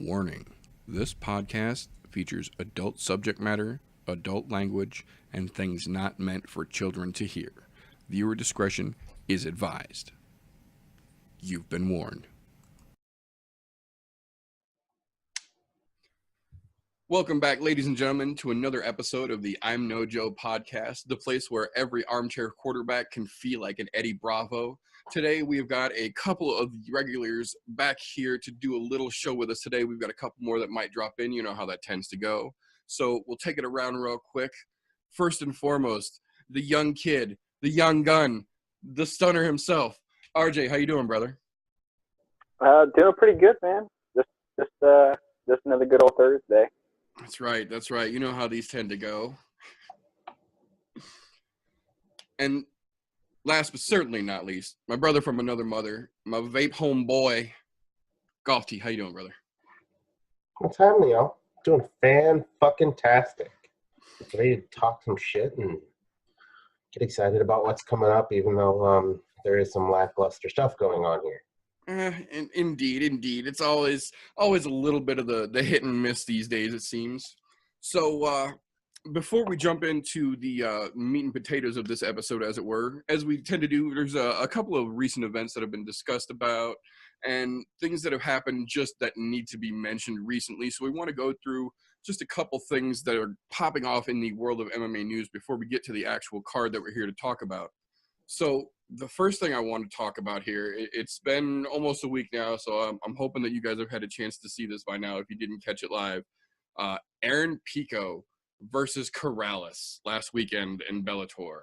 Warning: this podcast features adult subject matter, adult language, and things not meant for children to hear. Viewer discretion is advised. You've been warned. Welcome back, ladies and gentlemen, to another episode of the I'm No Joe podcast, the place where every armchair quarterback can feel like an Eddie Bravo. Today, we've got a couple of regulars back here to do a little show with us today. We've got a couple more that might drop in. You know how that tends to go. So we'll take it around real quick. First and foremost, the young kid, the young gun, the stunner himself. RJ, how you doing, brother? Doing pretty good, man. Just another good old Thursday. That's right. That's right. You know how these tend to go. And last but certainly not least, my brother from another mother, my vape homeboy, Golf T. How you doing, brother? What's happening, y'all? Doing fan-fucking-tastic. Ready to talk some shit and get excited about what's coming up, even though there is some lackluster stuff going on here. Indeed. It's always a little bit of the hit and miss these days, it seems. So before we jump into the meat and potatoes of this episode, as it were, as we tend to do, there's a couple of recent events that have been discussed about and things that have happened just that need to be mentioned recently. So we want to go through just a couple things that are popping off in the world of MMA news before we get to the actual card that we're here to talk about. So the first thing I want to talk about here, it's been almost a week now, so I'm hoping that you guys have had a chance to see this by now if you didn't catch it live. Aaron Pico versus Corrales last weekend in Bellator.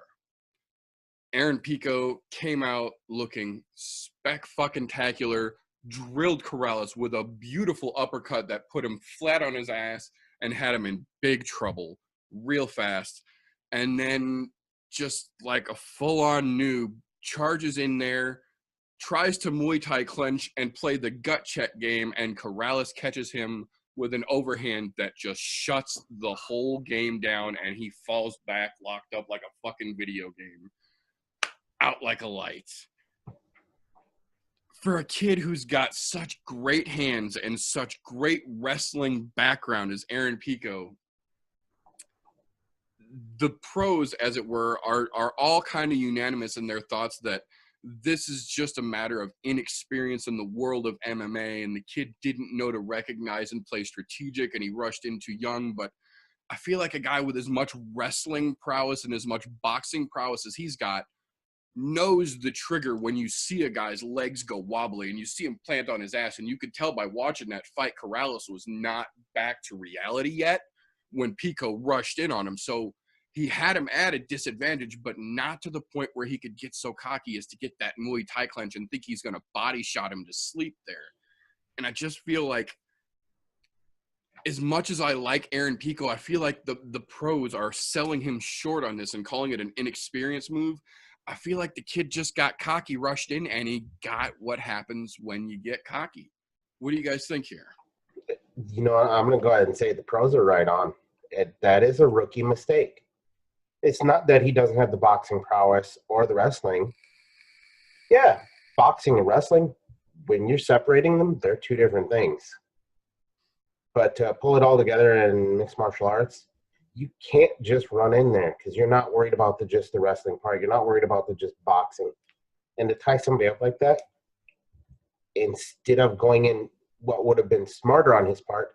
Aaron Pico came out looking spec-fucking-tacular, drilled Corrales with a beautiful uppercut that put him flat on his ass and had him in big trouble real fast. And then just like a full-on noob, charges in there, tries to Muay Thai clinch and play the gut check game, and Corrales catches him with an overhand that just shuts the whole game down, and he falls back locked up like a fucking video game. Out like a light. For a kid who's got such great hands and such great wrestling background as Aaron Pico, the pros, as it were, are all kind of unanimous in their thoughts that this is just a matter of inexperience in the world of MMA, and the kid didn't know to recognize and play strategic, and he rushed in too young. But I feel like a guy with as much wrestling prowess and as much boxing prowess as he's got knows the trigger when you see a guy's legs go wobbly and you see him plant on his ass, and you could tell by watching that fight Corrales was not back to reality yet when Pico rushed in on him. So he had him at a disadvantage, but not to the point where he could get so cocky as to get that Muay Thai clench and think he's going to body shot him to sleep there. And I just feel like, as much as I like Aaron Pico, I feel like the pros are selling him short on this and calling it an inexperienced move. I feel like the kid just got cocky, rushed in, and he got what happens when you get cocky. What do you guys think here? You know, I'm going to go ahead and say the pros are right on. That is a rookie mistake. It's not that he doesn't have the boxing prowess or the wrestling. Yeah, boxing and wrestling, when you're separating them, they're two different things. But to pull it all together in mixed martial arts, you can't just run in there because you're not worried about just the wrestling part. You're not worried about just boxing. And to tie somebody up like that, instead of going in what would have been smarter on his part,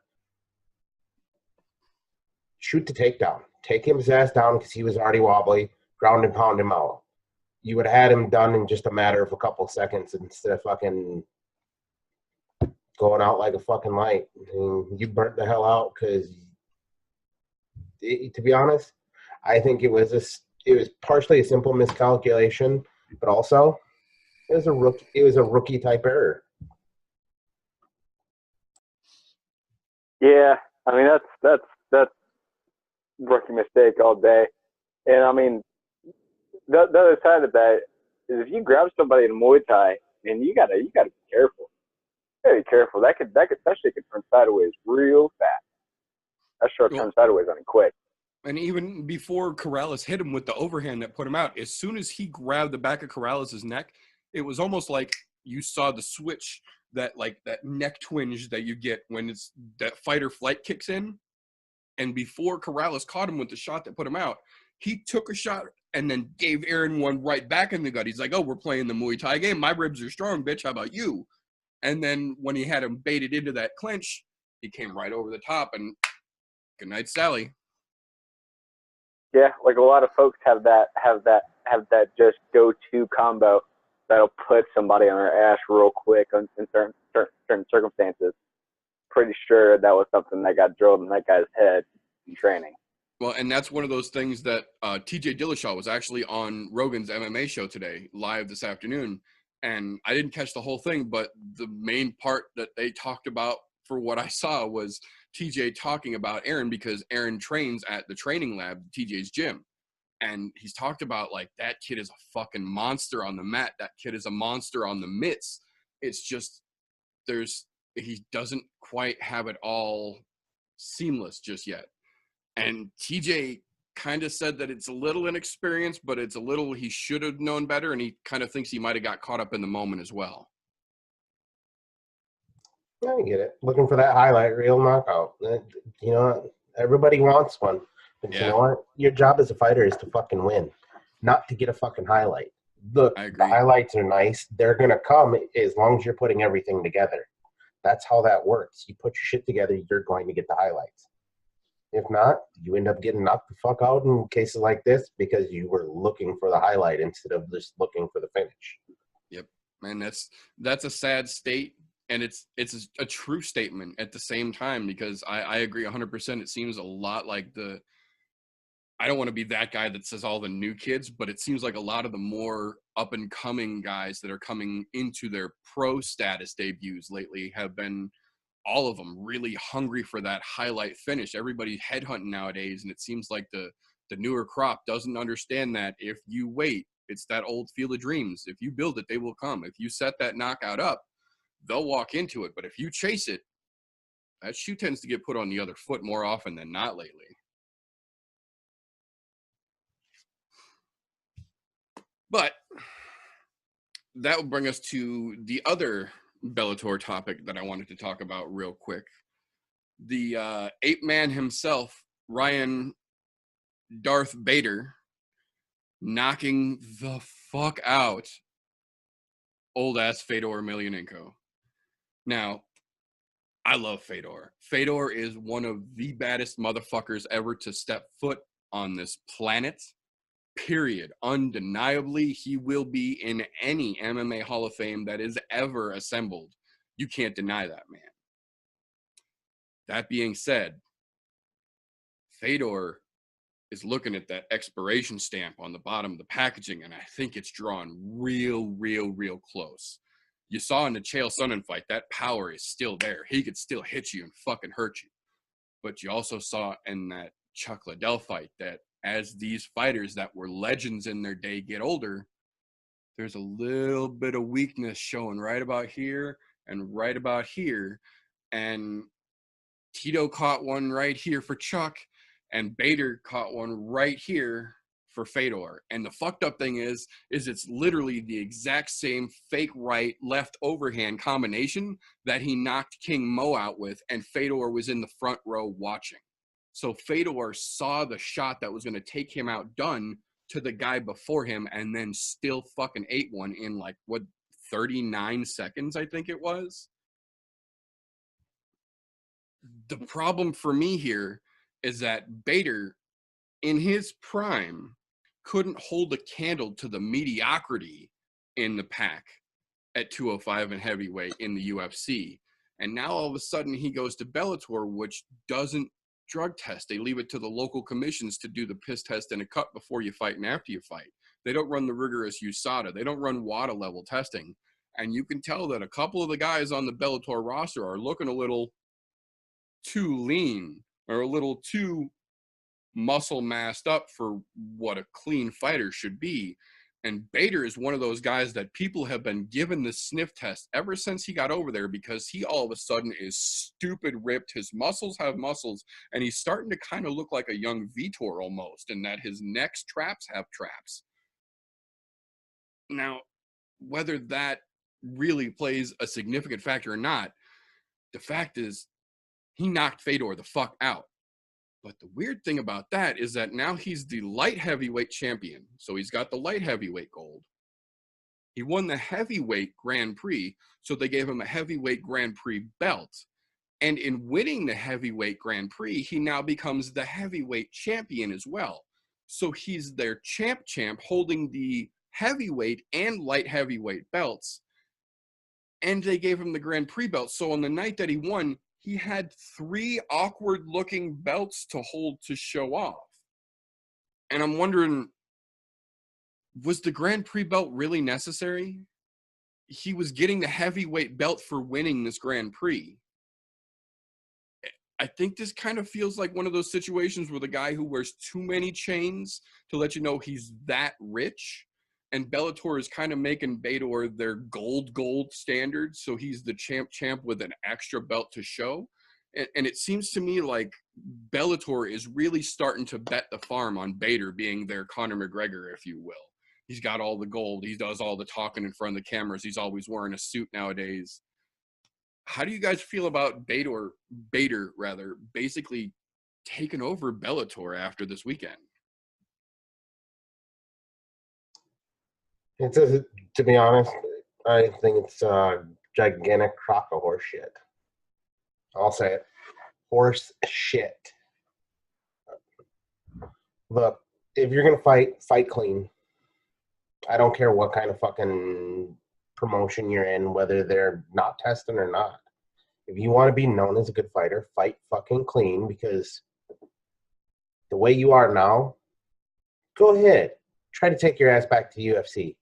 shoot the takedown. Take his ass down because he was already wobbly, ground and pound him out. You would have had him done in just a matter of a couple seconds instead of fucking going out like a fucking light. I mean, you burnt the hell out because, to be honest, I think it was partially a simple miscalculation, but also it was a rookie type error. Yeah, I mean that's rookie mistake all day. And I mean, the other side of that is if you grab somebody in Muay Thai, and you gotta be careful. You gotta be careful. That shit could turn sideways real fast. That short turn sideways on him quick. And even before Corrales hit him with the overhand that put him out, as soon as he grabbed the back of Corrales' neck, it was almost like you saw the switch that neck twinge that you get when it's that fight or flight kicks in. And before Corrales caught him with the shot that put him out, he took a shot and then gave Aaron one right back in the gut. He's like, oh, we're playing the Muay Thai game. My ribs are strong, bitch. How about you? And then when he had him baited into that clinch, he came right over the top and good night, Sally. Yeah, like a lot of folks have that just go-to combo that'll put somebody on their ass real quick in certain circumstances. Pretty sure that was something that got drilled in that guy's head in training. Well, and that's one of those things that TJ Dillashaw was actually on Rogan's MMA show today, live this afternoon. And I didn't catch the whole thing, but the main part that they talked about for what I saw was TJ talking about Aaron, because Aaron trains at the training lab, TJ's gym. And he's talked about, like, that kid is a fucking monster on the mat. That kid is a monster on the mitts. It's just he doesn't quite have it all seamless just yet. And TJ kind of said that it's a little inexperienced, but it's a little he should have known better, and he kind of thinks he might have got caught up in the moment as well. I get it. Looking for that highlight reel knockout. You know, everybody wants one. But you know what? Your job as a fighter is to fucking win, not to get a fucking highlight. Look, the highlights are nice. They're going to come as long as you're putting everything together. That's how that works. You put your shit together, you're going to get the highlights. If not, you end up getting knocked the fuck out in cases like this because you were looking for the highlight instead of just looking for the finish. Yep, man, that's a sad state, and it's a true statement at the same time, because I agree 100%. It seems a lot like I don't want to be that guy that says all the new kids, but it seems like a lot of the more up-and-coming guys that are coming into their pro status debuts lately have been, all of them, really hungry for that highlight finish. Everybody's headhunting nowadays, and it seems like the newer crop doesn't understand that if you wait, it's that old Field of Dreams. If you build it, they will come. If you set that knockout up, they'll walk into it. But if you chase it, that shoe tends to get put on the other foot more often than not lately. But that will bring us to the other Bellator topic that I wanted to talk about real quick. The ape man himself, Ryan Darth Bader, knocking the fuck out old-ass Fedor Emelianenko. Now, I love Fedor. Fedor is one of the baddest motherfuckers ever to step foot on this planet. Period. Undeniably, he will be in any MMA Hall of Fame that is ever assembled. You can't deny that, man. That being said, Fedor is looking at that expiration stamp on the bottom of the packaging, and I think it's drawn real close. You saw in the Chael Sonnen fight, that power is still there. He could still hit you and fucking hurt you. But you also saw in that Chuck Liddell fight that as these fighters that were legends in their day get older, there's a little bit of weakness showing right about here and right about here. And Tito caught one right here for Chuck, and Bader caught one right here for Fedor. And the fucked up thing is it's literally the exact same fake right left overhand combination that he knocked King Mo out with, and Fedor was in the front row watching. So Fedor saw the shot that was going to take him out done to the guy before him, and then still fucking ate one in 39 seconds, I think it was. The problem for me here is that Bader, in his prime, couldn't hold a candle to the mediocrity in the pack at 205 and heavyweight in the UFC. And now all of a sudden he goes to Bellator, which doesn't drug test. They leave it to the local commissions to do the piss test and a cut before you fight and after you fight. They don't run the rigorous USADA. They don't run WADA level testing. And you can tell that a couple of the guys on the Bellator roster are looking a little too lean or a little too muscle massed up for what a clean fighter should be. And Bader is one of those guys that people have been given the sniff test ever since he got over there, because he all of a sudden is stupid ripped. His muscles have muscles, and he's starting to kind of look like a young Vitor almost, in that his neck's traps have traps. Now, whether that really plays a significant factor or not, the fact is he knocked Fedor the fuck out. But the weird thing about that is that now he's the light heavyweight champion. So he's got the light heavyweight gold. He won the heavyweight Grand Prix, so they gave him a heavyweight Grand Prix belt. And in winning the heavyweight Grand Prix, he now becomes the heavyweight champion as well. So he's their champ holding the heavyweight and light heavyweight belts. And they gave him the Grand Prix belt. So on the night that he won, he had 3 awkward-looking belts to hold to show off. And I'm wondering, was the Grand Prix belt really necessary? He was getting the heavyweight belt for winning this Grand Prix. I think this kind of feels like one of those situations where the guy who wears too many chains to let you know he's that rich, and Bellator is kind of making Fedor their gold standard, so he's the champ with an extra belt to show. And it seems to me like Bellator is really starting to bet the farm on Bader being their Conor McGregor, if you will. He's got all the gold. He does all the talking in front of the cameras. He's always wearing a suit nowadays. How do you guys feel about Bader, basically taking over Bellator after this weekend? To be honest, I think it's a gigantic crock of horse shit. I'll say it. Horse shit. Look, if you're going to fight clean. I don't care what kind of fucking promotion you're in, whether they're not testing or not. If you want to be known as a good fighter, fight fucking clean, because the way you are now, go ahead. Try to take your ass back to UFC.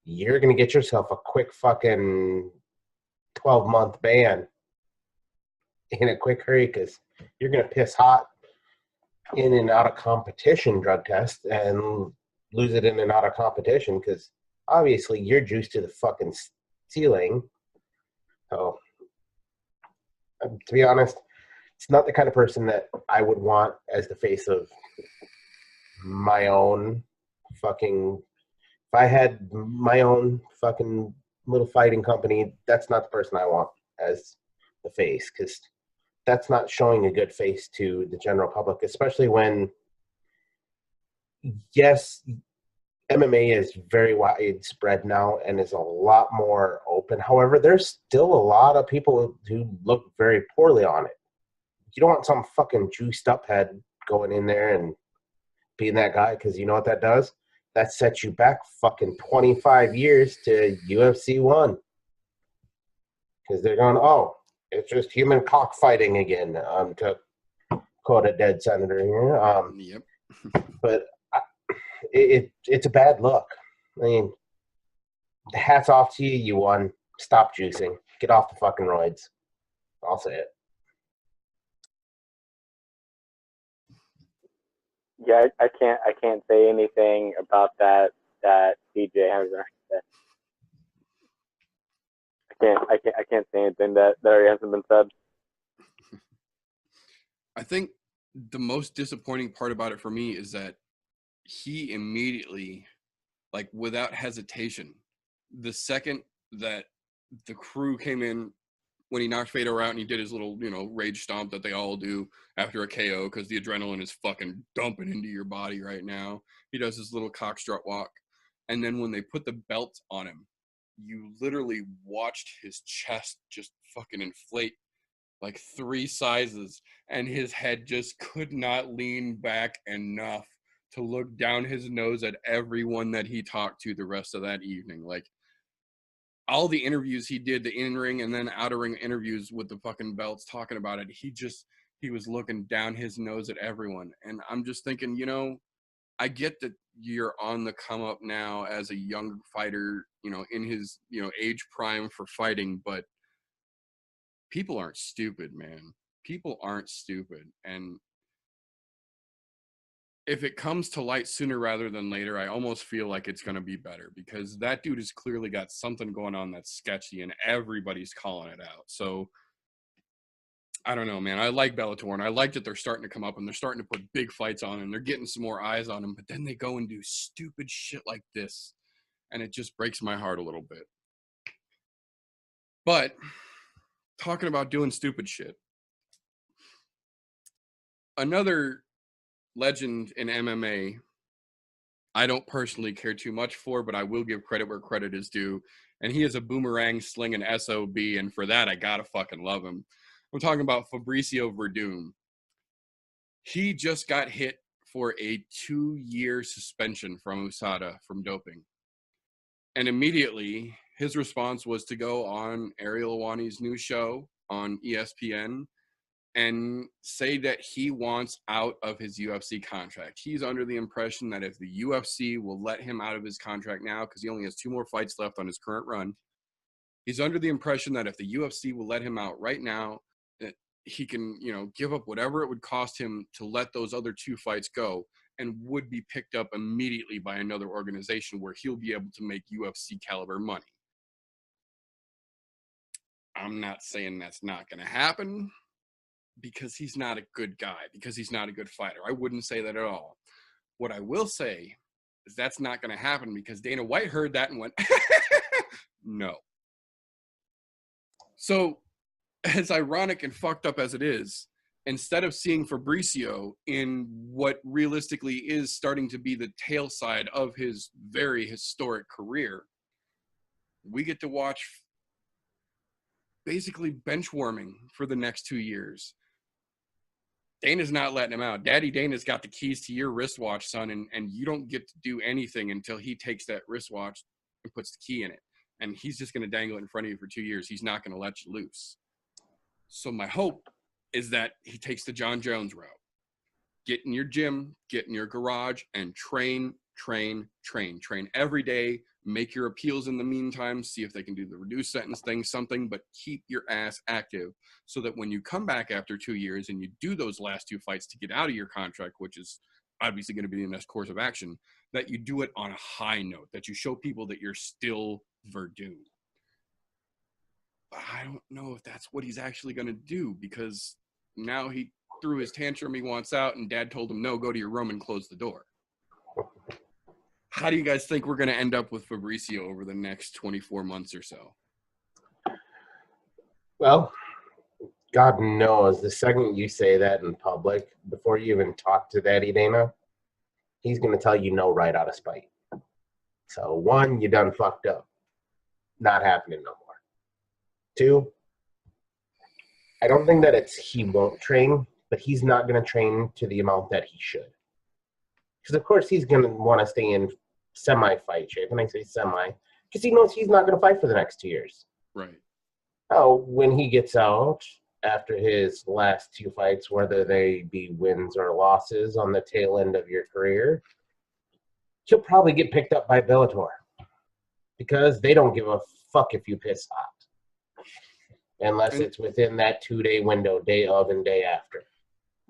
You're going to get yourself a quick fucking 12-month ban in a quick hurry, because you're going to piss hot in and out of competition drug test and lose it in and out of competition, because obviously you're juiced to the fucking ceiling. So, to be honest, it's not the kind of person that I would want as the face of my own fucking... If I had my own fucking little fighting company, that's not the person I want as the face, because that's not showing a good face to the general public, especially when, yes, MMA is very widespread now and is a lot more open. However, there's still a lot of people who look very poorly on it. You don't want some fucking juiced up head going in there and being that guy, because you know what that does? That sets you back fucking 25 years to UFC 1. Because they're going, oh, it's just human cockfighting again, to quote a dead senator here. Yep. But it's a bad look. I mean, hats off to you. You won. Stop juicing. Get off the fucking roids. I'll say it. Yeah, I can't say anything about that DJ has said. I can't say anything that already hasn't been said. I think the most disappointing part about it for me is that he immediately, like without hesitation, the second that the crew came in, when he knocked Fedor out and he did his little, rage stomp that they all do after a KO, because the adrenaline is fucking dumping into your body right now. He does his little cockstrut walk. And then when they put the belt on him, you literally watched his chest just fucking inflate like 3 sizes, and his head just could not lean back enough to look down his nose at everyone that he talked to the rest of that evening. Like, all the interviews he did, the in-ring and then outer-ring interviews with the fucking belts talking about it, he was looking down his nose at everyone. And I'm just thinking, I get that you're on the come up now as a young fighter, in his, age prime for fighting, but people aren't stupid, man. People aren't stupid. And if it comes to light sooner rather than later, I almost feel like it's going to be better, because that dude has clearly got something going on that's sketchy and everybody's calling it out. So I don't know, man. I like Bellator, and I like that they're starting to come up and they're starting to put big fights on and they're getting some more eyes on them, but then they go and do stupid shit like this, and it just breaks my heart a little bit. But talking about doing stupid shit, another legend in MMA I don't personally care too much for, but I will give credit where credit is due. And he is a boomerang slinging SOB, and for that, I gotta fucking love him. I'm talking about Fabricio Werdum. He just got hit for a 2-year suspension from USADA from doping. And immediately, his response was to go on Ariel Awani's new show on ESPN and say that he wants out of his UFC contract. He's under the impression that if the UFC will let him out of his contract now, because he only has 2 more fights left on his current run, he's under the impression that if the UFC will let him out right now, that he can, give up whatever it would cost him to let those other 2 fights go and would be picked up immediately by another organization where he'll be able to make UFC caliber money. I'm not saying that's not going to happen, because he's not a good guy, because he's not a good fighter. I wouldn't say that at all. What I will say is that's not going to happen because Dana White heard that and went, no. So, as ironic and fucked up as it is, instead of seeing Fabricio in what realistically is starting to be the tail side of his very historic career, we get to watch basically bench warming for the next 2 years. Dana's not letting him out. Daddy Dana's got the keys to your wristwatch, son, and you don't get to do anything until he takes that wristwatch and puts the key in it. And he's just going to dangle it in front of you for 2 years. He's not going to let you loose. So my hope is that he takes the John Jones route. Get in your gym, get in your garage, and train every day. Make your appeals in the meantime. See if they can do the reduced sentence thing, something, but keep your ass active so that when you come back after 2 years and you do those last 2 fights to get out of your contract, which is obviously going to be the next course of action, that you do it on a high note, that you show people that you're still Werdum. But I don't know if that's what he's actually going to do, because now he threw his tantrum, he wants out, and Dad told him, no, go to your room and close the door. How do you guys think we're going to end up with Fabricio over the next 24 months or so? Well, God knows the second you say that in public, before you even talk to Daddy Dana, he's going to tell you no right out of spite. So, 1, you done fucked up. Not happening no more. 2, I don't think that it's he won't train, but he's not going to train to the amount that he should. Because, of course, he's going to want to stay in semi-fight shape. And I say semi, because he knows he's not going to fight for the next 2 years. Right. Oh, when he gets out after his last 2 fights, whether they be wins or losses on the tail end of your career, he'll probably get picked up by Bellator. Because they don't give a fuck if you piss hot. Unless it's within that 2-day window, day of and day after.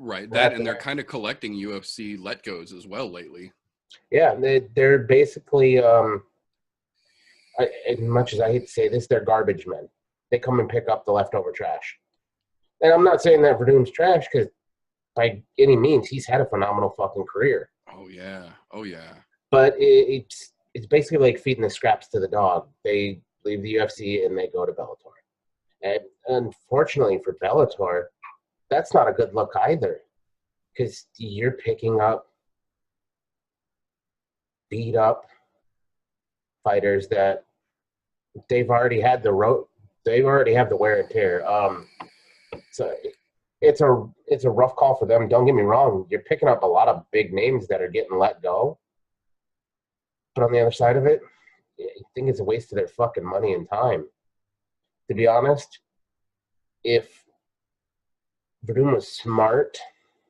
Right, that, and they're kind of collecting UFC let-goes as well lately. Yeah, they're basically, as much as I hate to say this, they're garbage men. They come and pick up the leftover trash. And I'm not saying that Werdum's trash, because by any means, he's had a phenomenal fucking career. Oh, yeah. But it's basically like feeding the scraps to the dog. They leave the UFC and they go to Bellator. And unfortunately for Bellator, that's not a good look either, because you're picking up beat up fighters that they've already had the wear and tear. So it's a rough call for them. Don't get me wrong, you're picking up a lot of big names that are getting let go, but on the other side of it, I think it's a waste of their fucking money and time. To be honest, if Werdum was smart,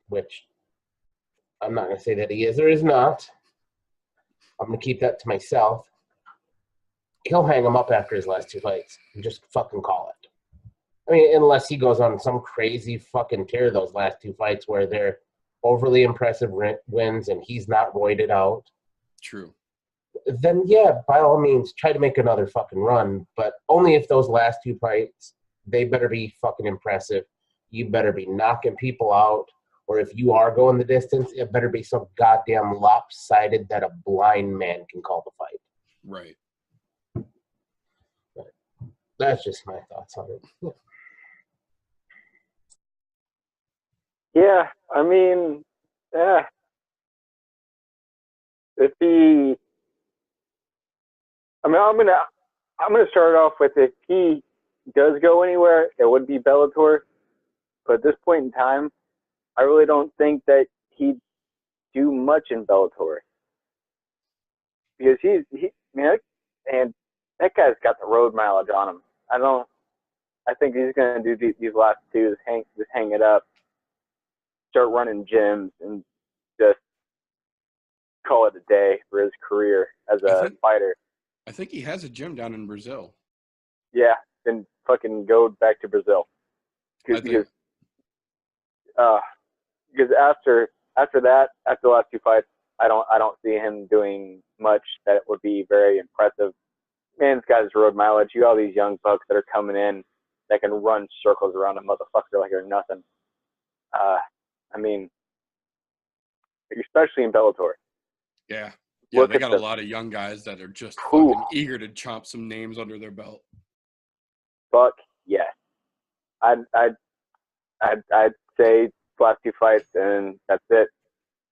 which I'm not going to say that he is or is not, I'm going to keep that to myself, he'll hang him up after his last 2 fights and just fucking call it. I mean, unless he goes on some crazy fucking tear those last 2 fights where they're overly impressive wins and he's not roided out. True. Then, yeah, by all means, try to make another fucking run, but only if those last 2 fights, they better be fucking impressive. You better be knocking people out, or if you are going the distance, it better be so goddamn lopsided that a blind man can call the fight. Right. That's just my thoughts on it. Yeah. Yeah, I mean, yeah. If he, I mean, I'm gonna start off with if he does go anywhere, it would be Bellator. But at this point in time, I really don't think that he'd do much in Bellator because man, and that guy's got the road mileage on him. I think he's gonna do these last two, just hang it up, start running gyms, and just call it a day for his career as a fighter. I think he has a gym down in Brazil. Yeah, then fucking go back to Brazil. Because after the last two fights, I don't see him doing much that would be very impressive. Man's got his road mileage. You got all these young bucks that are coming in that can run circles around a motherfucker like they're nothing. I mean, especially in Bellator. Yeah. Yeah, they got a lot of young guys that are just fucking eager to chomp some names under their belt. Fuck yeah. I'd say last two fights and that's it.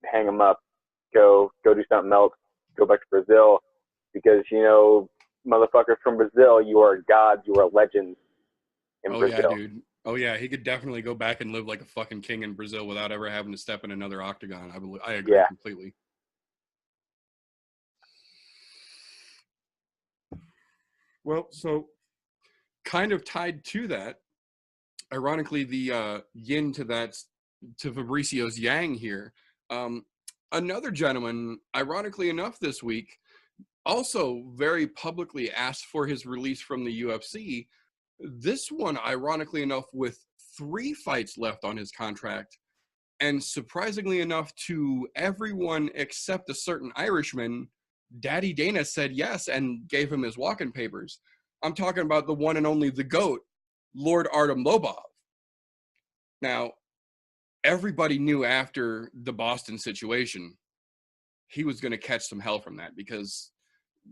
Hang them up. Go do something else. Go back to Brazil because motherfuckers from Brazil, you are gods. You are legends in Brazil. Yeah, dude. Oh yeah, he could definitely go back and live like a fucking king in Brazil without ever having to step in another octagon. I agree completely. Well, so kind of tied to that, ironically, the yin to Fabricio's yang here. Another gentleman, ironically enough, this week, also very publicly asked for his release from the UFC. This one, ironically enough, with 3 fights left on his contract, and surprisingly enough to everyone except a certain Irishman, Daddy Dana said yes and gave him his walking papers. I'm talking about the one and only the GOAT, Lord Artem Lobov. Now, everybody knew after the Boston situation, he was going to catch some hell from that because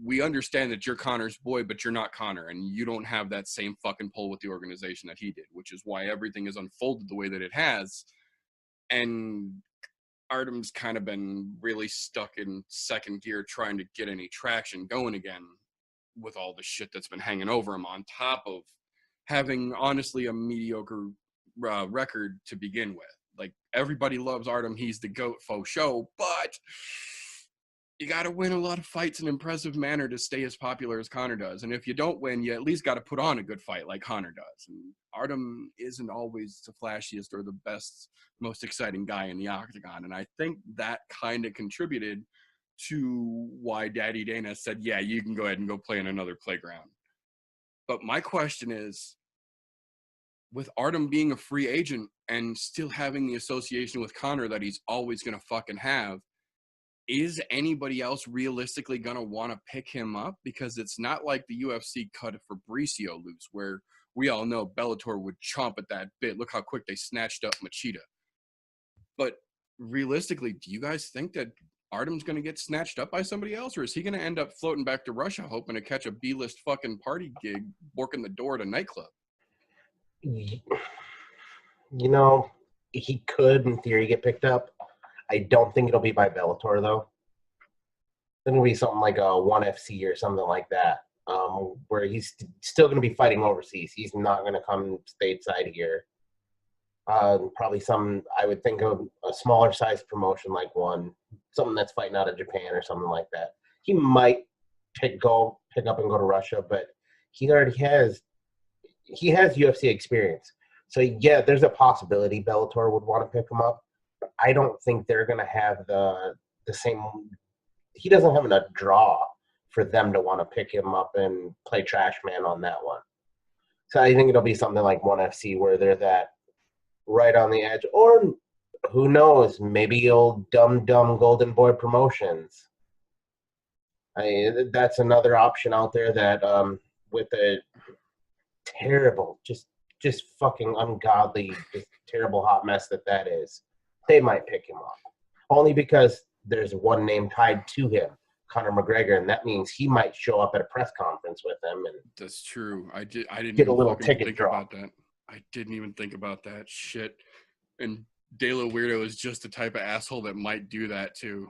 we understand that you're Conor's boy, but you're not Conor, and you don't have that same fucking pull with the organization that he did, which is why everything has unfolded the way that it has. And Artem's kind of been really stuck in second gear trying to get any traction going again with all the shit that's been hanging over him, on top of having, honestly, a mediocre record to begin with. Like, everybody loves Artem. He's the GOAT faux show, but you got to win a lot of fights in an impressive manner to stay as popular as Conor does. And if you don't win, you at least got to put on a good fight like Conor does. And Artem isn't always the flashiest or the best, most exciting guy in the octagon. And I think that kind of contributed to why Daddy Dana said, yeah, you can go ahead and go play in another playground. But my question is, with Artem being a free agent and still having the association with Conor that he's always going to fucking have, is anybody else realistically going to want to pick him up? Because it's not like the UFC cut Fabricio loose, where we all know Bellator would chomp at that bit. Look how quick they snatched up Machida. But realistically, do you guys think that Artem's going to get snatched up by somebody else? Or is he going to end up floating back to Russia hoping to catch a B-list fucking party gig, working the door at a nightclub? He could, in theory, get picked up. I don't think it'll be by Bellator, though. It'll be something like a ONE FC or something like that, where he's still going to be fighting overseas. He's not going to come stateside here. Probably I would think of a smaller size promotion like ONE, something that's fighting out of Japan or something like that. He might pick up and go to Russia, but he already has UFC experience. So, yeah, there's a possibility Bellator would want to pick him up. I don't think they're going to have the same – he doesn't have enough draw for them to want to pick him up and play trash man on that one. So I think it'll be something like ONE FC where they're that right on the edge. Or who knows, maybe old dumb Golden Boy Promotions. That's another option out there that with a terrible, just fucking ungodly, just terrible hot mess that is. They might pick him up. Only because there's one name tied to him. Conor McGregor, and that means he might show up at a press conference with him. And that's true. I didn't get a even little fucking ticket think draw. about that. I didn't even think about that shit. And De La Weirdo is just the type of asshole that might do that too.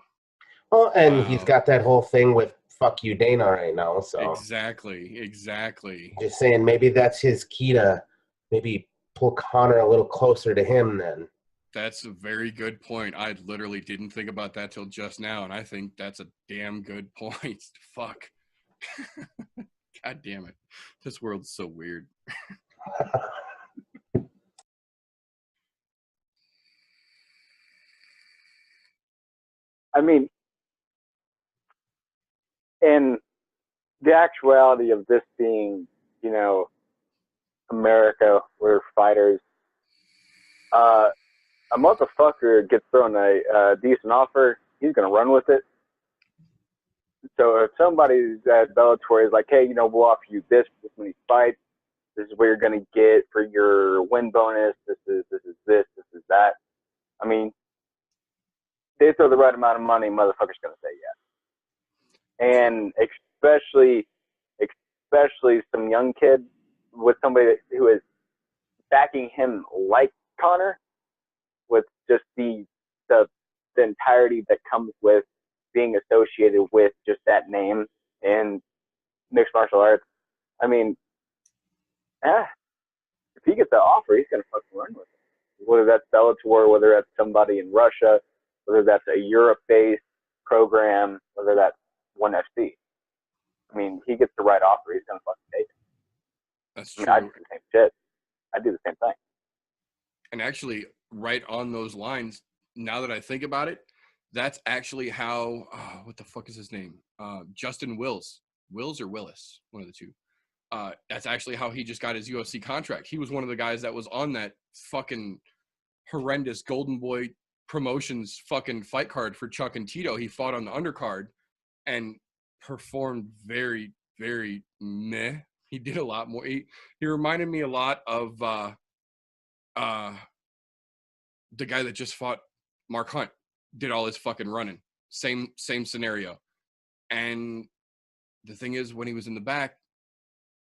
Well, and Wow. he's got that whole thing with "fuck you, Dana" right now. So Exactly. just saying, maybe that's his key to maybe pull Conor a little closer to him. Then That's a very good point. I literally didn't think about that till just now, and I think that's a damn good point. Fuck. God damn it. This world's so weird. I mean, and the actuality of this being, you know, America, where fighters, a motherfucker gets thrown a decent offer, he's gonna run with it. So if somebody's at Bellator is like, hey, you know, we'll offer you this many fights, this is what you're gonna get for your win bonus, this is that. I mean, they throw the right amount of money, motherfucker's gonna say yes. And especially some young kid with somebody who is backing him like Conor, with just the entirety that comes with being associated with just that name in mixed martial arts. I mean, if he gets that offer, he's gonna fucking run with it. Whether that's Bellator, whether that's somebody in Russia, whether that's a Europe-based program, whether that's ONE FC. I mean, he gets the right offer, he's gonna fucking take it. That's I true. mean, I do the same shit. I do the same thing. And actually, right on those lines, now that I think about it, that's actually how, what the fuck is his name? Justin Wills. Wills or Willis? One of the two. That's actually how he just got his UFC contract. He was one of the guys that was on that fucking horrendous Golden Boy Promotions fucking fight card for Chuck and Tito. He fought on the undercard and performed very, very meh. He did a lot more. He reminded me a lot of the guy that just fought Mark Hunt, did all his fucking running. Same scenario. And the thing is, when he was in the back,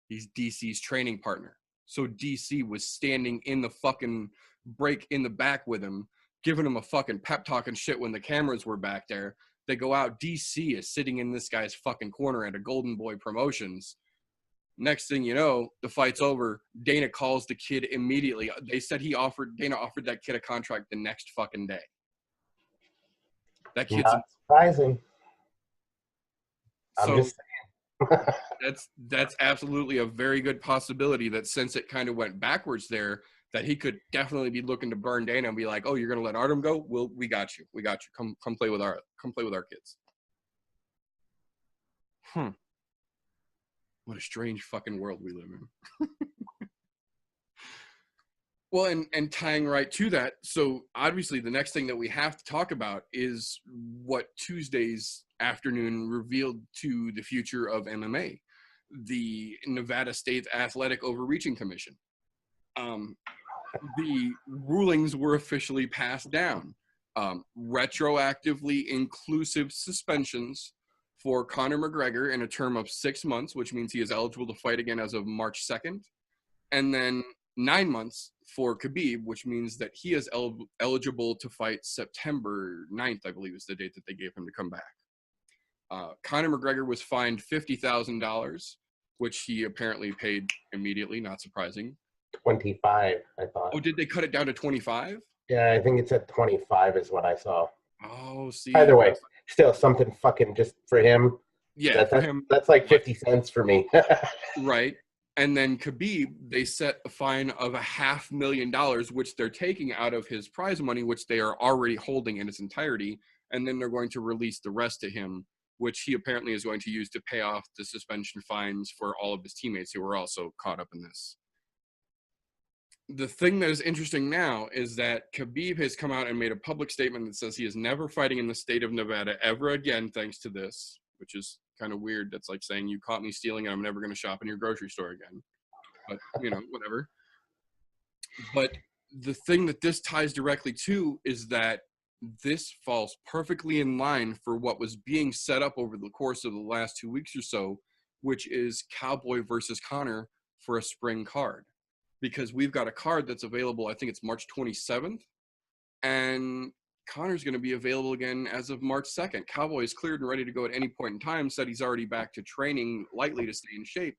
he's DC's training partner. So DC was standing in the fucking break in the back with him, giving him a fucking pep talk and shit when the cameras were back there. They go out, DC is sitting in this guy's fucking corner at a Golden Boy Promotions. Next thing you know, the fight's over. Dana calls the kid immediately. They said Dana offered that kid a contract the next fucking day. That kid's not surprising. I'm so just saying. that's absolutely a very good possibility that since it kind of went backwards there, that he could definitely be looking to burn Dana and be like, "Oh, you're gonna let Artem go? Well, we got you. Come play with our kids." What a strange fucking world we live in. Well, and tying right to that, so obviously the next thing that we have to talk about is what Tuesday's afternoon revealed to the future of MMA, the Nevada State Athletic Overreaching Commission. The rulings were officially passed down. Retroactively inclusive suspensions for Conor McGregor in a term of 6 months, which means he is eligible to fight again as of March 2nd. And then 9 months for Khabib, which means that he is eligible to fight September 9th, I believe is the date that they gave him to come back. Conor McGregor was fined $50,000, which he apparently paid immediately, not surprising. 25, I thought. Oh, did they cut it down to 25? Yeah, I think it's at 25 is what I saw. Oh, see. Either way, still something fucking just for him. Yeah, for him. That's like 50 cents for me. Right. And then Khabib, they set a fine of $500,000, which they're taking out of his prize money, which they are already holding in its entirety. And then they're going to release the rest to him, which he apparently is going to use to pay off the suspension fines for all of his teammates who were also caught up in this. The thing that is interesting now is that Khabib has come out and made a public statement that says he is never fighting in the state of Nevada ever again, thanks to this, which is kind of weird. That's like saying you caught me stealing and I'm never going to shop in your grocery store again. But, whatever. But the thing that this ties directly to is that this falls perfectly in line for what was being set up over the course of the last 2 weeks or so, which is Cowboy versus Conor for a spring card. Because we've got a card that's available, I think it's March 27th, and Conor's going to be available again as of March 2nd. Cowboy is cleared and ready to go at any point in time, said he's already back to training lightly to stay in shape.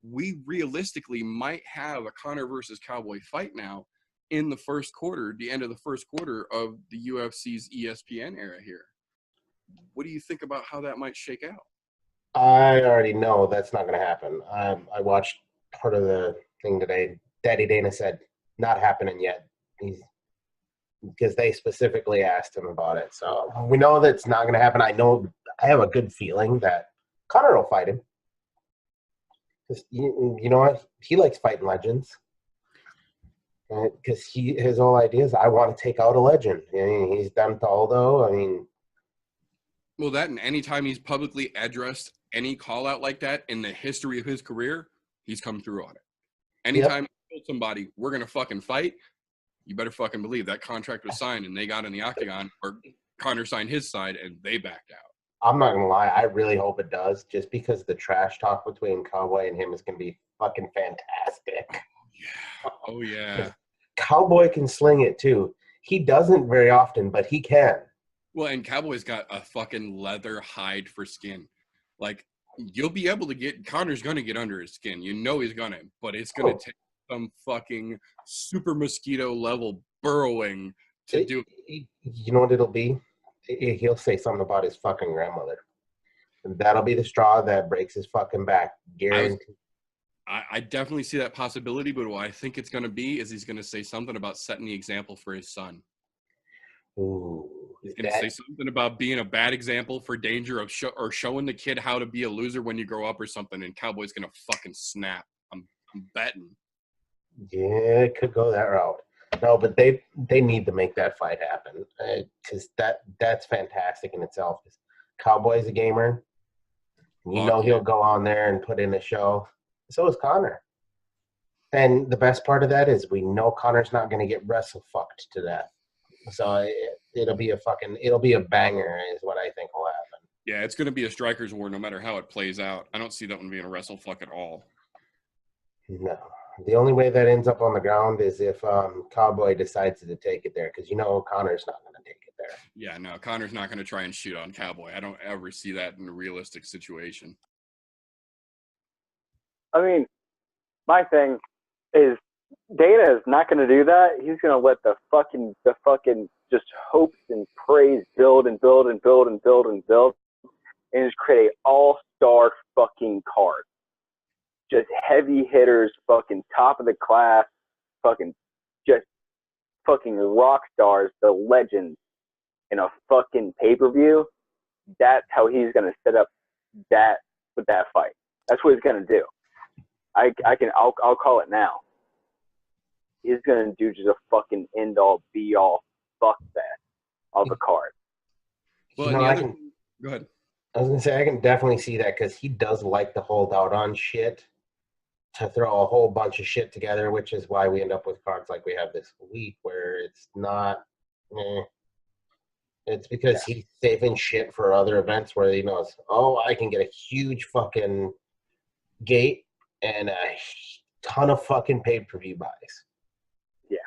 We realistically might have a Conor versus Cowboy fight now in the first quarter, the end of the first quarter of the UFC's ESPN era here. What do you think about how that might shake out? I already know that's not going to happen. I watched part of the thing today. Daddy Dana said, not happening yet. Because they specifically asked him about it. So we know that's not going to happen. I have a good feeling that Conor will fight him. Because you know what? He likes fighting legends. Because his whole idea is, I want to take out a legend. I mean, he's done Aldo. I mean, well, that, and anytime he's publicly addressed any call out like that in the history of his career, he's come through on it. Anytime he told somebody, we're going to fucking fight, you better fucking believe that contract was signed and they got in the octagon, or Conor signed his side and they backed out. I'm not going to lie. I really hope it does, just because the trash talk between Cowboy and him is going to be fucking fantastic. Oh, yeah. Cowboy can sling it, too. He doesn't very often, but he can. Well, and Cowboy's got a fucking leather hide for skin. Like, you'll be able to Conor's going to get under his skin. You know he's going to, but it's going to take some fucking super mosquito level burrowing to do it. You know what it'll be? He'll say something about his fucking grandmother. And that'll be the straw that breaks his fucking back. Guaranteed. I definitely see that possibility, but what I think it's going to be is he's going to say something about setting the example for his son. Ooh, he's going to say something about being a bad example for danger of showing the kid how to be a loser when you grow up or something, and Cowboy's going to fucking snap. I'm betting. Yeah, it could go that route. No, but they need to make that fight happen, because that's fantastic in itself. Cowboy's a gamer. He'll go on there and put in a show. So is Conor. And the best part of that is we know Conor's not going to get wrestle fucked to death. So it'll be a banger is what I think will happen. Yeah, it's going to be a striker's war no matter how it plays out. I don't see that one being a wrestle fuck at all. No. The only way that ends up on the ground is if Cowboy decides to take it there, because Conor's not going to take it there. Yeah, no, Conor's not going to try and shoot on Cowboy. I don't ever see that in a realistic situation. I mean, my thing is Dana is not going to do that. He's going to let the fucking just hopes and praise build and build and build and build and build, and just create an all-star fucking card. Just heavy hitters, fucking top of the class, fucking rock stars, the legends in a fucking pay-per-view. That's how he's gonna set up that with that fight. That's what he's gonna do. I'll call it now. He's gonna do just a fucking end all be all fuck fest of a card. Well, go ahead. I was gonna say I can definitely see that, because he does like to hold out on shit, to throw a whole bunch of shit together, which is why we end up with cards like we have this week, where it's not. It's because he's saving shit for other events where he knows, I can get a huge fucking gate and a ton of fucking pay-per-view buys. Yeah.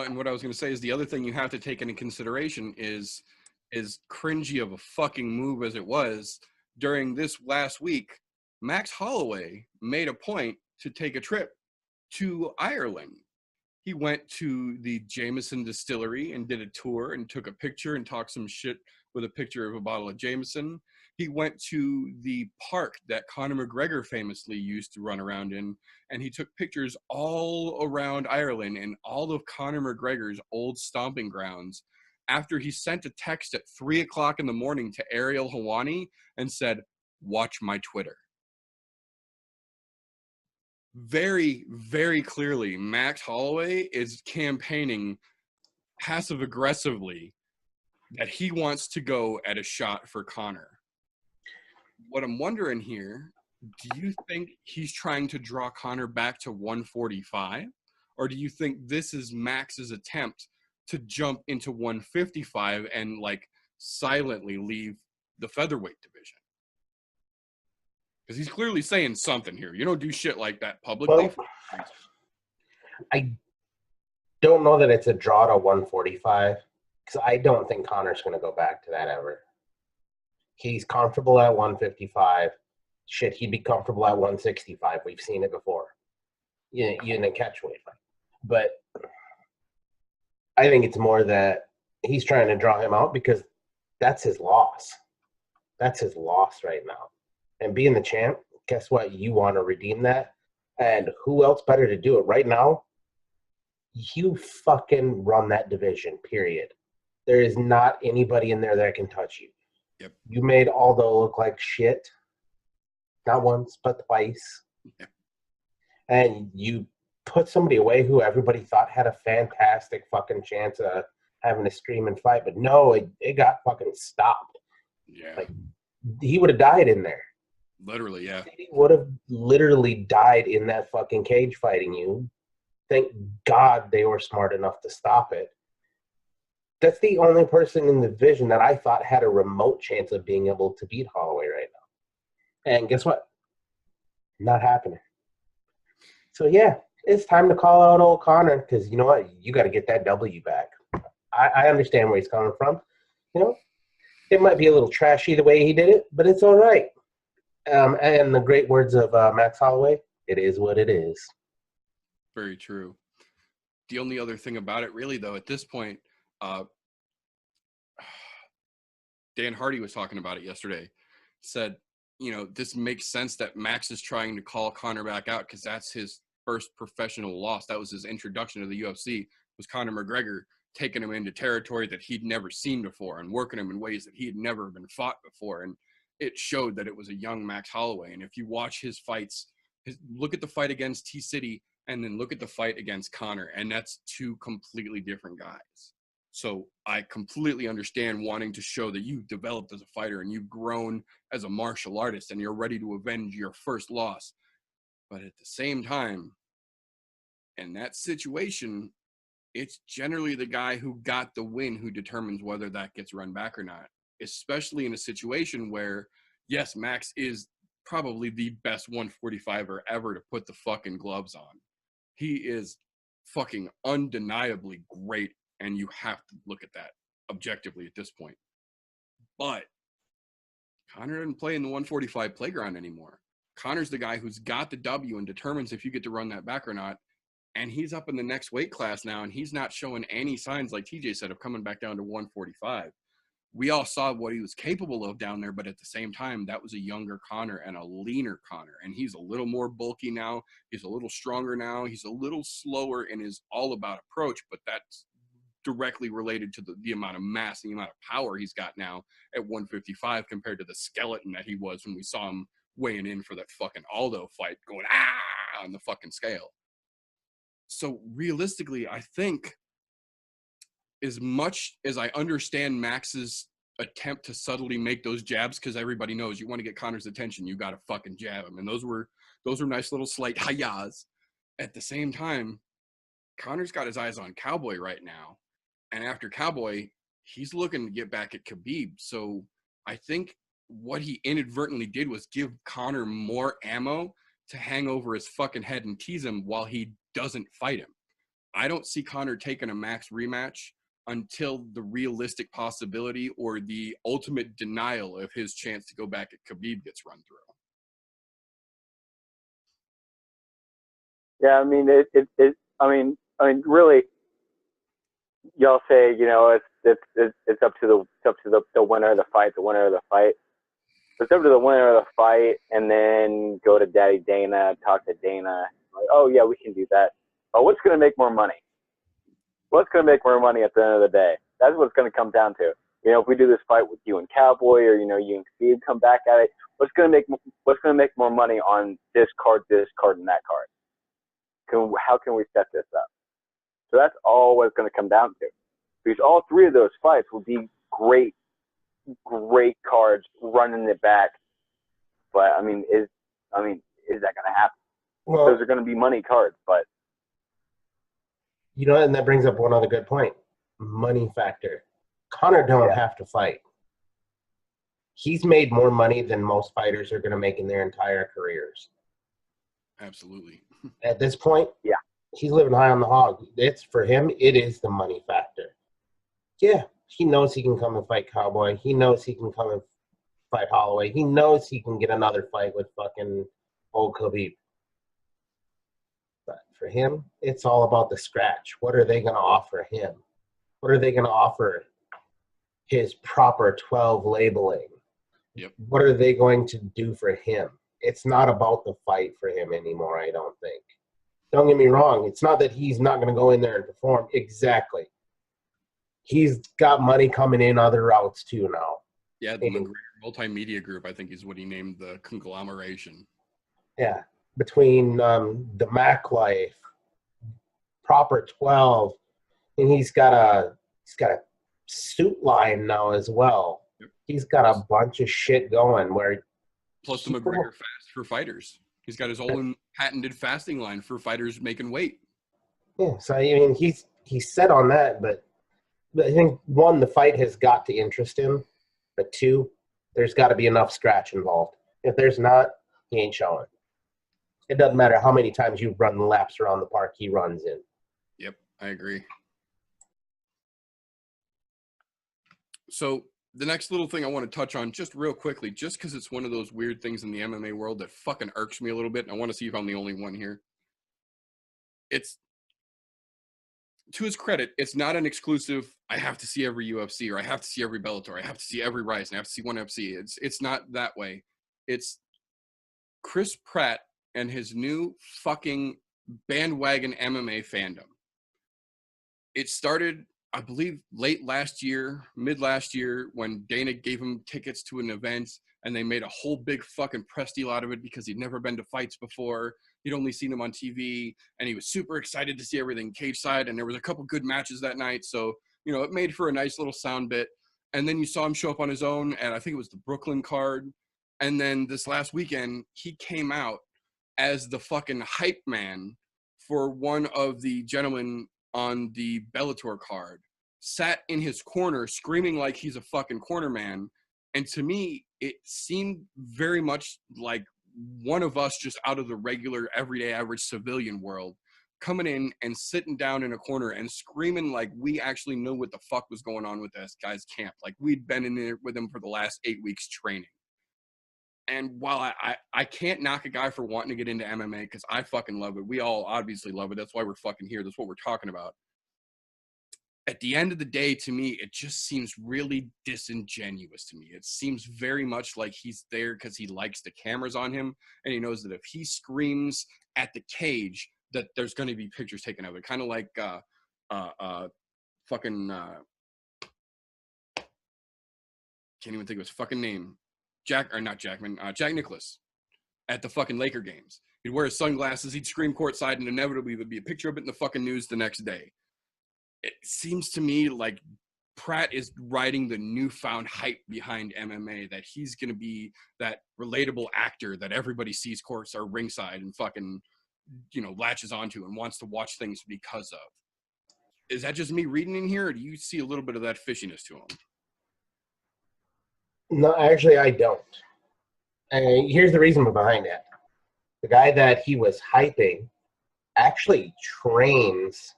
And what I was going to say is the other thing you have to take into consideration is cringy of a fucking move as it was, during this last week, Max Holloway made a point to take a trip to Ireland. He went to the Jameson distillery and did a tour and took a picture and talked some shit with a picture of a bottle of Jameson. He went to the park that Conor McGregor famously used to run around in, and he took pictures all around Ireland and all of Conor McGregor's old stomping grounds, after he sent a text at 3 o'clock in the morning to Ariel Helwani and said, "Watch my Twitter." Very, very clearly, Max Holloway is campaigning passive-aggressively that he wants to go at a shot for Conor. What I'm wondering here, do you think he's trying to draw Conor back to 145? Or do you think this is Max's attempt to jump into 155 and like silently leave the featherweight division? Because he's clearly saying something here. You don't do shit like that publicly. Well, I don't know that it's a draw to 145 because I don't think Conor's going to go back to that ever. He's comfortable at 155. Shit, he'd be comfortable at 165. We've seen it before. You in a catchweight fight. But I think it's more that he's trying to draw him out because that's his loss. That's his loss right now. And being the champ, guess what? You want to redeem that. And who else better to do it right now? You fucking run that division, period. There is not anybody in there that can touch you. Yep. You made Aldo look like shit. Not once, but twice. Yep. And you put somebody away who everybody thought had a fantastic fucking chance of having a screaming fight. But no, it got fucking stopped. Yeah. Like, he would have died in there. Literally, yeah. He would have literally died in that fucking cage fighting you. Thank God they were smart enough to stop it. That's the only person in the division that I thought had a remote chance of being able to beat Holloway right now. And guess what? Not happening. So, yeah, it's time to call out old Conor because, you know what? You got to get that W back. I understand where he's coming from. You know, it might be a little trashy the way he did it, but it's all right. And the great words of Max Holloway, it is what it is. Very true. The only other thing about it, really, though, at this point, Dan Hardy was talking about it yesterday. Said, you know, this makes sense that Max is trying to call Conor back out because that's his first professional loss. That was his introduction to the UFC, was Conor McGregor taking him into territory that he'd never seen before and working him in ways that he had never been fought before. And it showed that it was a young Max Holloway. And if you watch his fights, look at the fight against T-City and then look at the fight against Conor, and that's two completely different guys. So I completely understand wanting to show that you've developed as a fighter and you've grown as a martial artist and you're ready to avenge your first loss. But at the same time, in that situation, it's generally the guy who got the win who determines whether that gets run back or not, especially in a situation where, yes, Max is probably the best 145er ever to put the fucking gloves on. He is fucking undeniably great, and you have to look at that objectively at this point. But Conor doesn't play in the 145 playground anymore. Conor's the guy who's got the W and determines if you get to run that back or not. And he's up in the next weight class now, and he's not showing any signs, like TJ said, of coming back down to 145. We all saw what he was capable of down there, but at the same time, that was a younger Conor and a leaner Conor. And he's a little more bulky now. He's a little stronger now. He's a little slower in his all-about approach, but that's directly related to the amount of mass and the amount of power he's got now at 155 compared to the skeleton that he was when we saw him weighing in for that fucking Aldo fight, going, on the fucking scale. So realistically, I think as much as I understand Max's attempt to subtly make those jabs, because everybody knows you want to get Conor's attention, you got to fucking jab him. And those were nice little slight hayas. At the same time, Conor's got his eyes on Cowboy right now. And after Cowboy, he's looking to get back at Khabib. So I think what he inadvertently did was give Conor more ammo to hang over his fucking head and tease him while he doesn't fight him. I don't see Conor taking a Max rematch until the realistic possibility or the ultimate denial of his chance to go back at Khabib gets run through. Yeah, I mean, really, y'all say, you know, it's up to the winner of the fight, It's up to the winner of the fight, and then go to Daddy Dana, talk to Dana. Like, oh yeah, we can do that. Oh, what's going to make more money? What's going to make more money at the end of the day? That's what it's going to come down to. You know, if we do this fight with you and Cowboy, or, you know, you and Khabib come back at it, what's going to make more money on this card, and that card? How can we set this up? So that's all what it's going to come down to. Because all three of those fights will be great cards running it back. But I mean, is that going to happen? Well, those are going to be money cards, but you know, and that brings up one other good point. money factor. Conor don't have to fight. He's made more money than most fighters are going to make in their entire careers. Absolutely. At this point, Yeah. he's living high on the hog. It's for him, it is the money factor. Yeah, he knows he can come and fight Cowboy. He knows he can come and fight Holloway. He knows he can get another fight with fucking old Khabib. But for him, it's all about the scratch. What are they going to offer him? What are they going to offer his proper 12 labeling? Yep. What are they going to do for him? It's not about the fight for him anymore, I don't think. Don't get me wrong. It's not that he's not going to go in there and perform. Exactly. He's got money coming in other routes too now. Yeah, the multimedia group, I think, is what he named the conglomeration. Yeah, between the Mac Life, Proper 12, and he's got a suit line now as well. Yep. He's got a bunch of shit going where. Plus the McGregor fast for fighters. He's got his own patented fasting line for fighters making weight. Yeah, so I mean he's set on that, but I think one, the fight has got to interest him, but two, there's got to be enough scratch involved. If there's not, he ain't showing. It doesn't matter how many times you run laps around the park he runs in. Yep, I agree. So the next little thing I want to touch on just real quickly, just because it's one of those weird things in the MMA world that fucking irks me a little bit, and I want to see if I'm the only one here. It's, to his credit, it's not an exclusive, I have to see every UFC, or I have to see every Bellator, I have to see every Rise, and I have to see one UFC. It's not that way. It's Chris Pratt and his new fucking bandwagon MMA fandom. It started, I believe, late last year, mid last year, when Dana gave him tickets to an event and they made a whole big fucking press deal out of it because he'd never been to fights before. He'd only seen them on TV, and he was super excited to see everything cage side, and there was a couple good matches that night. So, you know, it made for a nice little sound bit. And then you saw him show up on his own, and I think it was the Brooklyn card. And then this last weekend, he came out as the fucking hype man for one of the gentlemen on the Bellator card, sat in his corner screaming like he's a fucking corner man. And to me, it seemed very much like one of us just out of the regular, everyday, average civilian world coming in and sitting down in a corner and screaming like we actually knew what the fuck was going on with this guy's camp. Like we'd been in there with him for the last 8 weeks training. And while I can't knock a guy for wanting to get into MMA because I fucking love it. We all obviously love it. That's why we're fucking here. That's what we're talking about. At the end of the day, to me, it just seems really disingenuous to me. It seems very much like he's there because he likes the cameras on him, and he knows that if he screams at the cage, that there's going to be pictures taken of it. Kind of like fucking can't even think of his fucking name. Jack Nicklaus at the fucking Laker games. He'd wear his sunglasses, he'd scream courtside, and inevitably there'd be a picture of it in the fucking news the next day. It seems to me like Pratt is riding the newfound hype behind MMA, that he's going to be that relatable actor that everybody sees courts or ringside and fucking, you know, latches onto and wants to watch things because of. Is that just me reading in here, or do you see a little bit of that fishiness to him? No, actually, I don't. And here's the reason behind that. The guy that he was hyping actually trains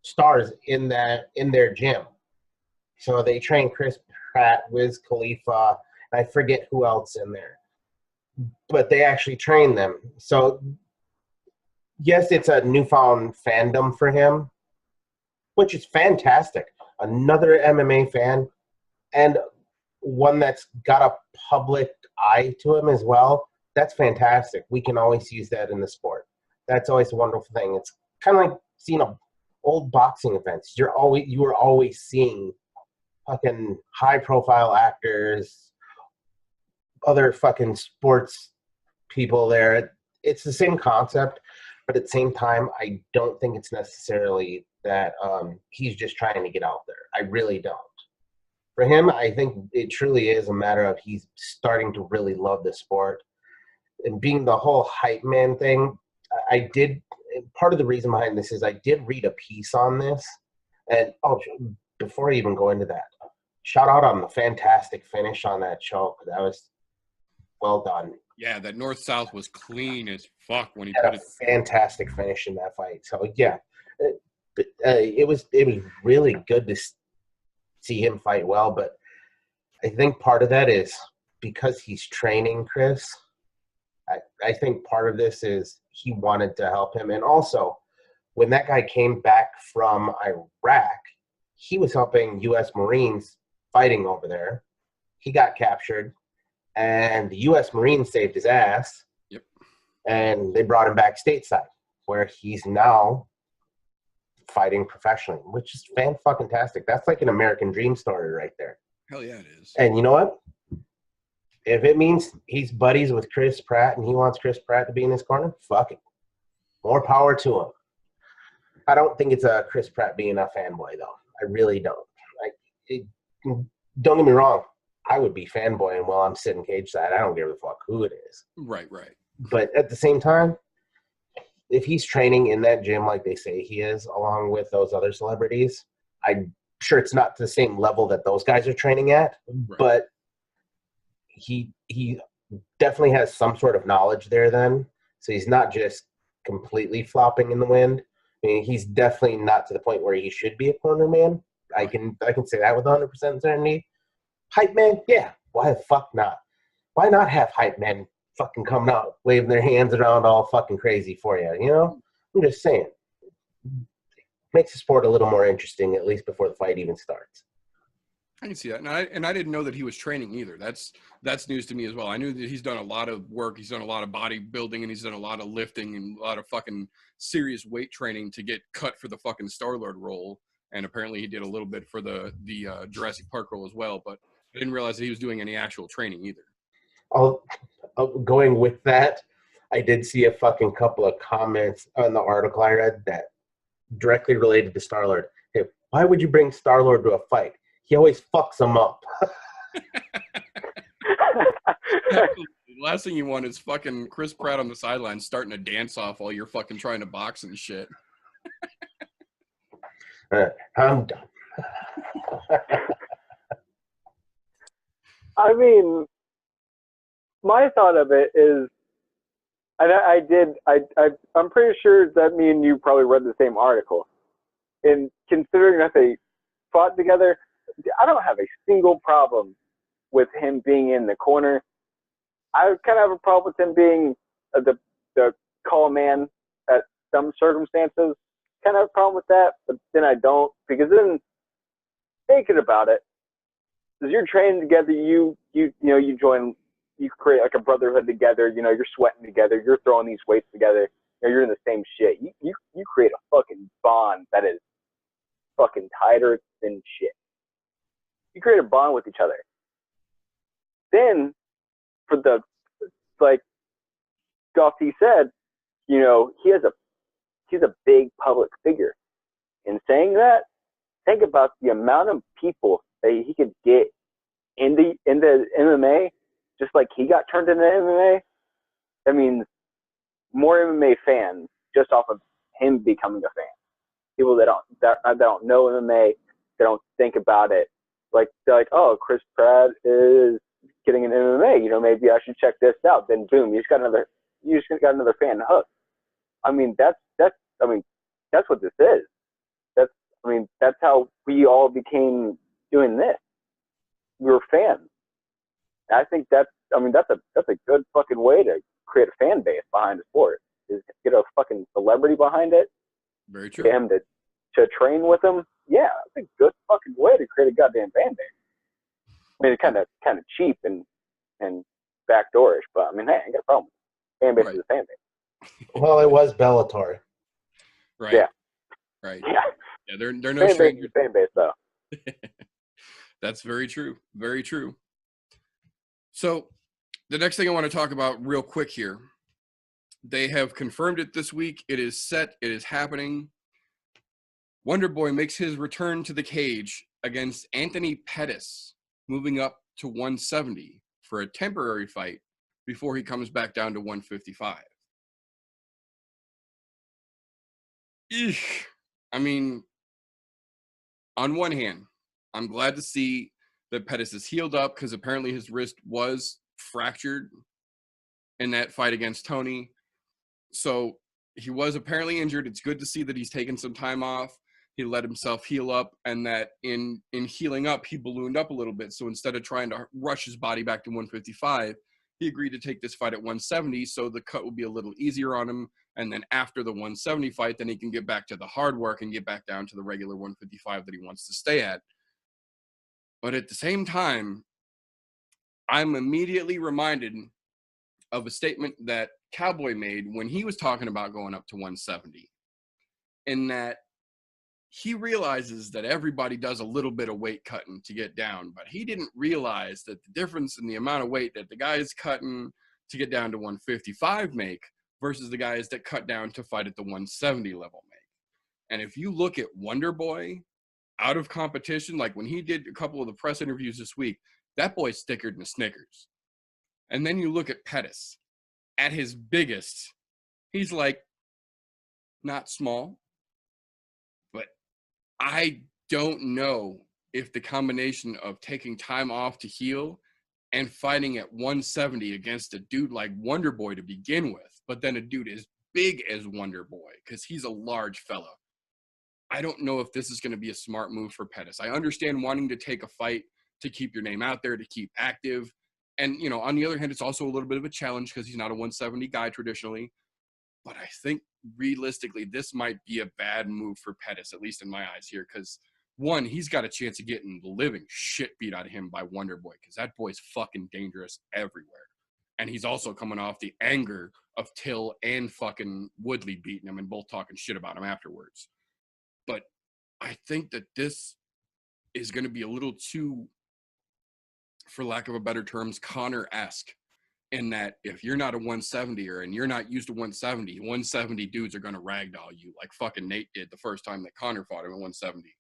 stars in their gym. So they train Chris Pratt, Wiz Khalifa, and I forget who else in there. But they actually train them. So yes, it's a newfound fandom for him, which is fantastic. Another MMA fan, and one that's got a public eye to him as well. That's fantastic. We can always use that in the sport. That's always a wonderful thing. It's kind of like seeing old boxing events. You were always seeing fucking high profile actors, other fucking sports people there. It's the same concept, but at the same time, I don't think it's necessarily that he's just trying to get out there. I really don't. For him, I think it truly is a matter of he's starting to really love the sport. And being the whole hype man thing, part of the reason behind this is I did read a piece on this And before I even go into that, shout out on the fantastic finish on that choke. That was well done. Yeah, that north-south was clean as fuck when he Had put a it. fantastic finish in that fight. So yeah, it was really good to see him fight well. But I think part of that is because he's training Chris. I think part of this is he wanted to help him, and also when that guy came back from Iraq, he was helping U.S. Marines fighting over there. He got captured, and the U.S. Marines saved his ass. Yep. And they brought him back stateside, where he's now fighting professionally, which is fan-fucking-tastic. That's like an American dream story right there. Hell yeah, it is. And you know what? If it means he's buddies with Chris Pratt and he wants Chris Pratt to be in his corner, fuck it. More power to him. I don't think it's a Chris Pratt being a fanboy, though. I really don't. Don't get me wrong. I would be fanboying while I'm sitting cage side. I don't give a fuck who it is. Right, right. But at the same time, if he's training in that gym like they say he is, along with those other celebrities, I'm sure it's not to the same level that those guys are training at, Right. but he definitely has some sort of knowledge there then. So he's not just completely flopping in the wind. I mean, he's definitely not to the point where he should be a corner man. I can say that with 100% certainty. Hype man, yeah. Why the fuck not? Why not have hype men fucking coming out, waving their hands around all fucking crazy for you, you know? I'm just saying. Makes the sport a little more interesting, at least before the fight even starts. I can see that. And I didn't know that he was training either. That's news to me as well. I knew that he's done a lot of work. He's done a lot of bodybuilding, and he's done a lot of lifting and a lot of fucking serious weight training to get cut for the fucking Star-Lord role. And apparently he did a little bit for the Jurassic Park role as well. But I didn't realize that he was doing any actual training either. Going with that, I did see a fucking couple of comments on the article I read that directly related to Star-Lord. Hey, why would you bring Star-Lord to a fight? He always fucks them up. The last thing you want is fucking Chris Pratt on the sideline starting to dance off while you're fucking trying to box and shit. I'm done. I mean, my thought of it is, and I'm pretty sure that me and you probably read the same article. And considering that they fought together, I don't have a single problem with him being in the corner. I kind of have a problem with him being the call man at some circumstances. Kind of have a problem with that, but then I don't, because then thinking about it, as you're training together, you join, you create like a brotherhood together. You know, you're sweating together, you're throwing these weights together. You know, you're in the same shit. You create a fucking bond that is fucking tighter than shit. You create a bond with each other. Then, for the, like Goffey said, you know, he's a big public figure. In saying that, think about the amount of people that he could get in the MMA, just like he got turned into MMA. That means more MMA fans just off of him becoming a fan. People that don't know MMA, they don't think about it. Like, they're like, oh, Chris Pratt is getting an MMA. You know, maybe I should check this out. Then boom, you just got another fan hooked. I mean, that's what this is. That's how we all became doing this. We were fans. And I think that's a good fucking way to create a fan base behind the sport. Is get a fucking celebrity behind it. Very true. Get him to train with him. Yeah, that's a good fucking way to create a goddamn fan base. I mean, it's kind of cheap and backdoorish, but I mean, hey, I ain't got a problem. Fan base is a fan base. Well, it was Bellator. Right. Yeah. Right. Yeah. Yeah, they're no strangers. Fan base though. That's very true. Very true. So the next thing I want to talk about real quick here, they have confirmed it this week. It is set. It is happening. Wonder Boy makes his return to the cage against Anthony Pettis, moving up to 170 for a temporary fight before he comes back down to 155. Eesh. I mean, on one hand, I'm glad to see that Pettis is healed up because apparently his wrist was fractured in that fight against Tony. So he was apparently injured. It's good to see that he's taken some time off. He let himself heal up, and that in healing up, he ballooned up a little bit. So instead of trying to rush his body back to 155, he agreed to take this fight at 170, so the cut will be a little easier on him. And then after the 170 fight, then he can get back to the hard work and get back down to the regular 155 that he wants to stay at. But at the same time, I'm immediately reminded of a statement that Cowboy made when he was talking about going up to 170, in that he realizes that everybody does a little bit of weight cutting to get down, but he didn't realize that the difference in the amount of weight that the guys cutting to get down to 155 make versus the guys that cut down to fight at the 170 level make. And if you look at Wonder Boy out of competition, like when he did a couple of the press interviews this week, that boy's stickered in a Snickers. And then you look at Pettis. At his biggest, he's like not small, but I don't know if the combination of taking time off to heal and fighting at 170 against a dude like Wonder Boy to begin with, but then a dude as big as Wonder Boy, because he's a large fella. I don't know if this is going to be a smart move for Pettis. I understand wanting to take a fight to keep your name out there, to keep active. And, you know, on the other hand, it's also a little bit of a challenge because he's not a 170 guy traditionally. But I think realistically, this might be a bad move for Pettis, at least in my eyes here, because one, he's got a chance of getting the living shit beat out of him by Wonder Boy, because that boy's fucking dangerous everywhere. And he's also coming off the anger of Till and fucking Woodley beating him and both talking shit about him afterwards. But I think that this is going to be a little too, for lack of a better terms, Conor-esque, in that if you're not a 170er and you're not used to 170 dudes are going to ragdoll you like fucking Nate did the first time that Conor fought him at 170.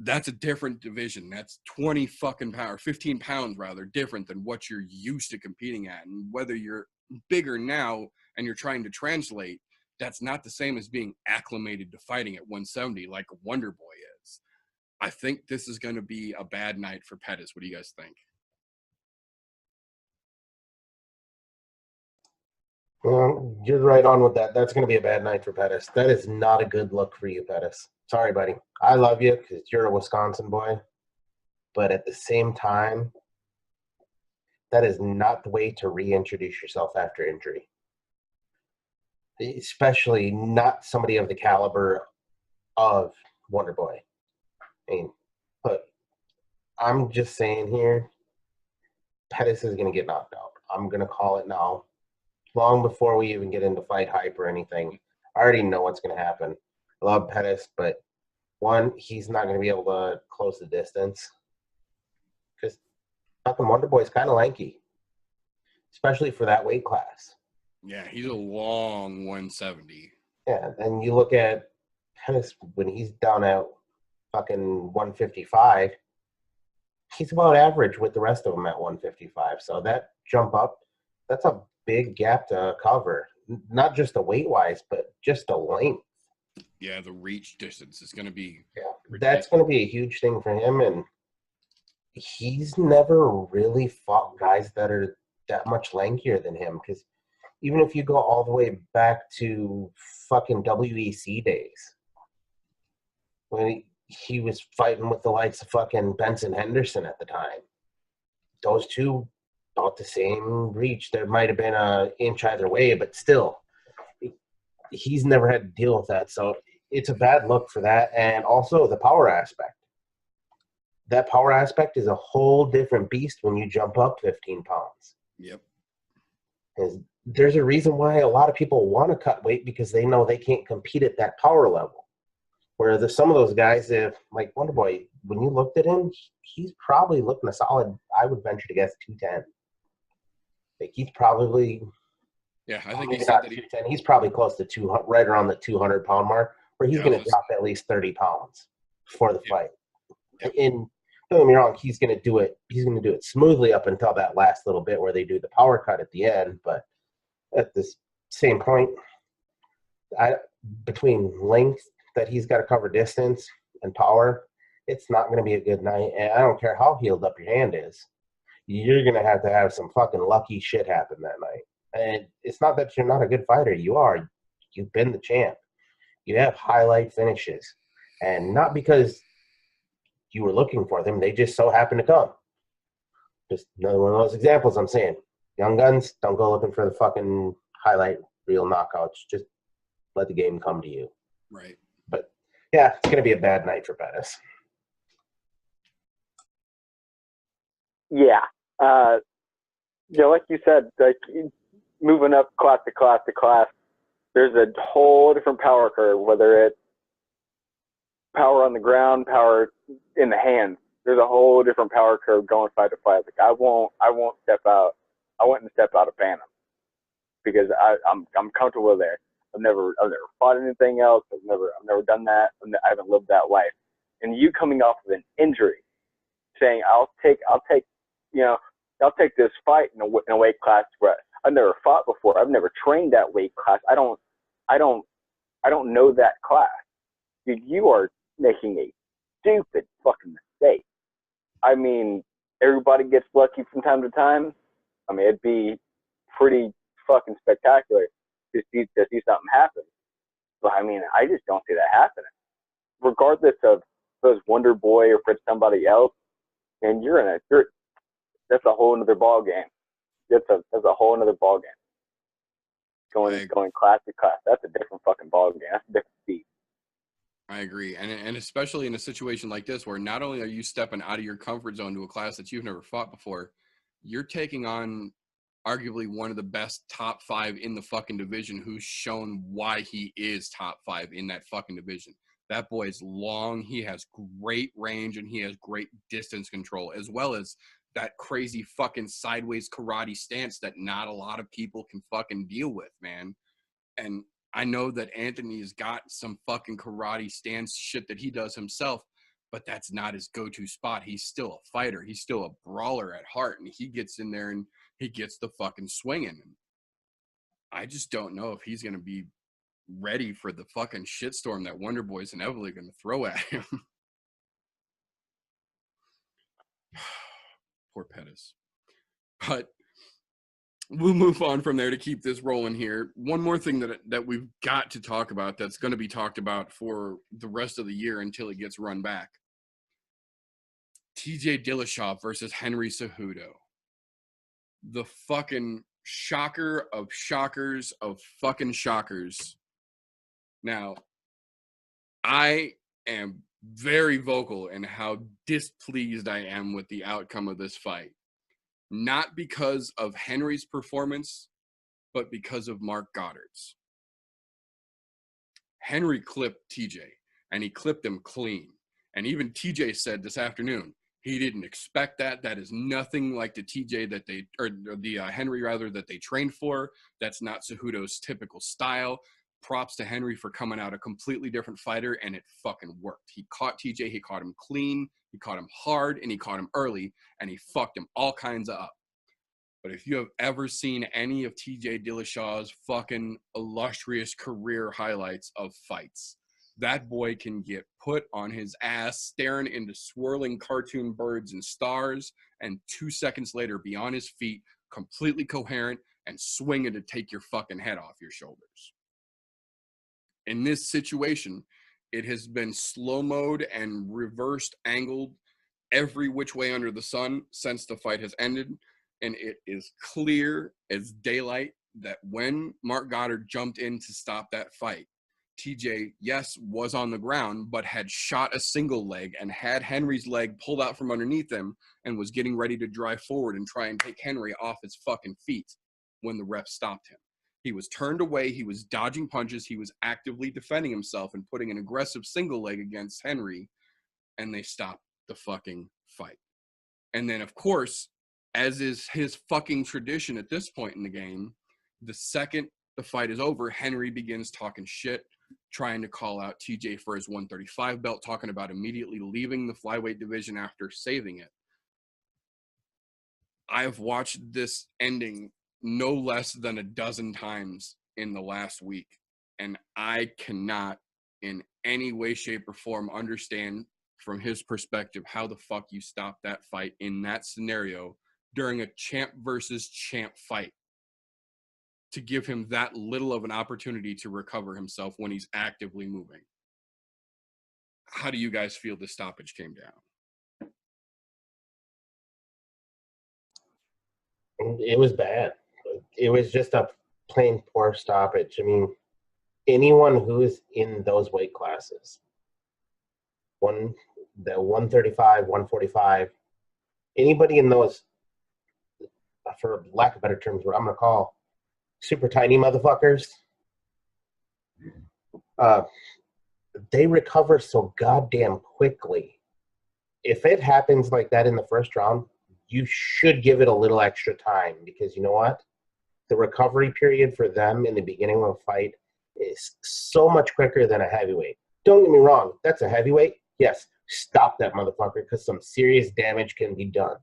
That's a different division. That's 20 fucking pounds, 15 pounds rather, different than what you're used to competing at. And whether you're bigger now and you're trying to translate, that's not the same as being acclimated to fighting at 170 like a Wonder Boy is. I think this is going to be a bad night for Pettis. What do you guys think? Well, you're right on with that. That's going to be a bad night for Pettis. That is not a good look for you, Pettis. Sorry, buddy. I love you because you're a Wisconsin boy. But at the same time, that is not the way to reintroduce yourself after injury. Especially not somebody of the caliber of Wonder Boy. I mean, but I'm just saying here, Pettis is going to get knocked out. I'm going to call it now. Long before we even get into fight hype or anything, I already know what's going to happen. I love Pettis, but one, he's not going to be able to close the distance because fucking Wonder Boy's kind of lanky, especially for that weight class. Yeah, he's a long 170. Yeah, and you look at Pettis when he's down at fucking 155, he's about average with the rest of them at 155. So that jump up, that's a big gap to cover, not just the weight wise, but just the length. Yeah, the reach distance is going to be that's going to be a huge thing for him. And he's never really fought guys that are that much lankier than him, because even if you go all the way back to fucking WEC days, when he was fighting with the likes of fucking Benson Henderson at the time, those two about the same reach. There might have been an inch either way, but still, he's never had to deal with that. So it's a bad look for that. And also the power aspect. That power aspect is a whole different beast when you jump up 15 pounds. Yep. There's a reason why a lot of people want to cut weight, because they know they can't compete at that power level. Where there's some of those guys, if like Wonder Boy, when you looked at him, he's probably looking a solid, I would venture to guess, 210. Like he's probably, yeah, I think he's not 210. He's probably close to 200, right around the 200-pound mark, where he's going to drop at least 30 pounds for the fight. Yep. And don't get me wrong, he's going to do it. He's going to do it smoothly up until that last little bit where they do the power cut at the end. But at this same point, between length that he's got to cover distance and power, it's not going to be a good night. And I don't care how healed up your hand is. You're going to have some fucking lucky shit happen that night. And it's not that you're not a good fighter. You are. You've been the champ. You have highlight finishes. And not because you were looking for them, they just so happen to come. Just another one of those examples I'm saying. Young guns, don't go looking for the fucking highlight reel knockouts. Just let the game come to you. Right. But, yeah, it's going to be a bad night for Pettis. Yeah. Like you said, like moving up class to class to class, there's a whole different power curve, whether it's power on the ground, power in the hands. There's a whole different power curve going fight to fight. Like I won't step out. I wouldn't step out of Phantom because I'm comfortable there. I've never fought anything else. I've never done that. I haven't lived that life. And you coming off of an injury, saying I'll take this fight in a weight class where I've never fought before. I've never trained that weight class. I don't know that class. Dude, you are making a stupid fucking mistake. I mean, everybody gets lucky from time to time. I mean, it'd be pretty fucking spectacular to see something happen. But I mean, I just don't see that happening. Regardless of if it was Wonder Boy or if it's somebody else, and that's a whole another ball game. That's a whole another ball game. Going class to class. That's a different fucking ball game. That's a different beat. I agree. And especially in a situation like this where not only are you stepping out of your comfort zone to a class that you've never fought before, you're taking on arguably one of the best top 5 in the fucking division who's shown why he is top 5 in that fucking division. That boy is long. He has great range and he has great distance control, as well as that crazy fucking sideways karate stance that not a lot of people can fucking deal with, man. And I know that Anthony's got some fucking karate stance shit that he does himself, but that's not his go-to spot. He's still a fighter. He's still a brawler at heart, and he gets in there and he gets the fucking swinging. And I just don't know if he's going to be ready for the fucking shitstorm that Wonder Boy's inevitably going to throw at him. Poor Pettis. But we'll move on from there to keep this rolling here. One more thing that we've got to talk about that's going to be talked about for the rest of the year until it gets run back. TJ Dillashaw versus Henry Cejudo. The fucking shocker of shockers of fucking shockers. Now, I am very vocal in how displeased I am with the outcome of this fight. Not because of Henry's performance, but because of Mark Goddard's. Henry clipped TJ, and he clipped him clean. And even TJ said this afternoon, he didn't expect that. That is nothing like the TJ that they, or the Henry rather, that they trained for. That's not Cejudo's typical style. Props to Henry for coming out a completely different fighter, and it fucking worked. He caught TJ, he caught him clean, he caught him hard, and he caught him early, and he fucked him all kinds of up. But if you have ever seen any of TJ Dillashaw's fucking illustrious career highlights of fights, that boy can get put on his ass staring into swirling cartoon birds and stars, and 2 seconds later be on his feet, completely coherent, and swinging to take your fucking head off your shoulders. In this situation, it has been slow-moed and reversed angled every which way under the sun since the fight has ended. And it is clear as daylight that when Mark Goddard jumped in to stop that fight, TJ, yes, was on the ground, but had shot a single leg and had Henry's leg pulled out from underneath him and was getting ready to drive forward and try and take Henry off his fucking feet when the ref stopped him. He was turned away. He was dodging punches. He was actively defending himself and putting an aggressive single leg against Henry, and they stopped the fucking fight. And then, of course, as is his fucking tradition at this point in the game, the second the fight is over, Henry begins talking shit, trying to call out TJ for his 135 belt, talking about immediately leaving the flyweight division after saving it. I have watched this ending no less than a dozen times in the last week, and I cannot in any way, shape, or form understand from his perspective, how the fuck you stop that fight in that scenario during a champ versus champ fight, to give him that little of an opportunity to recover himself when he's actively moving. How do you guys feel the stoppage came down? It was bad. It was just a plain poor stoppage. I mean, anyone who's in those weight classes, the 135, 145, anybody in those, for lack of better terms, what I'm going to call super tiny motherfuckers, they recover so goddamn quickly. If it happens like that in the first round, you should give it a little extra time, because you know what? The recovery period for them in the beginning of a fight is so much quicker than a heavyweight. Don't get me wrong, that's a heavyweight. Yes, stop that motherfucker, because some serious damage can be done.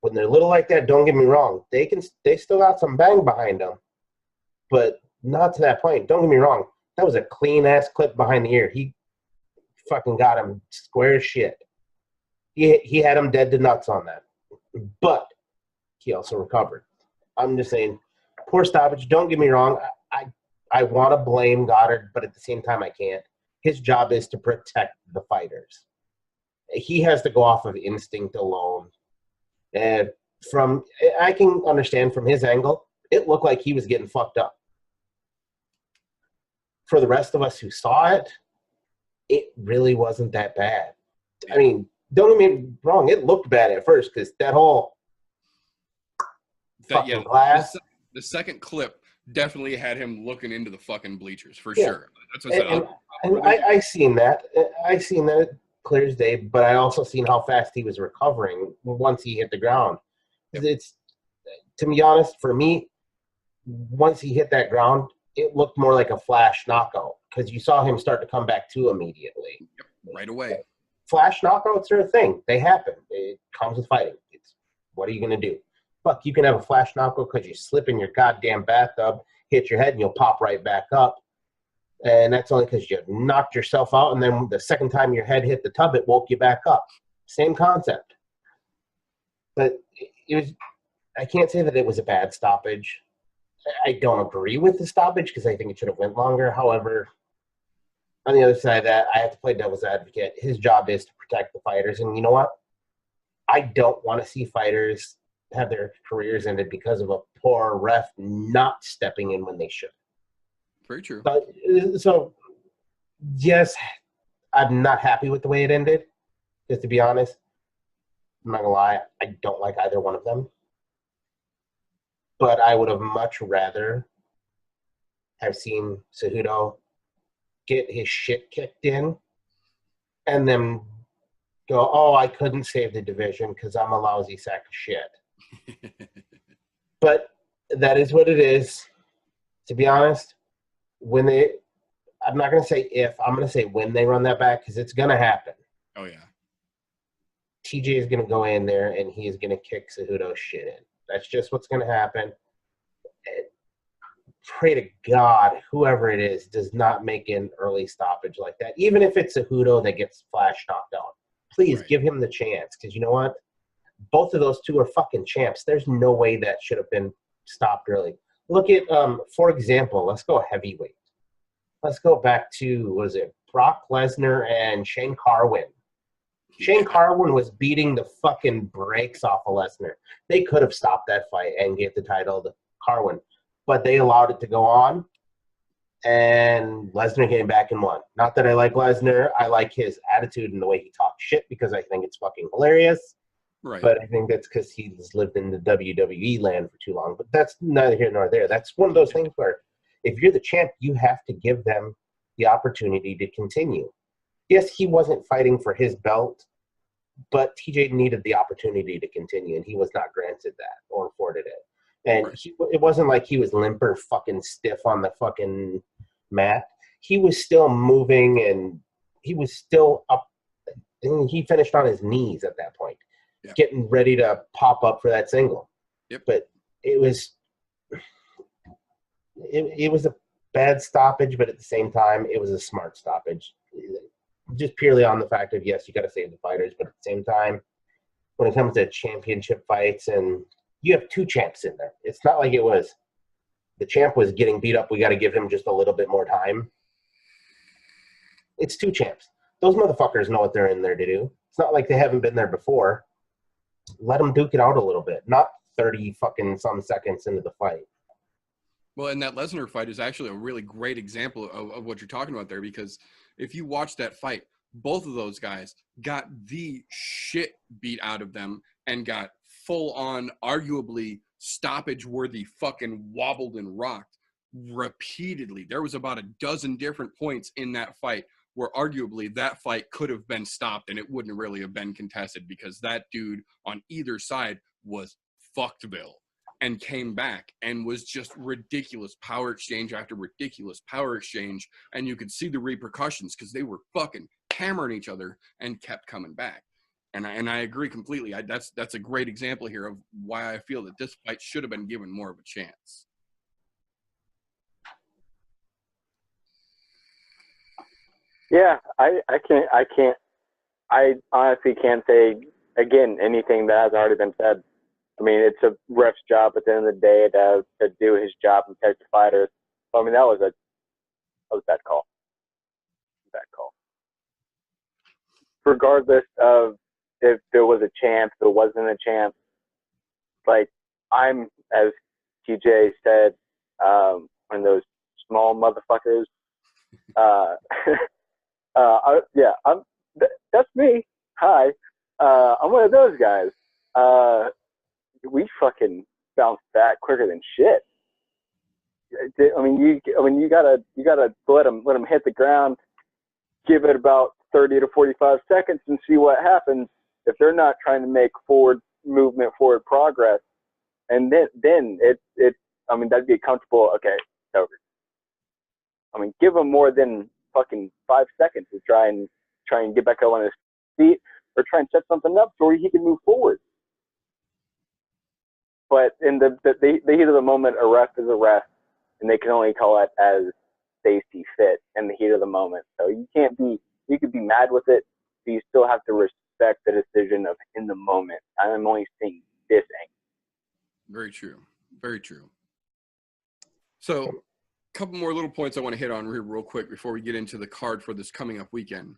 When they're little like that, don't get me wrong, they still got some bang behind them, but not to that point. Don't get me wrong, that was a clean ass clip behind the ear. He fucking got him square as shit. He had him dead to nuts on that, but he also recovered. I'm just saying, poor stoppage. Don't get me wrong, I want to blame Goddard, but at the same time I can't. His job is to protect the fighters. He has to go off of instinct alone. And I can understand from his angle, it looked like he was getting fucked up. For the rest of us who saw it, it really wasn't that bad. I mean, don't get me wrong, it looked bad at first, because that whole fucking glass. The second clip definitely had him looking into the fucking bleachers, for sure. That's what I said. I seen that. I seen that clear as day, but I also seen how fast he was recovering once he hit the ground. Yep. It's, to be honest, for me, once he hit that ground, it looked more like a flash knockout, because you saw him start to come back to immediately. Yep, right away. Flash knockouts are a thing. They happen. It comes with fighting. What are you going to do? Fuck, you can have a flash knockout because you slip in your goddamn bathtub, hit your head, and you'll pop right back up. And that's only because you knocked yourself out, and then the second time your head hit the tub, it woke you back up. Same concept. But I can't say that it was a bad stoppage. I don't agree with the stoppage, because I think it should have went longer. However, on the other side of that, I have to play devil's advocate. His job is to protect the fighters. And you know what? I don't want to see fighters have their careers ended because of a poor ref not stepping in when they should. Very true. So, yes, I'm not happy with the way it ended. Just to be honest, I'm not going to lie, I don't like either one of them. But I would have much rather have seen Cejudo get his shit kicked in and then go, oh, I couldn't save the division because I'm a lousy sack of shit. But that is what it is. To be honest, I'm not going to say if, I'm going to say when they run that back, because it's going to happen. Oh, yeah. TJ is going to go in there and he is going to kick Cejudo's shit in. That's just what's going to happen. And pray to God, whoever it is, does not make an early stoppage like that. Even if it's Cejudo that gets flash knocked out. Please give him the chance, because you know what? Both of those two are fucking champs. There's no way that should have been stopped early. Look at, for example, let's go heavyweight. Let's go back to, was it Brock Lesnar and Shane Carwin? Shane Carwin was beating the fucking brakes off of Lesnar. They could have stopped that fight and gave the title to Carwin, but they allowed it to go on, and Lesnar came back and won. Not that I like Lesnar. I like his attitude and the way he talks shit, because I think it's fucking hilarious. Right. But I think that's because he's lived in the WWE land for too long. But that's neither here nor there. That's one of those things where if you're the champ, you have to give them the opportunity to continue. Yes, he wasn't fighting for his belt, but TJ needed the opportunity to continue, and he was not granted that or afforded it. And it wasn't like he was limp or fucking stiff on the fucking mat. He was still moving, and he was still up. And he finished on his knees at that point, getting ready to pop up for that single. Yep. But it was a bad stoppage, but at the same time, it was a smart stoppage. just purely on the fact of, yes, you got to save the fighters, but at the same time, when it comes to championship fights, and you have 2 champs in there, it's not like it was the champ was getting beat up, we got to give him just a little bit more time. It's 2 champs. Those motherfuckers know what they're in there to do. It's not like they haven't been there before. Let them duke it out a little bit, not 30 fucking some seconds into the fight. Well, and that Lesnar fight is actually a really great example of what you're talking about there, because if you watch that fight, both of those guys got the shit beat out of them and got full-on, arguably stoppage-worthy fucking wobbled and rocked repeatedly. There was about a dozen different points in that fight where arguably that fight could have been stopped and it wouldn't really have been contested, because that dude on either side was fucked-ville and came back and was just ridiculous power exchange after ridiculous power exchange. And you could see the repercussions because they were fucking hammering each other and kept coming back. And I agree completely. That's a great example here of why I feel that this fight should have been given more of a chance. Yeah, I honestly can't say, again, anything that has already been said. I mean, it's a ref's job at the end of the day to do his job and protect the fighters. I mean, that was a bad call. Bad call. Regardless of if there was a champ, if there wasn't a champ, like, I'm, as TJ said, one of those small motherfuckers. That's me. Hi. I'm one of those guys. We fucking bounce back quicker than shit. I mean, you gotta let them hit the ground, give it about 30 to 45 seconds, and see what happens. If they're not trying to make forward movement, forward progress, and then I mean, that'd be a comfortable. Okay, it's over. I mean, give them more than fucking 5 seconds to try and get back up on his feet, or try and set something up so he can move forward. But in the heat of the moment, a ref is a ref, and they can only call it as they see fit in the heat of the moment. So you could be mad with it, but you still have to respect the decision of in the moment. I'm only seeing this angle. Very true. Very true. So a couple more little points I want to hit on real quick before we get into the card for this coming up weekend.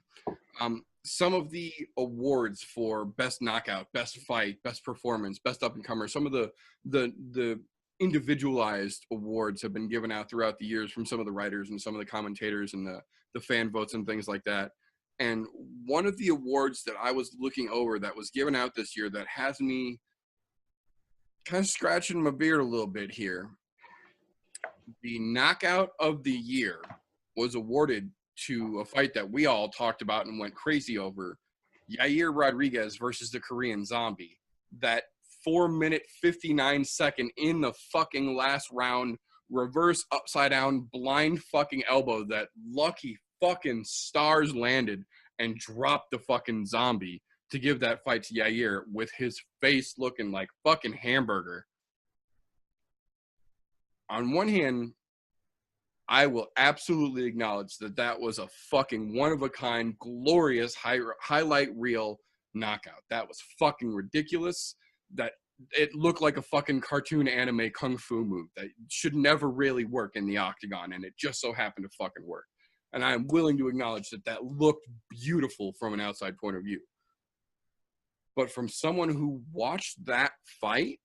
Some of the awards for best knockout, best fight, best performance, best up-and-comer, some of the individualized awards have been given out throughout the years from some of the writers and some of the commentators and the fan votes and things like that. And one of the awards that I was looking over that was given out this year that has me kind of scratching my beard a little bit here. The knockout of the year was awarded to a fight that we all talked about and went crazy over, Yair Rodriguez versus the Korean Zombie. That 4-minute, 59-second in the fucking last round, reverse upside down, blind fucking elbow that lucky fucking stars landed and dropped the fucking Zombie to give that fight to Yair with his face looking like fucking hamburger. On one hand, I will absolutely acknowledge that was a fucking one-of-a-kind, glorious highlight reel knockout. That was fucking ridiculous. That it looked like a fucking cartoon anime kung fu move that should never really work in the octagon, and it just so happened to fucking work. And I am willing to acknowledge that looked beautiful from an outside point of view. But from someone who watched that fight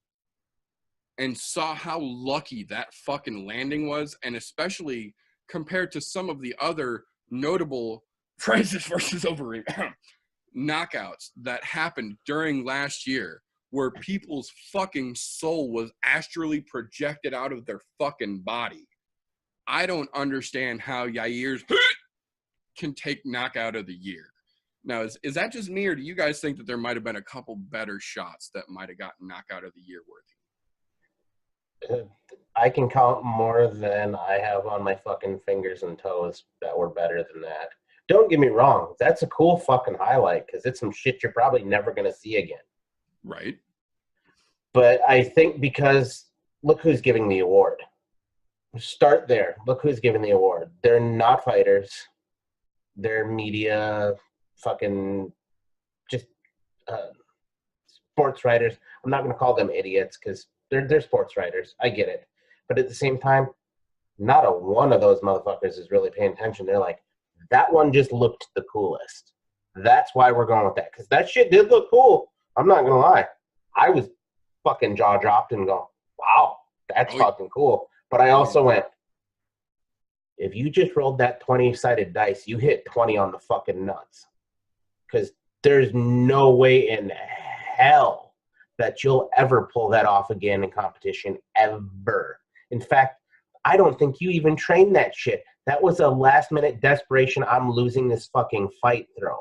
and saw how lucky that fucking landing was, and especially compared to some of the other notable Francis versus Overeem knockouts that happened during last year, where people's fucking soul was astrally projected out of their fucking body. I don't understand how Yair's can take knockout of the year. Now, is that just me, or do you guys think that there might have been a couple better shots that might have gotten knockout of the year worthy? I can count more than I have on my fucking fingers and toes that were better than that. Don't get me wrong. That's a cool fucking highlight because it's some shit you're probably never going to see again. Right. But I think because look who's giving the award. Start there. Look who's giving the award. They're not fighters. their media, fucking just sports writers. I'm not going to call them idiots because they're sports writers. I get it. But at the same time, not a one of those motherfuckers is really paying attention. They're like, that one just looked the coolest. That's why we're going with that. Because that shit did look cool. I'm not going to lie. I was fucking jaw dropped and going, wow, that's fucking cool. But I also went, if you just rolled that 20-sided dice, you hit 20 on the fucking nuts. Because there's no way in hell that you'll ever pull that off again in competition, ever. In fact, I don't think you even trained that shit. That was a last-minute desperation, I'm losing this fucking fight throw.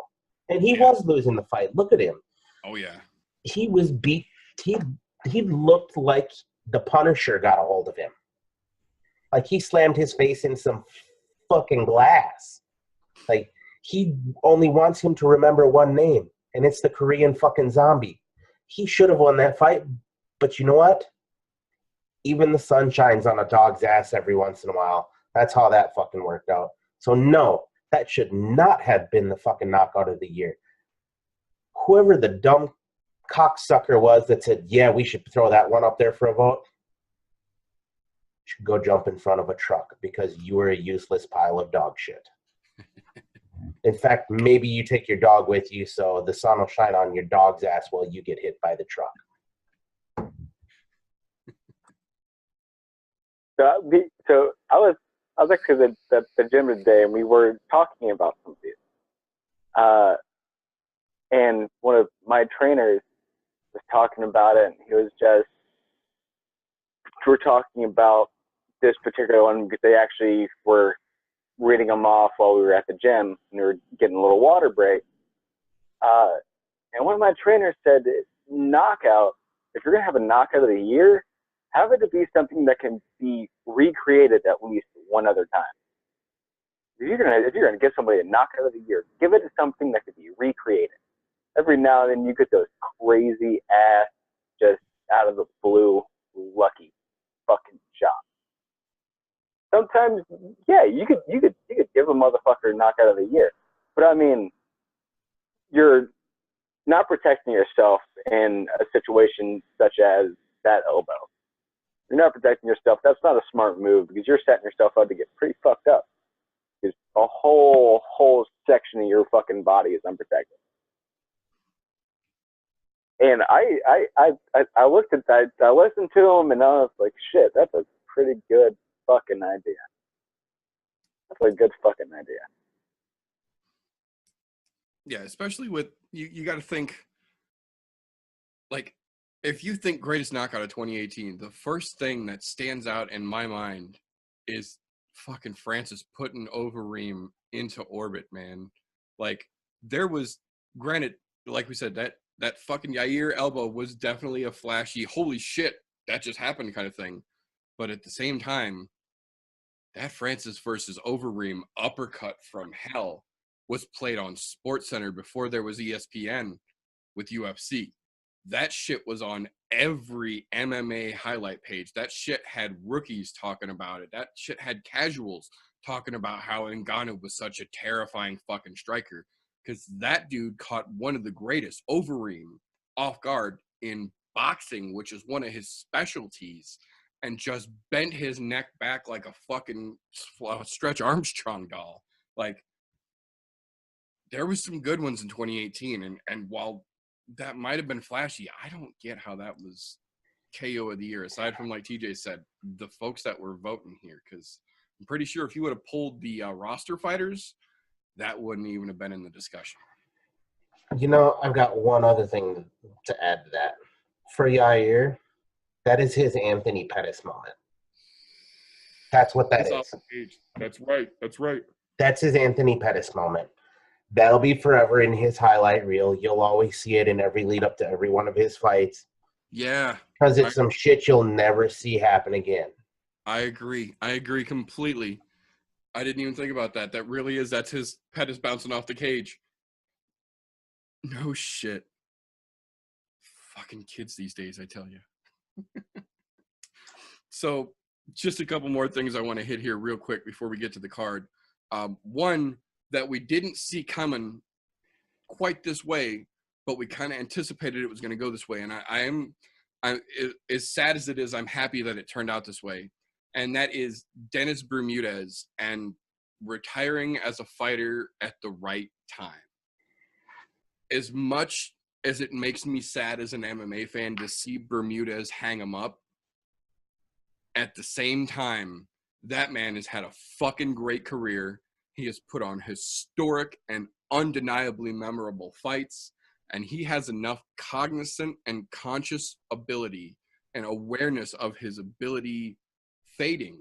And he was losing the fight. Look at him. Oh, yeah. He was beat. He looked like the Punisher got a hold of him. Like he slammed his face in some fucking glass. Like he only wants him to remember one name, and it's the Korean fucking zombie. He should have won that fight, but you know what? Even the sun shines on a dog's ass every once in a while. That's how that fucking worked out. So no, that should not have been the fucking knockout of the year. Whoever the dumb cocksucker was that said, yeah, we should throw that one up there for a vote, should go jump in front of a truck because you were a useless pile of dog shit. In fact, maybe you take your dog with you so the sun will shine on your dog's ass while you get hit by the truck. So I was actually at the gym today, and we were talking about some of these. And one of my trainers was talking about it, and he was just, we're talking about this particular one because they actually were reading them off while we were at the gym, and we were getting a little water break. And one of my trainers said, knockout, if you're going to have a knockout of the year, have it to be something that can be recreated at least one other time. If you're gonna give somebody a knockout of the year, give it to something that can be recreated. Every now and then you get those crazy ass, just out of the blue, lucky fucking shots. Sometimes, yeah, you could give a motherfucker a knockout of the year, but I mean, you're not protecting yourself in a situation such as that elbow. You're not protecting yourself. That's not a smart move because you're setting yourself up to get pretty fucked up. Because a whole section of your fucking body is unprotected. And I looked at that, I listened to him, and I was like, shit, that's a pretty good fucking idea. That's a good fucking idea. Yeah, especially with, you got to think, like, if you think greatest knockout of 2018, the first thing that stands out in my mind is fucking Francis putting Overeem into orbit, man. Like, there was, granted, like we said, that fucking Yair elbow was definitely a flashy, holy shit, that just happened kind of thing. But at the same time, that Francis versus Overeem uppercut from hell was played on SportsCenter before there was ESPN with UFC. That shit was on every MMA highlight page. That shit had rookies talking about it. That shit had casuals talking about how Ngannou was such a terrifying fucking striker. Because that dude caught one of the greatest, Overeem, off guard in boxing, which is one of his specialties, and just bent his neck back like a fucking Stretch Armstrong doll. Like, there was some good ones in 2018, and while that might have been flashy, I don't get how that was KO of the year, aside from, like TJ said, the folks that were voting here, because I'm pretty sure if you would have pulled the roster fighters, that wouldn't even have been in the discussion. You know, I've got one other thing to add to that. For Yair, that is his Anthony Pettis moment. That's what that is. That's right. That's right. That's his Anthony Pettis moment. That'll be forever in his highlight reel. You'll always see it in every lead up to every one of his fights. Yeah. Because it's some shit you'll never see happen again. I agree. I agree completely. I didn't even think about that. That really is. That's his Pettis bouncing off the cage. No shit. Fucking kids these days, I tell you. So, just a couple more things I want to hit here real quick before we get to the card. One, that we didn't see coming quite this way, but we kind of anticipated it was going to go this way. And I'm as sad as it is, I'm happy that it turned out this way. And that is Dennis Bermudez and retiring as a fighter at the right time. As much as it makes me sad as an MMA fan to see Bermudez hang him up, at the same time, that man has had a fucking great career. He has put on historic and undeniably memorable fights, and he has enough cognizant and conscious ability and awareness of his ability fading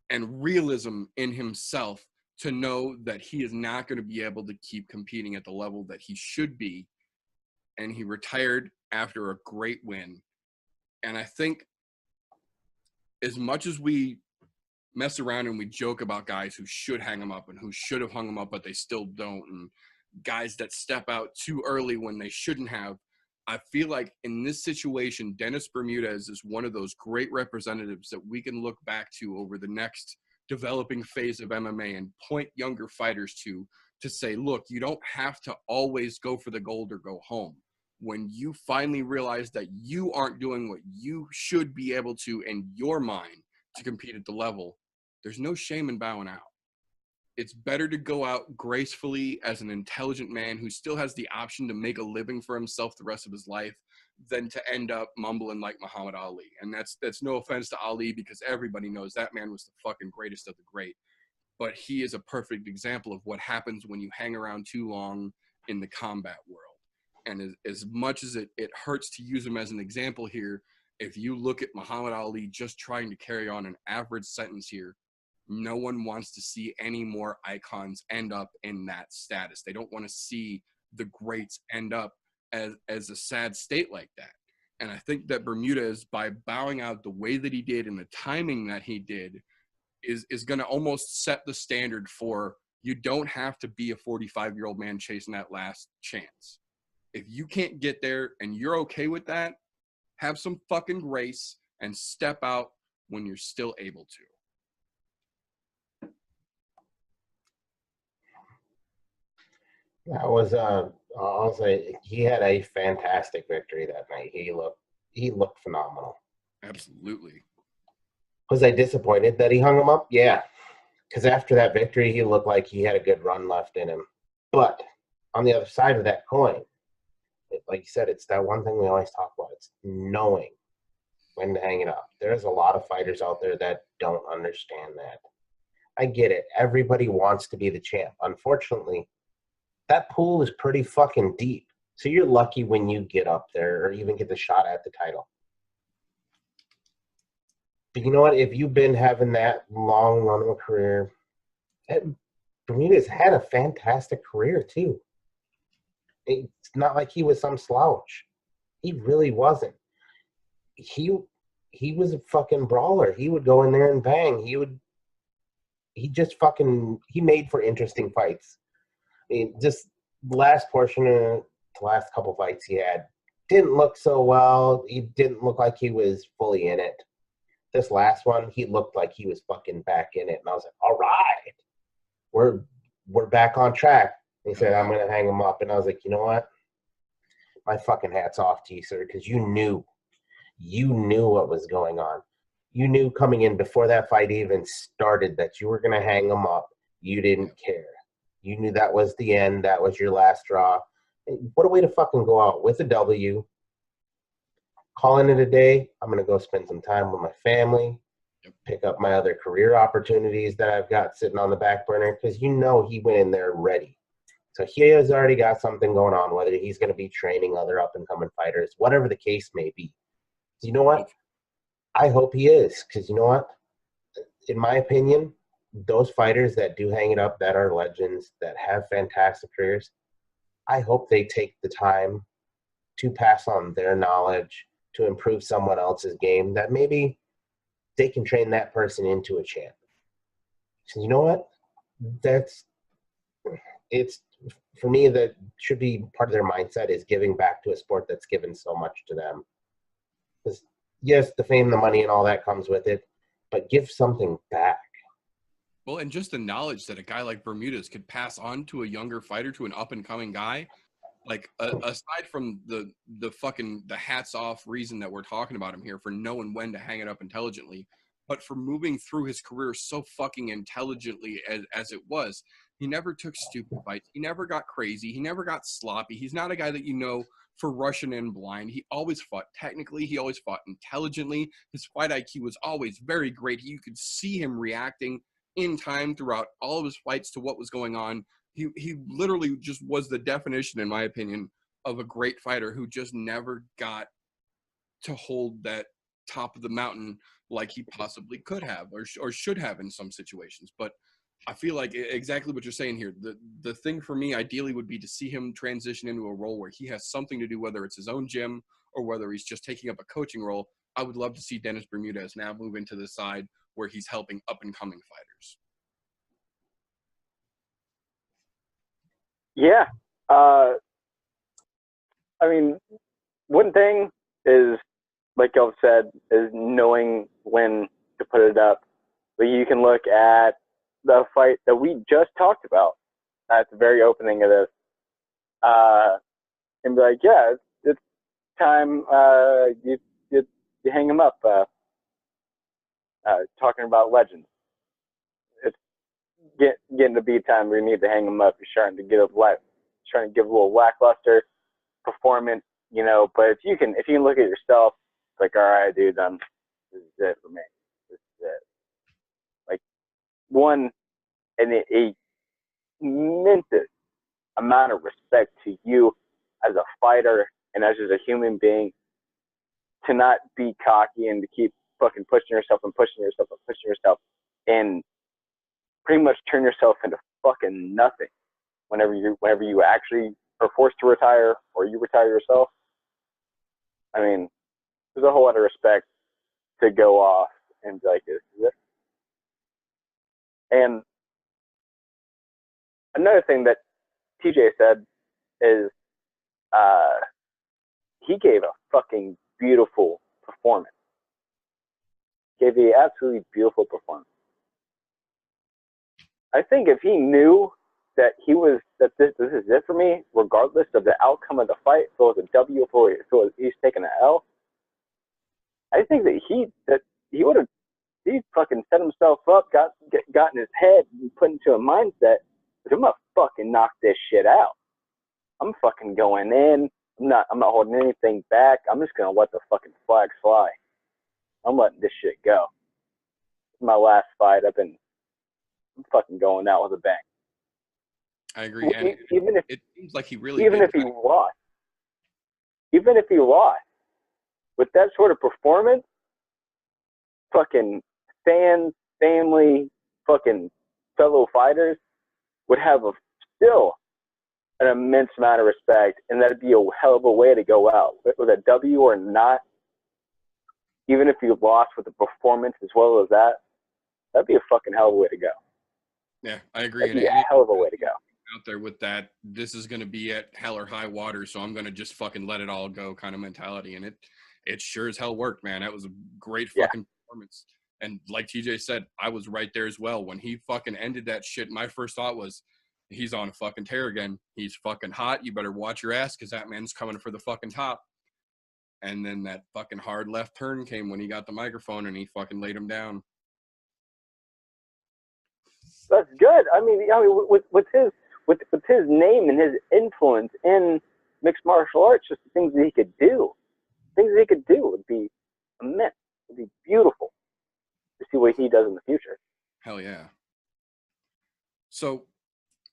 and realism in himself to know that he is not going to be able to keep competing at the level that he should be. And he retired after a great win. And I think as much as we mess around and we joke about guys who should hang them up and who should have hung them up, but they still don't, and guys that step out too early when they shouldn't have, I feel like in this situation, Dennis Bermudez is one of those great representatives that we can look back to over the next developing phase of MMA and point younger fighters to say, look, you don't have to always go for the gold or go home. When you finally realize that you aren't doing what you should be able to in your mind to compete at the level, there's no shame in bowing out. It's better to go out gracefully as an intelligent man who still has the option to make a living for himself the rest of his life than to end up mumbling like Muhammad Ali. And that's no offense to Ali, because everybody knows that man was the fucking greatest of the great. But he is a perfect example of what happens when you hang around too long in the combat world. And as much as it hurts to use him as an example here, if you look at Muhammad Ali just trying to carry on an average sentence here, no one wants to see any more icons end up in that status. They don't want to see the greats end up as a sad state like that. And I think that Bermudez, by bowing out the way that he did and the timing that he did, is going to almost set the standard for you don't have to be a 45-year-old man chasing that last chance. If you can't get there and you're okay with that, have some fucking grace and step out when you're still able to. That was I'll say he had a fantastic victory that night. He looked phenomenal. Absolutely. Was I disappointed that he hung him up? Yeah. Because after that victory, he looked like he had a good run left in him. But on the other side of that coin, like you said, it's that one thing we always talk about. It's knowing when to hang it up. There's a lot of fighters out there that don't understand that. I get it. Everybody wants to be the champ. Unfortunately, that pool is pretty fucking deep. So you're lucky when you get up there or even get the shot at the title. But you know what? If you've been having that long run of a career, Bermudez had a fantastic career too. It's not like he was some slouch. He really wasn't. He was a fucking brawler. He would go in there and bang. He made for interesting fights. I mean, just last portion of the last couple fights he had didn't look so well. He didn't look like he was fully in it. This last one, he looked like he was fucking back in it. And I was like, all right, we're back on track. He said, I'm going to hang him up. And I was like, you know what? My fucking hat's off to you, sir, because you knew what was going on. You knew coming in before that fight even started that you were going to hang him up. You didn't care. You knew that was the end. That was your last draw. What a way to fucking go out with a W. Calling it a day. I'm going to go spend some time with my family, pick up my other career opportunities that I've got sitting on the back burner, because he went in there ready. So he has already got something going on, whether he's going to be training other up-and-coming fighters, whatever the case may be. You know what? I hope he is, because you know what? In my opinion, those fighters that do hang it up, that are legends, that have fantastic careers, I hope they take the time to pass on their knowledge to improve someone else's game, that maybe they can train that person into a champ. So you know what? For me, that should be part of their mindset, is giving back to a sport that's given so much to them. Because yes, the fame, the money, and all that comes with it, but give something back. Well, and just the knowledge that a guy like Bermudez could pass on to a younger fighter, to an up-and-coming guy, like aside from the hats off reason that we're talking about him here for knowing when to hang it up intelligently, but for moving through his career so fucking intelligently as it was. He never took stupid fights. He never got crazy. He never got sloppy. He's not a guy that for rushing in blind. He always fought technically. He always fought intelligently. His fight IQ was always very great. You could see him reacting in time throughout all of his fights to what was going on. He literally just was the definition, in my opinion, of a great fighter who just never got to hold that top of the mountain like he possibly could have or should have in some situations. But I feel like exactly what you're saying here. The thing for me ideally would be to see him transition into a role where he has something to do, whether it's his own gym or whether he's just taking up a coaching role. I would love to see Dennis Bermudez now move into the side where he's helping up-and-coming fighters. Yeah. I mean, one thing is, like y'all said, is knowing when to put it up. But you can look at the fight that we just talked about at the very opening of this, and be like, yeah, it's time you hang him up. Talking about legends, it's getting to be time where you need to hang him up. You're starting to trying to give a little lackluster performance, But if you can look at yourself, it's like, all right, dude, this is it for me. This is it. Like, one, and it meant this amount of respect to you as a fighter and as just a human being, to not be cocky and to keep fucking pushing yourself and pretty much turn yourself into fucking nothing whenever you actually are forced to retire or you retire yourself. I mean, there's a whole lot of respect to go off and be like, this is it. And another thing that TJ said is he gave a fucking beautiful performance. Gave the absolutely beautiful performance. I think if he knew that this is it for me, regardless of the outcome of the fight, if it was a W, if he's taking an L, I think that he would have fucking set himself up, got in his head and put into a mindset that I'm gonna fucking knock this shit out. I'm fucking going in. I'm not holding anything back. I'm just gonna let the fucking flags fly. I'm letting this shit go. It's my last fight. I'm fucking going out with a bang. I agree. And even if it seems like he really even if he lost with that sort of performance, fucking fans, family, fucking fellow fighters would have still an immense amount of respect, and that'd be a hell of a way to go out with a W or not. Even if you lost with the performance as well as that'd be a fucking hell of a way to go. Yeah, I agree. That'd be a hell of a way to go. Out there with that, this is going to be at hell or high water, so I'm going to just fucking let it all go kind of mentality. And it sure as hell worked, man. That was a great fucking performance. And like TJ said, I was right there as well. When he fucking ended that shit, my first thought was, he's on a fucking tear again. He's fucking hot. You better watch your ass because that man's coming for the fucking top. And then that fucking hard left turn came when he got the microphone and he fucking laid him down. That's good. I mean, with his name and his influence in mixed martial arts, just the things that he could do would be immense. It would be beautiful to see what he does in the future. Hell yeah. So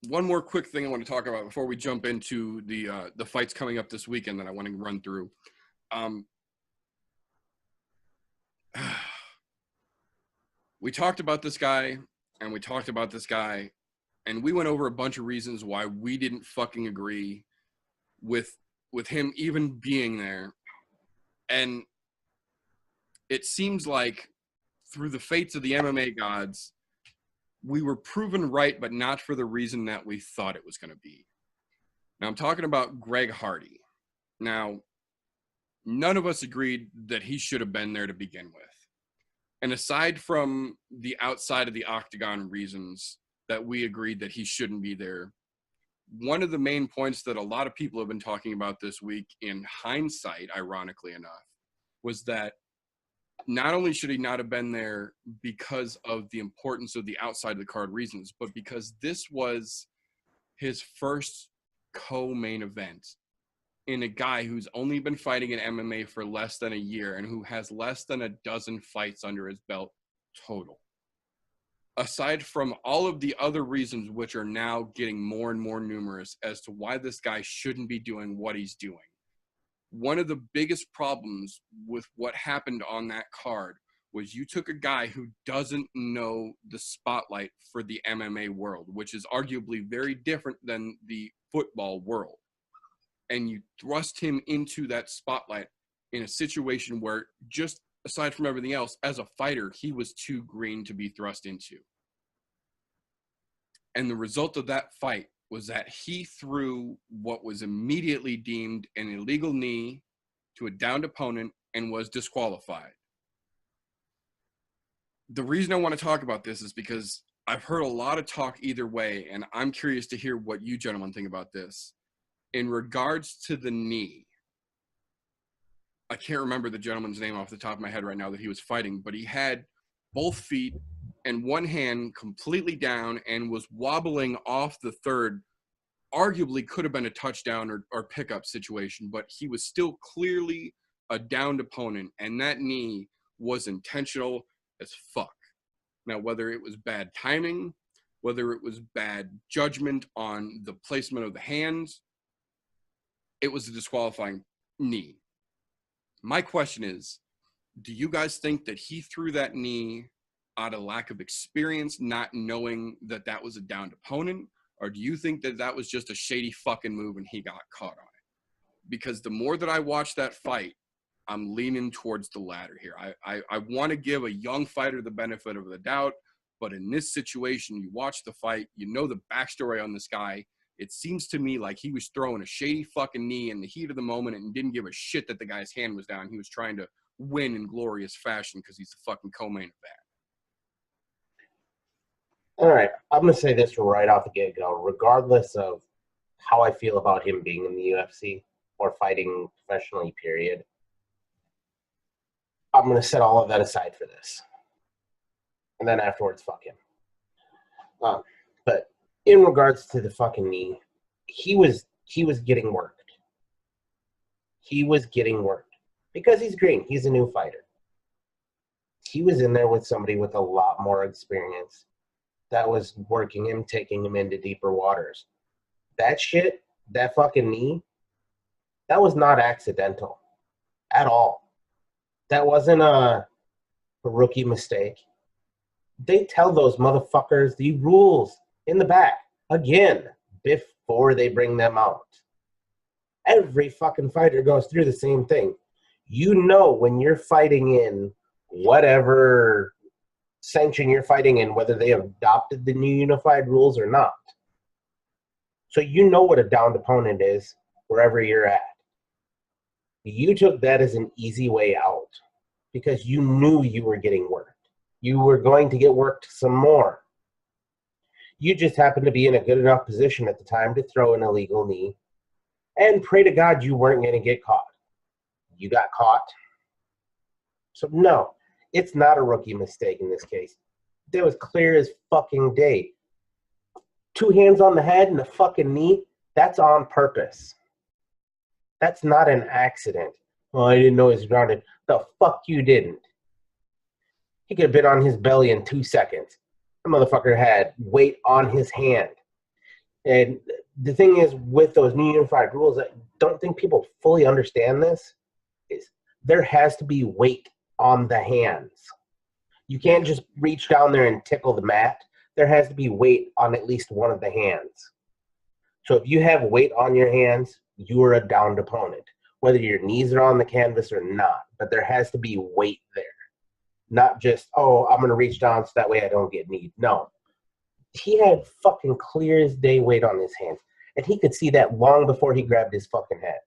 one more quick thing I want to talk about before we jump into the fights coming up this weekend that I want to run through. We talked about this guy, and we talked about this guy, and we went over a bunch of reasons why we didn't fucking agree with him even being there. And it seems like through the fates of the MMA gods, we were proven right, but not for the reason that we thought it was going to be. Now, I'm talking about Greg Hardy. Now, none of us agreed that he should have been there to begin with. And aside from the outside of the octagon reasons that we agreed that he shouldn't be there, one of the main points that a lot of people have been talking about this week, in hindsight, ironically enough, was that not only should he not have been there because of the importance of the outside of the card reasons, but because this was his first co-main event in a guy who's only been fighting in MMA for less than a year and who has less than a dozen fights under his belt total. Aside from all of the other reasons, which are now getting more and more numerous as to why this guy shouldn't be doing what he's doing, one of the biggest problems with what happened on that card was you took a guy who doesn't know the spotlight for the MMA world, which is arguably very different than the football world, and you thrust him into that spotlight in a situation where, just aside from everything else, as a fighter, he was too green to be thrust into. And the result of that fight was that he threw what was immediately deemed an illegal knee to a downed opponent and was disqualified. The reason I want to talk about this is because I've heard a lot of talk either way, and I'm curious to hear what you gentlemen think about this. In regards to the knee, I can't remember the gentleman's name off the top of my head right now that he was fighting, but he had both feet and one hand completely down and was wobbling off the third. Arguably could have been a touchdown or pickup situation, but he was still clearly a downed opponent, and that knee was intentional as fuck. Now, whether it was bad timing, whether it was bad judgment on the placement of the hands, it was a disqualifying knee. My question is, do you guys think that he threw that knee out of lack of experience, not knowing that that was a downed opponent? Or do you think that that was just a shady fucking move and he got caught on it? Because the more that I watch that fight, I'm leaning towards the latter here. I want to give a young fighter the benefit of the doubt, but in this situation, you watch the fight, you know the backstory on this guy. It seems to me like he was throwing a shady fucking knee in the heat of the moment and didn't give a shit that the guy's hand was down. He was trying to win in glorious fashion because he's the fucking co-main event. All right, I'm going to say this right off the get-go. Regardless of how I feel about him being in the UFC or fighting professionally, period, I'm going to set all of that aside for this. And then afterwards, fuck him. But in regards to the fucking knee, he was getting worked. He was getting worked. Because he's green. He's a new fighter. He was in there with somebody with a lot more experience that was working him, taking him into deeper waters. That shit, that fucking knee, that was not accidental at all. That wasn't a rookie mistake. They tell those motherfuckers the rules in the back, again, before they bring them out. Every fucking fighter goes through the same thing. You know when you're fighting in whatever sanction you're fighting in, whether they have adopted the new unified rules or not. So you know what a downed opponent is wherever you're at. You took that as an easy way out because you knew you were getting worked. You were going to get worked some more. You just happened to be in a good enough position at the time to throw an illegal knee and pray to God you weren't going to get caught. You got caught. So no. It's not a rookie mistake in this case. That was clear as fucking day. 2 hands on the head and a fucking knee, that's on purpose. That's not an accident. Oh, I didn't know he was grounded. The fuck you didn't. He could have been on his belly in 2 seconds. The motherfucker had weight on his hand. And the thing is, with those new unified rules, I don't think people fully understand this, is there has to be weight on the hands. You can't just reach down there and tickle the mat. There has to be weight on at least one of the hands. So if you have weight on your hands, you are a downed opponent, whether your knees are on the canvas or not. But there has to be weight there. Not just, oh, I'm going to reach down so that way I don't get kneed. No. He had fucking clear as day weight on his hands. And he could see that long before he grabbed his fucking head.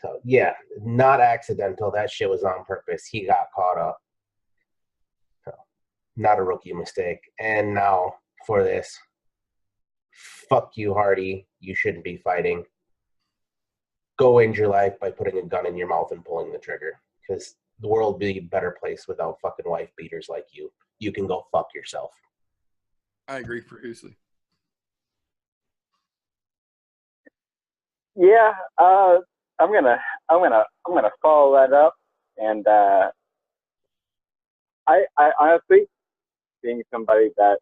So, yeah, not accidental. That shit was on purpose. He got caught up. not a rookie mistake. And now for this, fuck you, Hardy. You shouldn't be fighting. Go end your life by putting a gun in your mouth and pulling the trigger, because the world would be a better place without fucking wife beaters like you. You can go fuck yourself. I agree profusely. Yeah, I'm gonna follow that up, and I honestly, being somebody that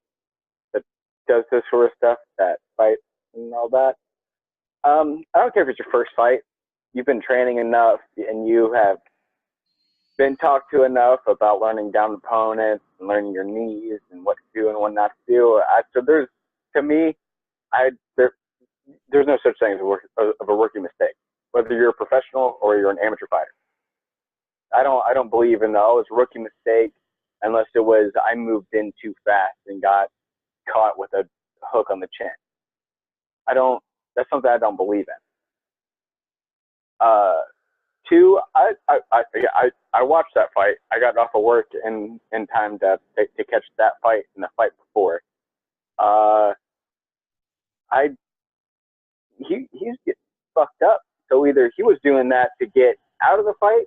does this sort of stuff, that fights and all that, I don't care if it's your first fight. You've been training enough, and you have been talked to enough about learning down opponents and learning your knees and what to do and what not to do. So there's, to me, there's no such thing as a rookie mistake, whether you're a professional or you're an amateur fighter. I don't believe in it's a rookie mistake unless it was I moved in too fast and got caught with a hook on the chin. That's something I don't believe in. Two, I watched that fight. I got off of work in time to catch that fight and the fight before. He's getting fucked up. So either he was doing that to get out of the fight,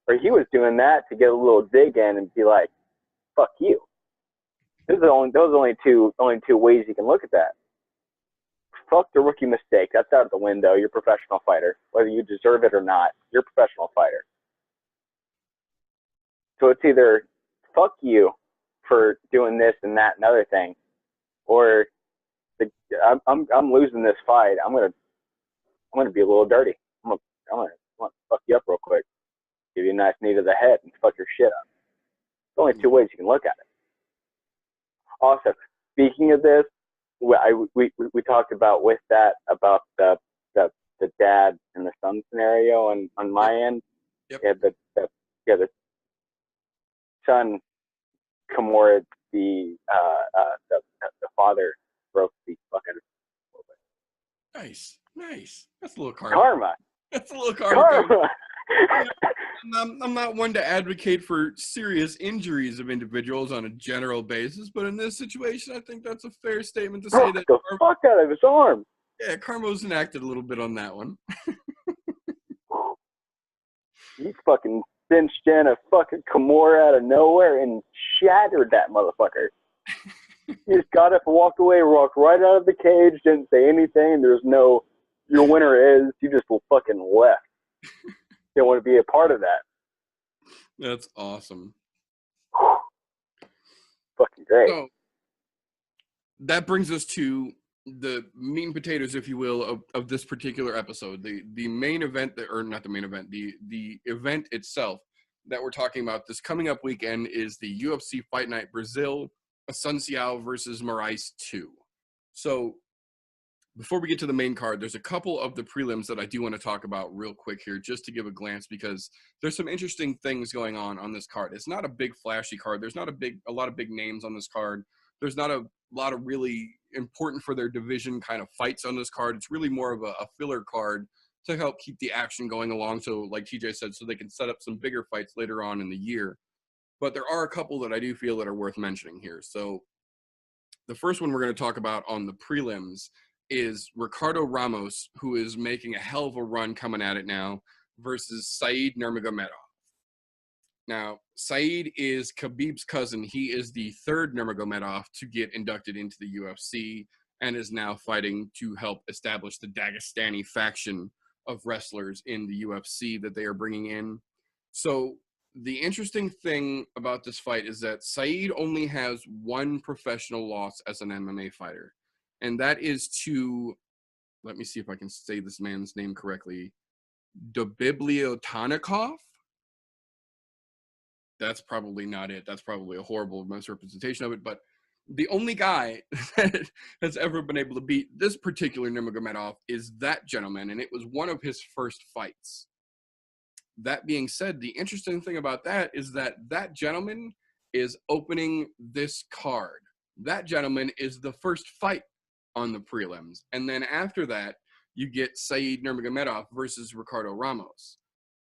or he was doing that to get a little dig in and be like, "Fuck you." Those are only two ways you can look at that. Fuck the rookie mistake. That's out of the window. You're a professional fighter. Whether you deserve it or not, you're a professional fighter. So it's either fuck you for doing this and that and other thing, or I'm losing this fight. I'm gonna be a little dirty. I'm gonna fuck you up real quick. Give you a nice knee to the head and fuck your shit up. There's only two ways you can look at it. Also, speaking of this, we talked about with that about the dad and the son scenario on my end. Yep. The son comorted the father broke the fuck out of it. Nice. That's a little Karma. That's a little karma. Karma. I'm not one to advocate for serious injuries of individuals on a general basis, but in this situation, I think that's a fair statement to say that the fuck out of his arm. Yeah, Carmo's enacted a little bit on that one. He fucking cinched in a fucking Kimura out of nowhere and shattered that motherfucker. He just got up and walked away, walked right out of the cage, didn't say anything. There's no, your winner is, you just fucking left. Didn't want to be a part of that. That's awesome. Fucking great. So, that brings us to the meat and potatoes, if you will, of this particular episode. The main event, or not the main event, the event itself that we're talking about this coming up weekend is the UFC Fight Night Brazil, Assuncao versus Moraes 2. So before we get to the main card, there's a couple of the prelims that I do want to talk about real quick here, just to give a glance, because there's some interesting things going on this card. It's not a big flashy card. There's not a lot of big names on this card. There's not a lot of really important for their division kind of fights on this card. It's really more of a filler card to help keep the action going along. So like TJ said, so they can set up some bigger fights later on in the year. But there are a couple that I do feel that are worth mentioning here. So the first one we're going to talk about on the prelims is Ricardo Ramos, who is making a hell of a run coming at it now, versus Said Nurmagomedov. Now, Said is Khabib's cousin. He is the third Nurmagomedov to get inducted into the UFC and is now fighting to help establish the Dagestani faction of wrestlers in the UFC that they are bringing in. So the interesting thing about this fight is that Said only has one professional loss as an MMA fighter, and that is to, let me see if I can say this man's name correctly, Dobibliotonikov. That's probably not it. That's probably a horrible misrepresentation of it, but the only guy that has ever been able to beat this particular Nurmagomedov is that gentleman, and it was one of his first fights. That being said, the interesting thing about that is that that gentleman is opening this card. That gentleman is the first fight on the prelims. And then after that, you get Said Nurmagomedov versus Ricardo Ramos.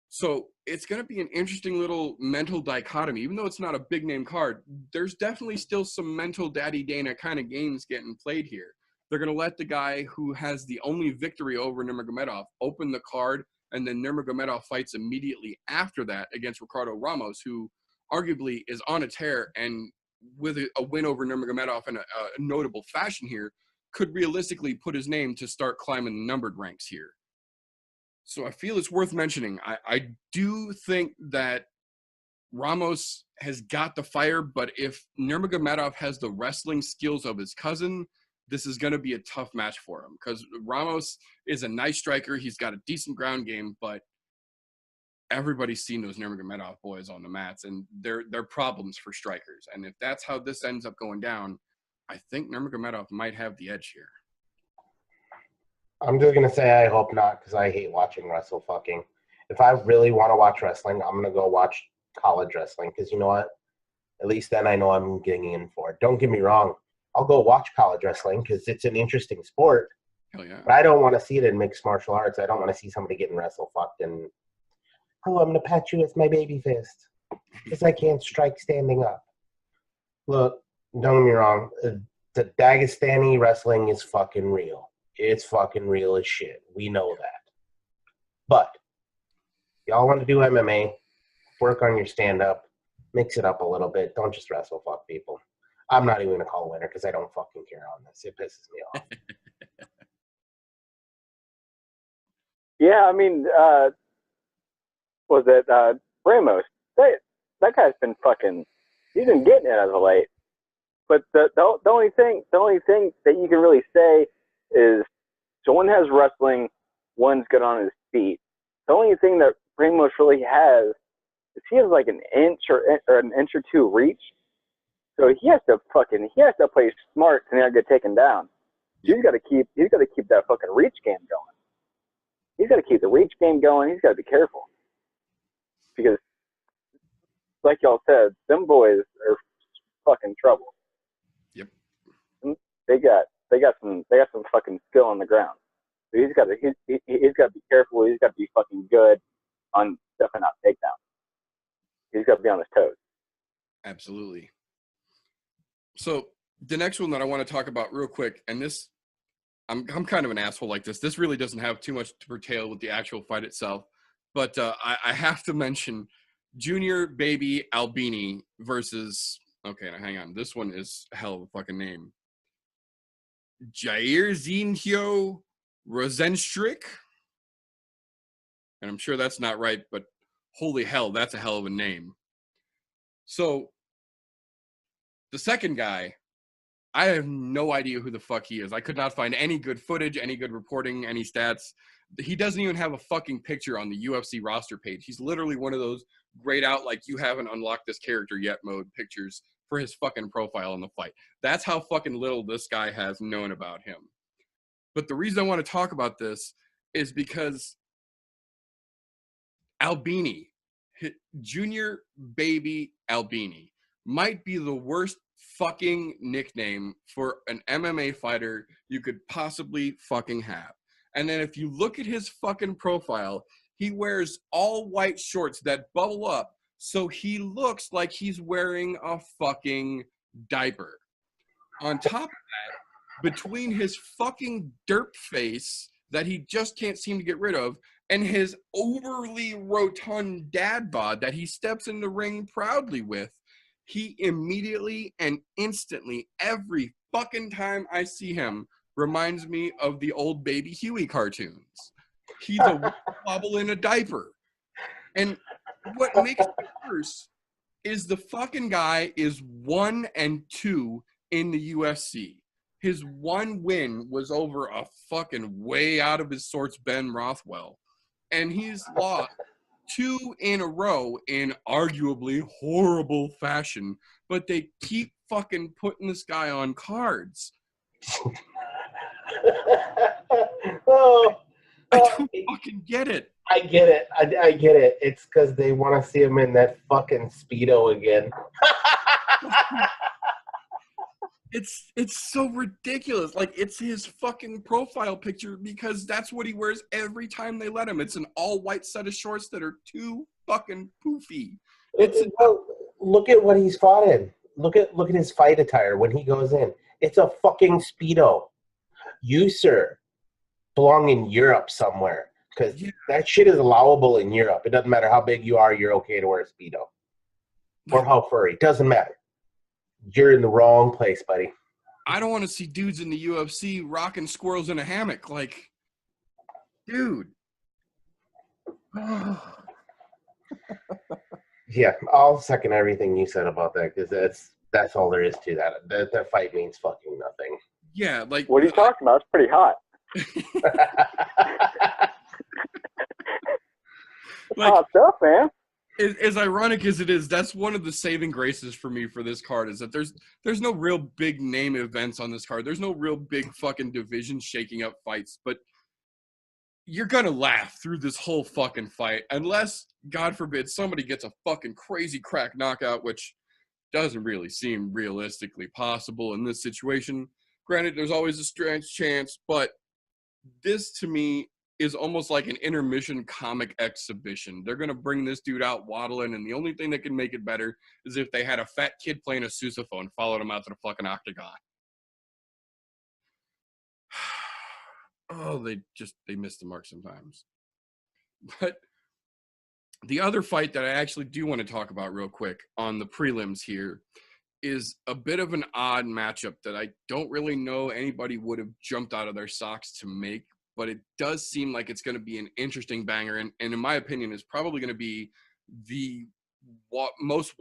So it's going to be an interesting little mental dichotomy. Even though it's not a big name card, there's definitely still some mental Daddy Dana kind of games getting played here. They're going to let the guy who has the only victory over Nurmagomedov open the card, and then Nurmagomedov fights immediately after that against Ricardo Ramos, who arguably is on a tear and with a win over Nurmagomedov in a notable fashion here, could realistically put his name to start climbing the numbered ranks here. So I feel it's worth mentioning. I do think that Ramos has got the fire, but if Nurmagomedov has the wrestling skills of his cousin, this is going to be a tough match for him, because Ramos is a nice striker. He's got a decent ground game, but everybody's seen those Nurmagomedov boys on the mats, and they're problems for strikers. And if that's how this ends up going down, I think Nurmagomedov might have the edge here. I'm just going to say I hope not, because I hate watching wrestle fucking. If I really want to watch wrestling, I'm going to go watch college wrestling, because you know what? At least then I know I'm getting in for it. Don't get me wrong. I'll go watch college wrestling because it's an interesting sport. Hell yeah. But I don't want to see it in mixed martial arts. I don't want to see somebody getting wrestle fucked and, oh, I'm going to pat you with my baby fist because I can't strike standing up. Look, don't get me wrong. The Dagestani wrestling is fucking real. It's fucking real as shit. We know that. But y'all want to do MMA, work on your stand-up, mix it up a little bit. Don't just wrestle fuck people. I'm not even going to call a winner because I don't fucking care on this. It pisses me off. Yeah, I mean, was it Ramos? That guy's been fucking. He's been getting it as of late. But the only thing that you can really say is, so one has wrestling, one's good on his feet. The only thing that Ramos really has is he has like an inch or an inch or two reach. So he has to play smart to not get taken down. He's got to keep that fucking reach game going. He's got to keep the reach game going. He's got to be careful, because, like y'all said, them boys are fucking trouble. Yep. They got some fucking skill on the ground. So he's got to be careful. He's got to be fucking good on stepping out takedown. He's got to be on his toes. Absolutely. So the next one that I want to talk about real quick, and this, I'm kind of an asshole like this. This really doesn't have too much to pertain with the actual fight itself, but I have to mention Junior Baby Albini versus, okay, now hang on. This one is a hell of a fucking name. Jairzinho Rosenstrick. And I'm sure that's not right, but holy hell, that's a hell of a name. So the second guy, I have no idea who the fuck he is. I could not find any good footage, any good reporting, any stats. He doesn't even have a fucking picture on the UFC roster page. He's literally one of those grayed out, like, you haven't unlocked this character yet mode pictures for his fucking profile in the fight. That's how fucking little this guy has known about him. But the reason I want to talk about this is because Albini, Junior Baby Albini, might be the worst fucking nickname for an MMA fighter you could possibly fucking have. And then if you look at his fucking profile, he wears all white shorts that bubble up, so he looks like he's wearing a fucking diaper. On top of that, between his fucking derp face that he just can't seem to get rid of, and his overly rotund dad bod that he steps in the ring proudly with, he immediately and instantly, every fucking time I see him, reminds me of the old Baby Huey cartoons. He's a wobble in a diaper. And what makes it worse is the fucking guy is 1-2 in the UFC. His one win was over a fucking way out of his sorts Ben Rothwell. And he's lost 2 in a row in arguably horrible fashion, but they keep fucking putting this guy on cards. Oh, I don't fucking get it. I get it. I get it. It's because they want to see him in that fucking Speedo again. It's so ridiculous. Like, it's his fucking profile picture because that's what he wears every time they let him. It's an all white set of shorts that are too fucking poofy. Well, look at what he's fought in. Look at his fight attire when he goes in. It's a fucking Speedo. You, sir, belong in Europe somewhere because that shit is allowable in Europe. It doesn't matter how big you are, you're okay to wear a Speedo. Or how furry. Doesn't matter. You're in the wrong place, buddy. I don't want to see dudes in the UFC rocking squirrels in a hammock. Like, dude. Yeah, I'll second everything you said about that because that's all there is to that. That fight means fucking nothing. Yeah, like, what are you talking about? It's pretty hot. Like, hot stuff, man. As ironic as it is, that's one of the saving graces for me for this card is that there's no real big name events on this card. There's no real big fucking division shaking up fights, but you're gonna laugh through this whole fucking fight unless, God forbid, somebody gets a fucking crazy crack knockout, which doesn't really seem realistically possible in this situation. Granted, there's always a strange chance, but this to me is almost like an intermission comic exhibition. They're going to bring this dude out waddling, and the only thing that can make it better is if they had a fat kid playing a sousaphone, followed him out to the fucking octagon. Oh, they miss the mark sometimes. But the other fight that I actually do want to talk about real quick on the prelims here is a bit of an odd matchup that I don't really know anybody would have jumped out of their socks to make, but it does seem like it's going to be an interesting banger, and in my opinion is probably going to be the most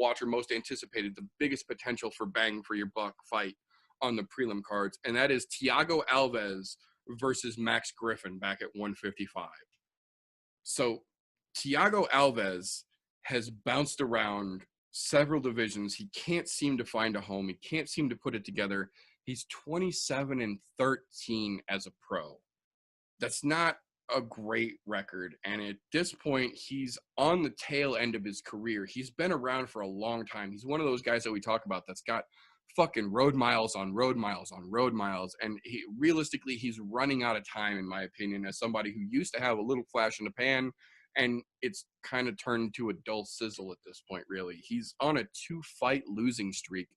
anticipated, the biggest potential for bang for your buck fight on the prelim cards, and that is Thiago Alves versus Max Griffin back at 155. So Thiago Alves has bounced around several divisions. He can't seem to find a home. He can't seem to put it together. He's 27-13 as a pro. That's not a great record. And at this point, he's on the tail end of his career. He's been around for a long time. He's one of those guys that we talk about that's got fucking road miles on road miles on road miles. And realistically, he's running out of time, in my opinion, as somebody who used to have a little flash in the pan. And it's kind of turned to a dull sizzle at this point, really. He's on a 2-fight losing streak,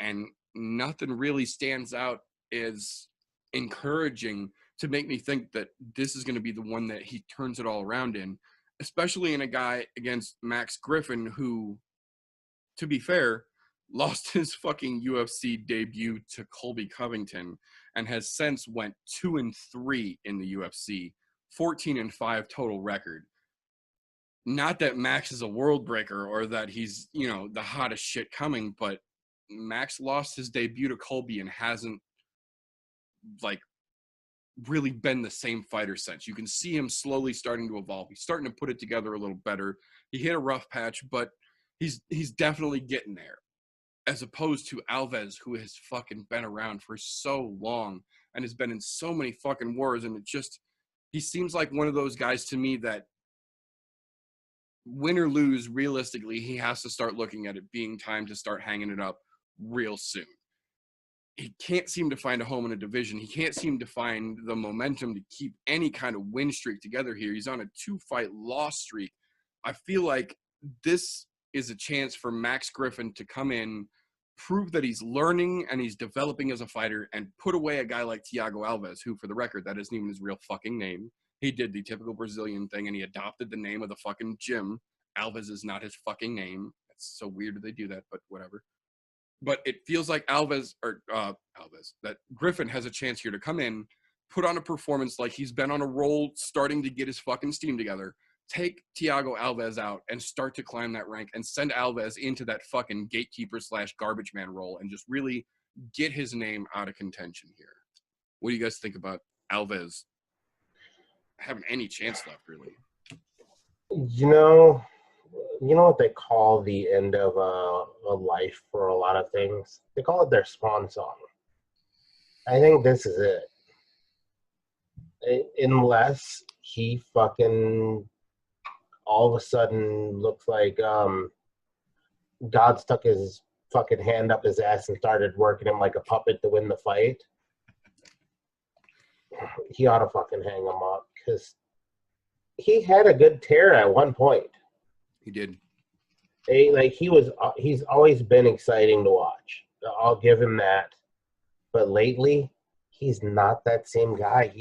and nothing really stands out as encouraging to make me think that this is going to be the one that he turns it all around in, especially in a guy against Max Griffin, who, to be fair, lost his fucking UFC debut to Colby Covington and has since went 2-3 in the UFC, 14-5 total record. Not that Max is a world breaker or that he's, the hottest shit coming, but Max lost his debut to Colby and hasn't, really been the same fighter since. You can see him slowly starting to evolve. He's starting to put it together a little better. He hit a rough patch, but he's definitely getting there. As opposed to Alves, who has fucking been around for so long and has been in so many fucking wars, and he seems like one of those guys to me that, win or lose, realistically, he has to start looking at it being time to start hanging it up real soon. He can't seem to find a home in a division. He can't seem to find the momentum to keep any kind of win streak together here. He's on a 2-fight loss streak. I feel like this is a chance for Max Griffin to come in, prove that he's learning and he's developing as a fighter, and put away a guy like Thiago Alves, who, for the record, that isn't even his real fucking name. He did the typical Brazilian thing, and he adopted the name of the fucking gym. Alves is not his fucking name. It's so weird that they do that, but whatever. But it feels like that Griffin has a chance here to come in, put on a performance like he's been on a roll, starting to get his fucking steam together, take Thiago Alves out and start to climb that rank and send Alves into that fucking gatekeeper/garbage man role and just really get his name out of contention here. What do you guys think about Alves having any chance left, really? You know what they call the end of a life for a lot of things? They call it their swan song. I think this is it. Unless he fucking all of a sudden looks like God stuck his fucking hand up his ass and started working him like a puppet to win the fight, he ought to fucking hang him up because he had a good tear at one point. He did. He's always been exciting to watch. I'll give him that. But lately, he's not that same guy.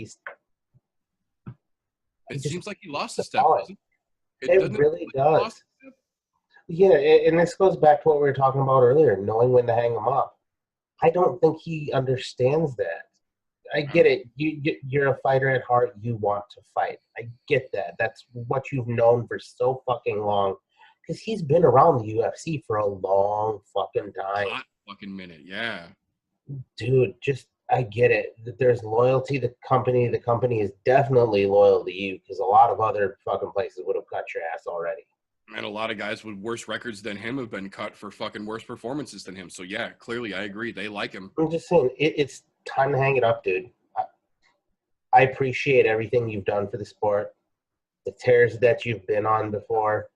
It seems like he lost a step, doesn't it? It really does. Yeah, and this goes back to what we were talking about earlier, knowing when to hang him up. I don't think he understands that. I get it. You're a fighter at heart. You want to fight. I get that. That's what you've known for so fucking long. Because he's been around the UFC for a long fucking time. Hot fucking minute, yeah. Dude, I get it. There's loyalty to the company. The company is definitely loyal to you because a lot of other fucking places would have cut your ass already. And a lot of guys with worse records than him have been cut for fucking worse performances than him. So, yeah, clearly I agree. They like him. I'm just saying, it's time to hang it up, dude. I appreciate everything you've done for the sport, the tears that you've been on before,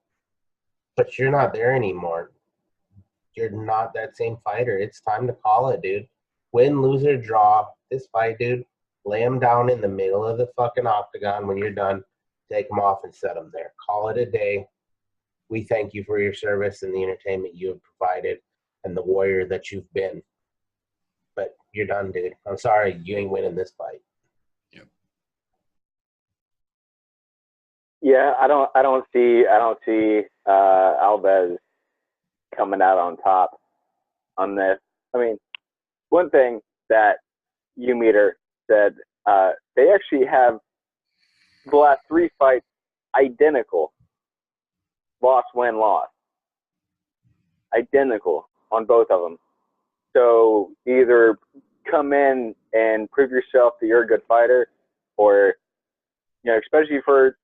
but you're not there anymore. You're not that same fighter. It's time to call it, dude. Win, lose, or draw this fight, dude. Lay him down in the middle of the fucking octagon when you're done. Take him off and set him there. Call it a day. We thank you for your service and the entertainment you have provided and the warrior that you've been. But you're done, dude. I'm sorry. You ain't winning this fight. Yep. Yeah, I don't see Alves coming out on top on this. I mean, one thing that U-Meter said, they actually have the last 3 fights identical. Loss, win, loss. Identical on both of them. So either come in and prove yourself that you're a good fighter, or, especially for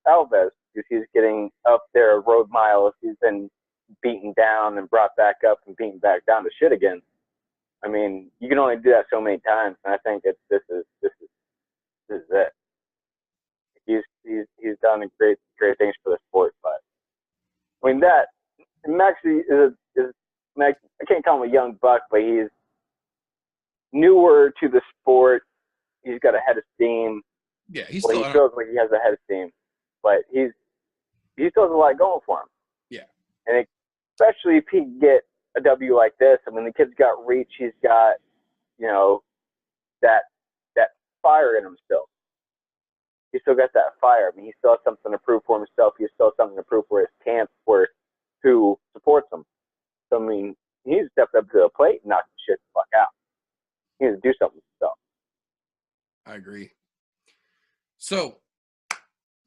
Alves, because he's getting up there a road mile. He's been beaten down and brought back up and beaten back down to shit again. I mean, you can only do that so many times, and I think this is it. He's done great things for the sport, but I mean that Maxie is Max. I can't call him a young buck, but he's newer to the sport. He's got a head of steam. Yeah, he feels like he has a head of steam, but he still has a lot going for him. Yeah, and especially if he can get a W like this. I mean, the kid's got reach. He's got that fire in him still. He's still got that fire. I mean, he still has something to prove for himself. He still has something to prove for his camp, for who supports him. So, I mean, he needs to step up to the plate and knock the shit the fuck out. He needs to do something with himself. I agree. So,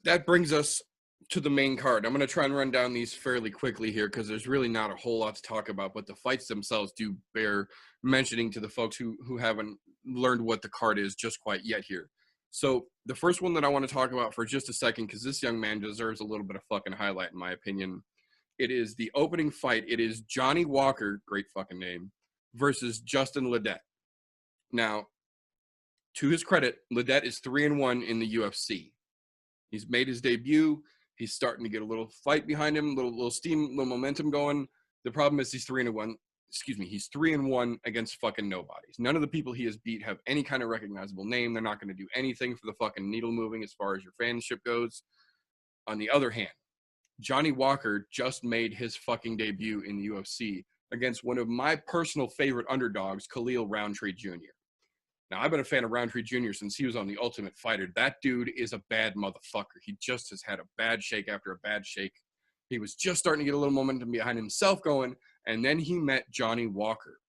that brings us to the main card. I'm going to try and run down these fairly quickly here because there's really not a whole lot to talk about, but the fights themselves do bear mentioning to the folks who haven't learned what the card is just quite yet here. So the first one that I want to talk about for just a second, because this young man deserves a little bit of fucking highlight in my opinion. It is the opening fight. It is Jonny Walker, great fucking name, versus Justin Ledet. Now, to his credit, Ledet is 3-1 in the UFC. He's made his debut. He's starting to get a little fight behind him, little steam, little momentum going. The problem is he's 3-1. He's 3-1 against fucking nobodies. None of the people he has beat have any kind of recognizable name. They're not going to do anything for the fucking needle moving as far as your fanship goes. On the other hand, Jonny Walker just made his fucking debut in the UFC against one of my personal favorite underdogs, Khalil Roundtree Jr. Now, I've been a fan of Roundtree Jr. since he was on The Ultimate Fighter. That dude is a bad motherfucker. He just has had a bad shake after a bad shake. He was just starting to get a little momentum behind himself going, and then he met Jonny Walker.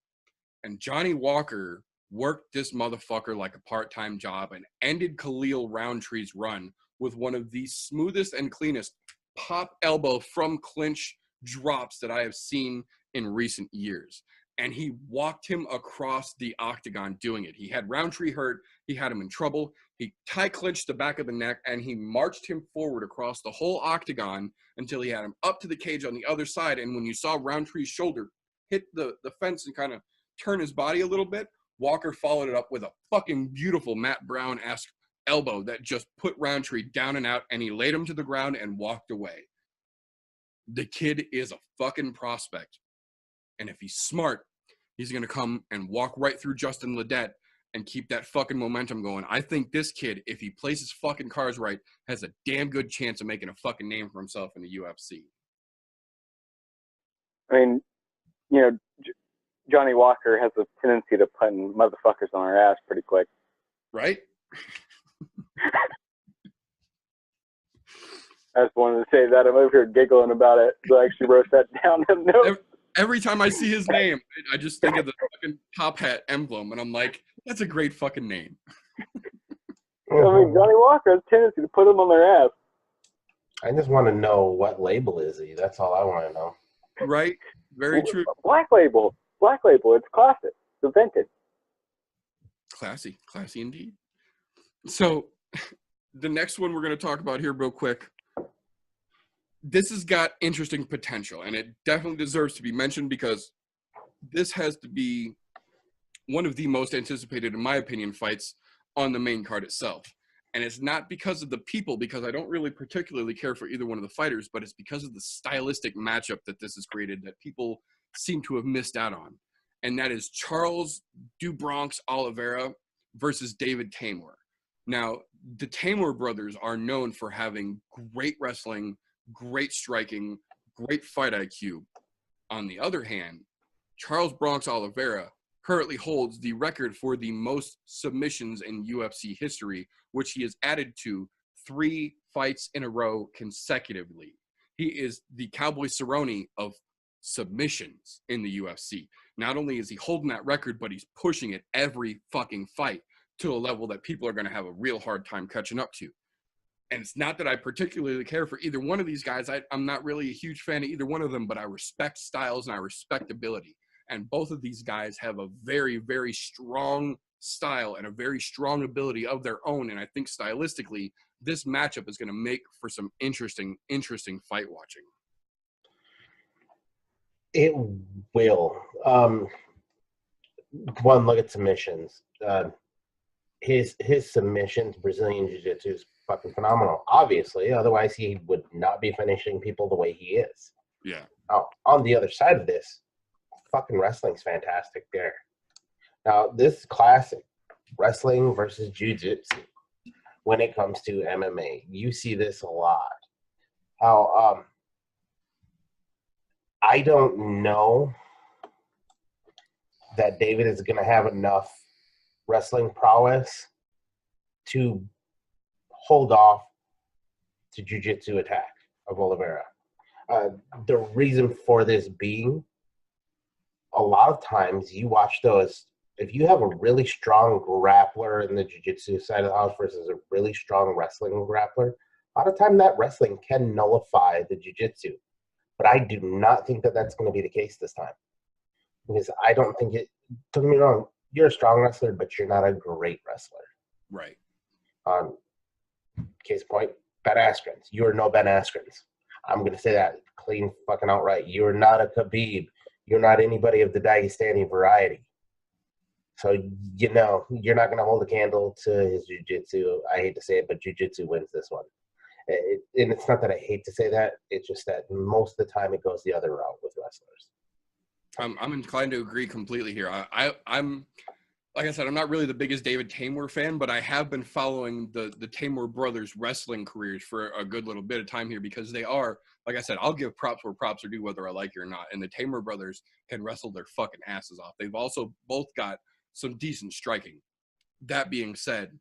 And Jonny Walker worked this motherfucker like a part-time job and ended Khalil Roundtree's run with one of the smoothest and cleanest pop elbow from clinch drops that I have seen in recent years. And he walked him across the octagon doing it. He had Roundtree hurt. He had him in trouble. He tight clinched the back of the neck, and he marched him forward across the whole octagon until he had him up to the cage on the other side. And when you saw Roundtree's shoulder hit the fence and kind of turn his body a little bit, Walker followed it up with a fucking beautiful Matt Brown-esque elbow that just put Roundtree down and out, and he laid him to the ground and walked away. The kid is a fucking prospect. And if he's smart, he's going to come and walk right through Justin Ledet and keep that fucking momentum going. I think this kid, if he plays his fucking cards right, has a damn good chance of making a fucking name for himself in the UFC. I mean, you know, Jonny Walker has a tendency to put motherfuckers on our ass pretty quick. Right? I just wanted to say that. I'm over here giggling about it. So I actually wrote that down in notes. Every time I see his name, I just think of the fucking top hat emblem, and I'm like, that's a great fucking name. I mean, Jonny Walker has a tendency to put them on their ass. I just want to know what label is he. That's all I want to know. Right? Very true. Black label. Black label. It's classic. It's vintage. Classy. Classy indeed. So the next one we're going to talk about here real quick. This has got interesting potential, and it definitely deserves to be mentioned because this has to be one of the most anticipated, in my opinion, fights on the main card itself. And it's not because of the people, because I don't really particularly care for either one of the fighters, but it's because of the stylistic matchup that this has created that people seem to have missed out on. And that is Charles do Bronx Oliveira versus David Tamor. Now, the Tamor brothers are known for having great wrestling, great striking, great fight IQ. On the other hand, Charles Bronx Oliveira currently holds the record for the most submissions in UFC history, which he has added to 3 fights in a row consecutively. He is the Cowboy Cerrone of submissions in the UFC. Not only is he holding that record, but he's pushing it every fucking fight to a level that people are going to have a real hard time catching up to. And it's not that I particularly care for either one of these guys. I'm not really a huge fan of either one of them, but I respect styles and I respect ability. And both of these guys have a very, very strong style and a very strong ability of their own. And I think stylistically, this matchup is going to make for some interesting fight watching. It will. One, look at submissions. His submissions, Brazilian Jiu-Jitsu is fucking phenomenal. Obviously, otherwise he would not be finishing people the way he is. Yeah. Now, on the other side of this, fucking wrestling's fantastic there. Now, this is classic wrestling versus jiu-jitsu when it comes to MMA. You see this a lot. How I don't know that David is going to have enough wrestling prowess to hold off to jiu-jitsu attack of Oliveira. The reason for this being, a lot of times you watch those, if you have a really strong grappler in the jiu-jitsu side of the house versus a really strong wrestling grappler, a lot of time that wrestling can nullify the jiu-jitsu. But I do not think that that's going to be the case this time. Because I don't think it, don't get me wrong, you're a strong wrestler, but you're not a great wrestler. Right. Case in point, Ben Askren's. You are no Ben Askren's. I'm going to say that clean fucking outright. You're not a Khabib. You're not anybody of the Dagestani variety. So, you know, you're not going to hold a candle to his jiu-jitsu. I hate to say it, but jiu-jitsu wins this one. And it's not that I hate to say that. It's just that most of the time it goes the other route with wrestlers. I'm inclined to agree completely here. I'm like I said, I'm not really the biggest David Tamor fan, but I have been following the Tamor brothers' wrestling careers for a good little bit of time here because they are, like I said, I'll give props where props are due, whether I like it or not. And the Tamor brothers can wrestle their fucking asses off. They've also both got some decent striking. That being said,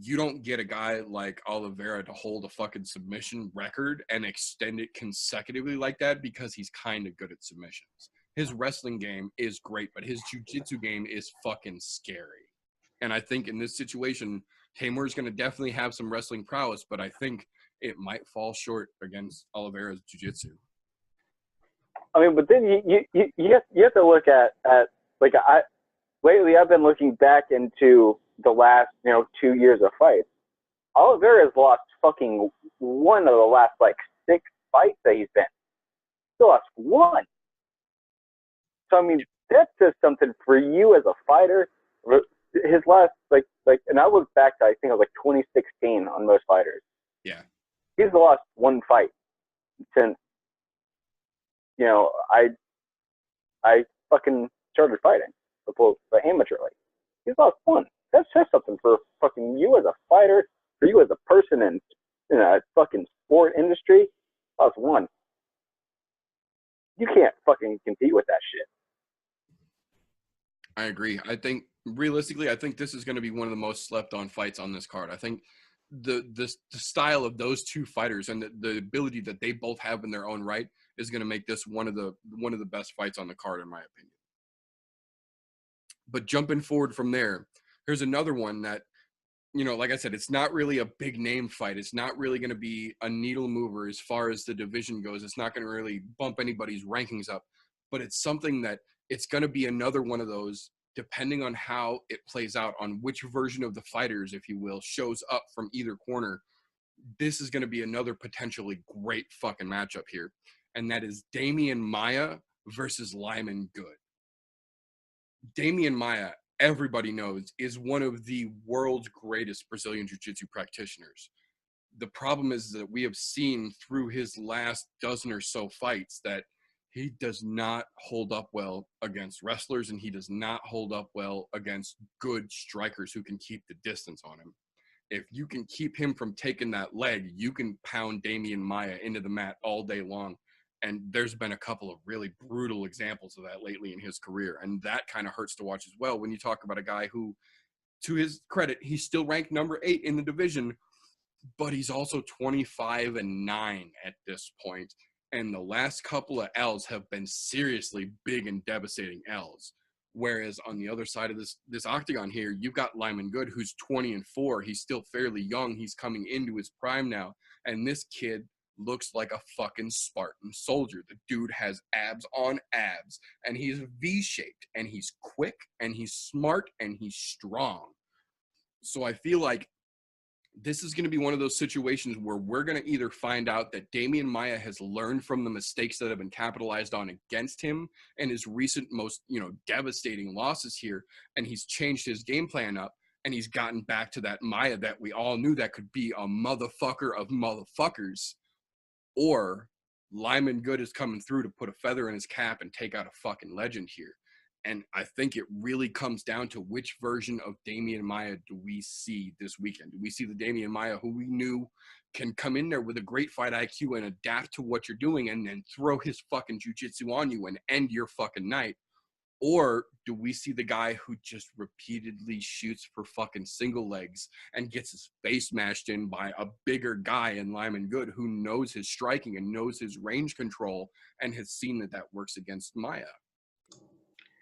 you don't get a guy like Oliveira to hold a fucking submission record and extend it consecutively like that because he's kind of good at submissions. His wrestling game is great, but his jiu-jitsu game is fucking scary. And I think in this situation, Tamor is going to definitely have some wrestling prowess, but I think it might fall short against Oliveira's jiu-jitsu. I mean, but then you have to look at like lately I've been looking back into the last 2 years of fights. Oliveira's lost fucking one of the last like 6 fights that he's been. Still lost one. So I mean, that says something for you as a fighter. His last like, and I look back to I think it was like 2016 on most fighters. Yeah, he's lost one fight since. I fucking started fighting before amateurly. He's lost one. That says something for fucking you as a fighter, for you as a person in a fucking sport industry. Lost one. You can't fucking compete with that shit. I agree. I think realistically, I think this is going to be one of the most slept on fights on this card. I think the style of those two fighters and the ability that they both have in their own right is going to make this one of the best fights on the card, in my opinion. But jumping forward from there, here's another one that, you know, like I said, it's not really a big name fight. It's not really going to be a needle mover as far as the division goes. It's not going to really bump anybody's rankings up, but it's something that it's going to be another one of those, depending on how it plays out, on which version of the fighters, if you will, shows up from either corner. This is going to be another potentially great fucking matchup here. And that is Demian Maia versus Lymangood. Demian Maia, everybody knows, is one of the world's greatest Brazilian Jiu-Jitsu practitioners. The problem is that we have seen through his last dozen or so fights that he does not hold up well against wrestlers, and he does not hold up well against good strikers who can keep the distance on him. If you can keep him from taking that leg, you can pound Demian Maia into the mat all day long. And there's been a couple of really brutal examples of that lately in his career. And that kind of hurts to watch as well when you talk about a guy who, to his credit, he's still ranked number 8 in the division, but he's also 25-9 at this point. And the last couple of L's have been seriously big and devastating L's. Whereas on the other side of this octagon here, you've got Lymangood, who's 20-4. He's still fairly young. He's coming into his prime now. And this kid looks like a fucking Spartan soldier. The dude has abs on abs, and he's V-shaped, and he's quick, and he's smart, and he's strong. So I feel like this is going to be one of those situations where we're going to either find out that Demian Maia has learned from the mistakes that have been capitalized on against him and his recent most, devastating losses here, and he's changed his game plan up, and he's gotten back to that Maia that we all knew that could be a motherfucker of motherfuckers. Or Lymangood is coming through to put a feather in his cap and take out a fucking legend here. And I think it really comes down to which version of Demian Maia do we see this weekend. Do we see the Demian Maia who we knew can come in there with a great fight IQ and adapt to what you're doing and then throw his fucking jiu-jitsu on you and end your fucking night? Or do we see the guy who just repeatedly shoots for fucking single legs and gets his face smashed in by a bigger guy in Lymangood who knows his striking and knows his range control and has seen that works against Maia?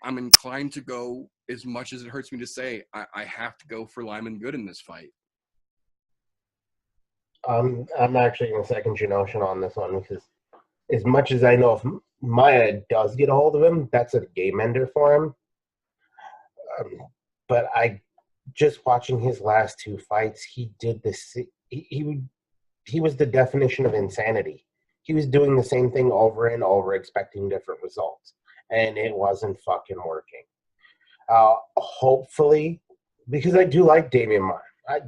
I'm inclined to go, as much as it hurts me to say, I have to go for Lymangood in this fight. I'm actually going to second your notion on this one, because as much as I know if Maia does get a hold of him, that's a game ender for him. But just watching his last 2 fights, he did this. He was the definition of insanity. He was doing the same thing over and over, expecting different results, and it wasn't fucking working. Hopefully, because I do like Demian Maia,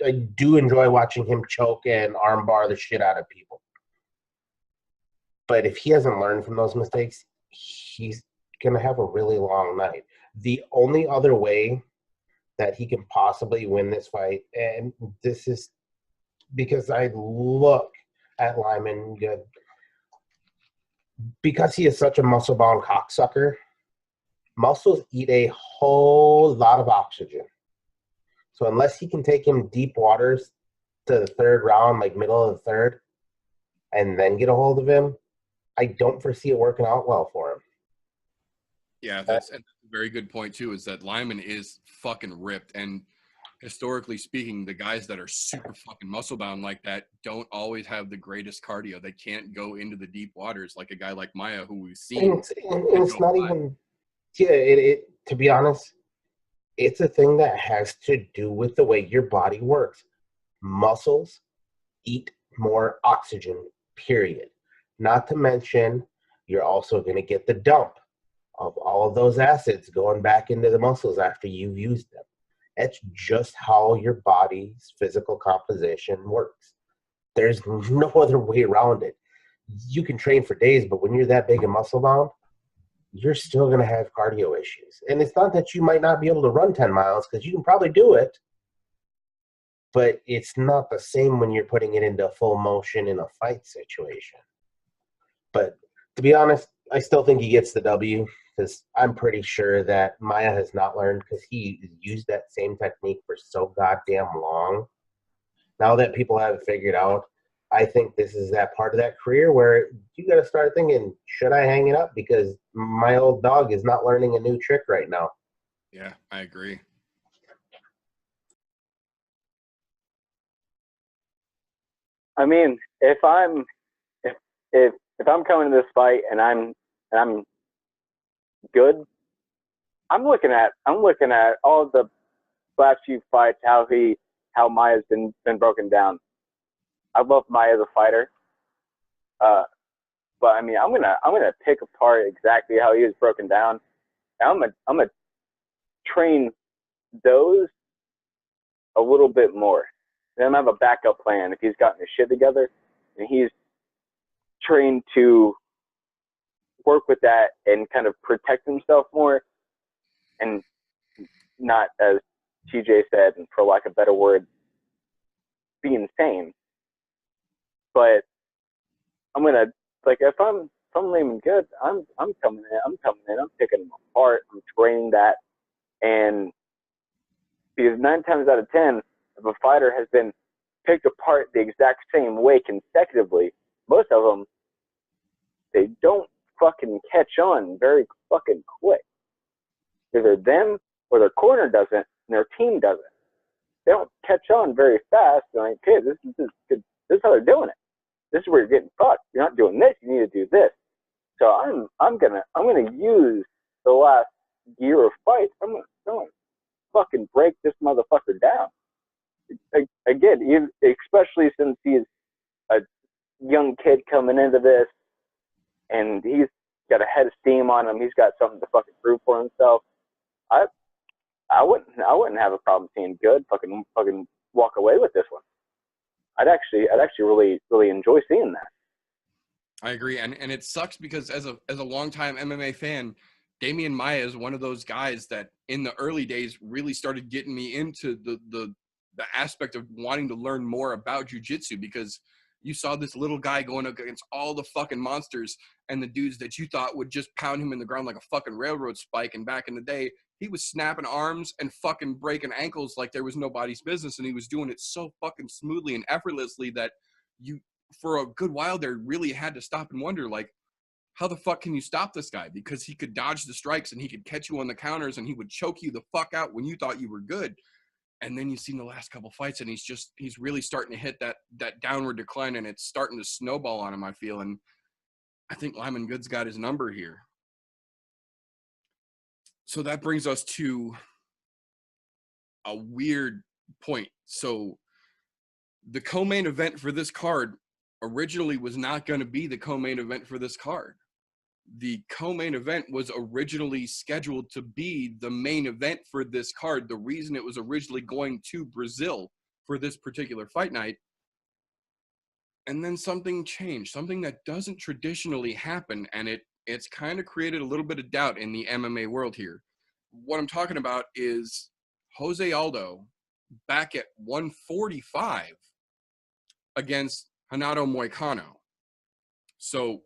I do enjoy watching him choke and armbar the shit out of people. But if he hasn't learned from those mistakes, he's going to have a really long night. The only other way that he can possibly win this fight, and this is because I look at Lymangood, because he is such a muscle-bound cocksucker, muscles eat a whole lot of oxygen. So unless he can take him deep waters to the 3rd round, like middle of the 3rd, and then get a hold of him, I don't foresee it working out well for him. Yeah, that's a very good point, too, is that Lyman is fucking ripped. And historically speaking, the guys that are super fucking muscle-bound like that don't always have the greatest cardio. They can't go into the deep waters like a guy like Maia, who we've seen. And it's not even – yeah, to be honest, it's a thing that has to do with the way your body works. Muscles eat more oxygen, period. Not to mention, you're also going to get the dump of all of those acids going back into the muscles after you've used them. That's just how your body's physical composition works. There's no other way around it. You can train for days, but when you're that big and muscle bound, you're still going to have cardio issues. And it's not that you might not be able to run 10 miles, because you can probably do it, but it's not the same when you're putting it into full motion in a fight situation. But to be honest, I still think he gets the W, because I'm pretty sure that Maia has not learned, because he used that same technique for so goddamn long. Now that people have it figured out, I think this is that part of that career where you got to start thinking, should I hang it up? Because my old dog is not learning a new trick right now. Yeah, I agree. I mean, if I'm coming to this fight and I'm good, I'm looking at all the last few fights, how Maia's been broken down. I love Maia as a fighter, but I mean, I'm gonna pick apart exactly how he was broken down. And I'm gonna train those a little bit more. Then I have a backup plan if he's gotten his shit together and he's trained to work with that and kind of protect himself more, and not, as TJ said, and for lack of better word, be insane. But I'm gonna, like, if I'm Lymangood, I'm coming in, I'm picking them apart, I'm training that, and because 9 times out of 10, if a fighter has been picked apart the exact same way consecutively, most of them, they don't fucking catch on very fucking quick. Either them or their corner doesn't and their team doesn't. They don't catch on very fast. They're like, okay, this is how they're doing it. This is where you're getting fucked. You're not doing this. You need to do this. So I'm gonna use the last year of fights. I'm gonna fucking break this motherfucker down. Again, especially since he's a young kid coming into this, and he's got a head of steam on him. He's got something to fucking prove for himself. I wouldn't have a problem seeing Good fucking walk away with this one. I'd actually really enjoy seeing that. I agree, and it sucks because as a longtime MMA fan, Demian Maia is one of those guys that in the early days really started getting me into the aspect of wanting to learn more about jiu-jitsu, because you saw this little guy going up against all the fucking monsters and the dudes that you thought would just pound him in the ground like a fucking railroad spike. And back in the day, he was snapping arms and fucking breaking ankles like there was nobody's business. And he was doing it so fucking smoothly and effortlessly that you, for a good while there, really had to stop and wonder, like, how the fuck can you stop this guy? Because he could dodge the strikes and he could catch you on the counters and he would choke you the fuck out when you thought you were good. And then you've seen the last couple fights and he's really starting to hit that downward decline, and it's starting to snowball on him, I feel. And I think Lymangood's got his number here. So that brings us to a weird point. So the co-main event for this card originally was not going to be the co-main event for this card. The co-main event was originally scheduled to be the main event for this card. The reason it was originally going to Brazil for this particular fight night, and then something changed, something that doesn't traditionally happen, and it's kind of created a little bit of doubt in the MMA world here. What I'm talking about is Jose Aldo back at 145 against Renato Moicano. So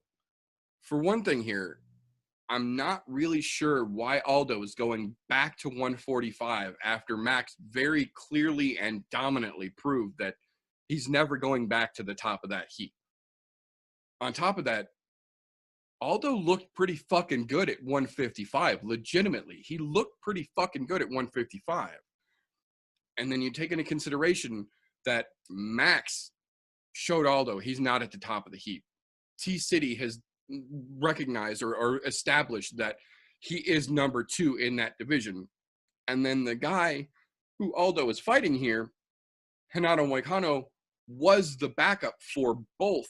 for one thing here, I'm not really sure why Aldo is going back to 145 after Max very clearly and dominantly proved that he's never going back to the top of that heap. On top of that, Aldo looked pretty fucking good at 155. Legitimately, he looked pretty fucking good at 155. And then you take into consideration that Max showed Aldo he's not at the top of the heap. T-City has recognized or established that he is number 2 in that division. And then the guy who Aldo is fighting here, Renato Moicano, was the backup for both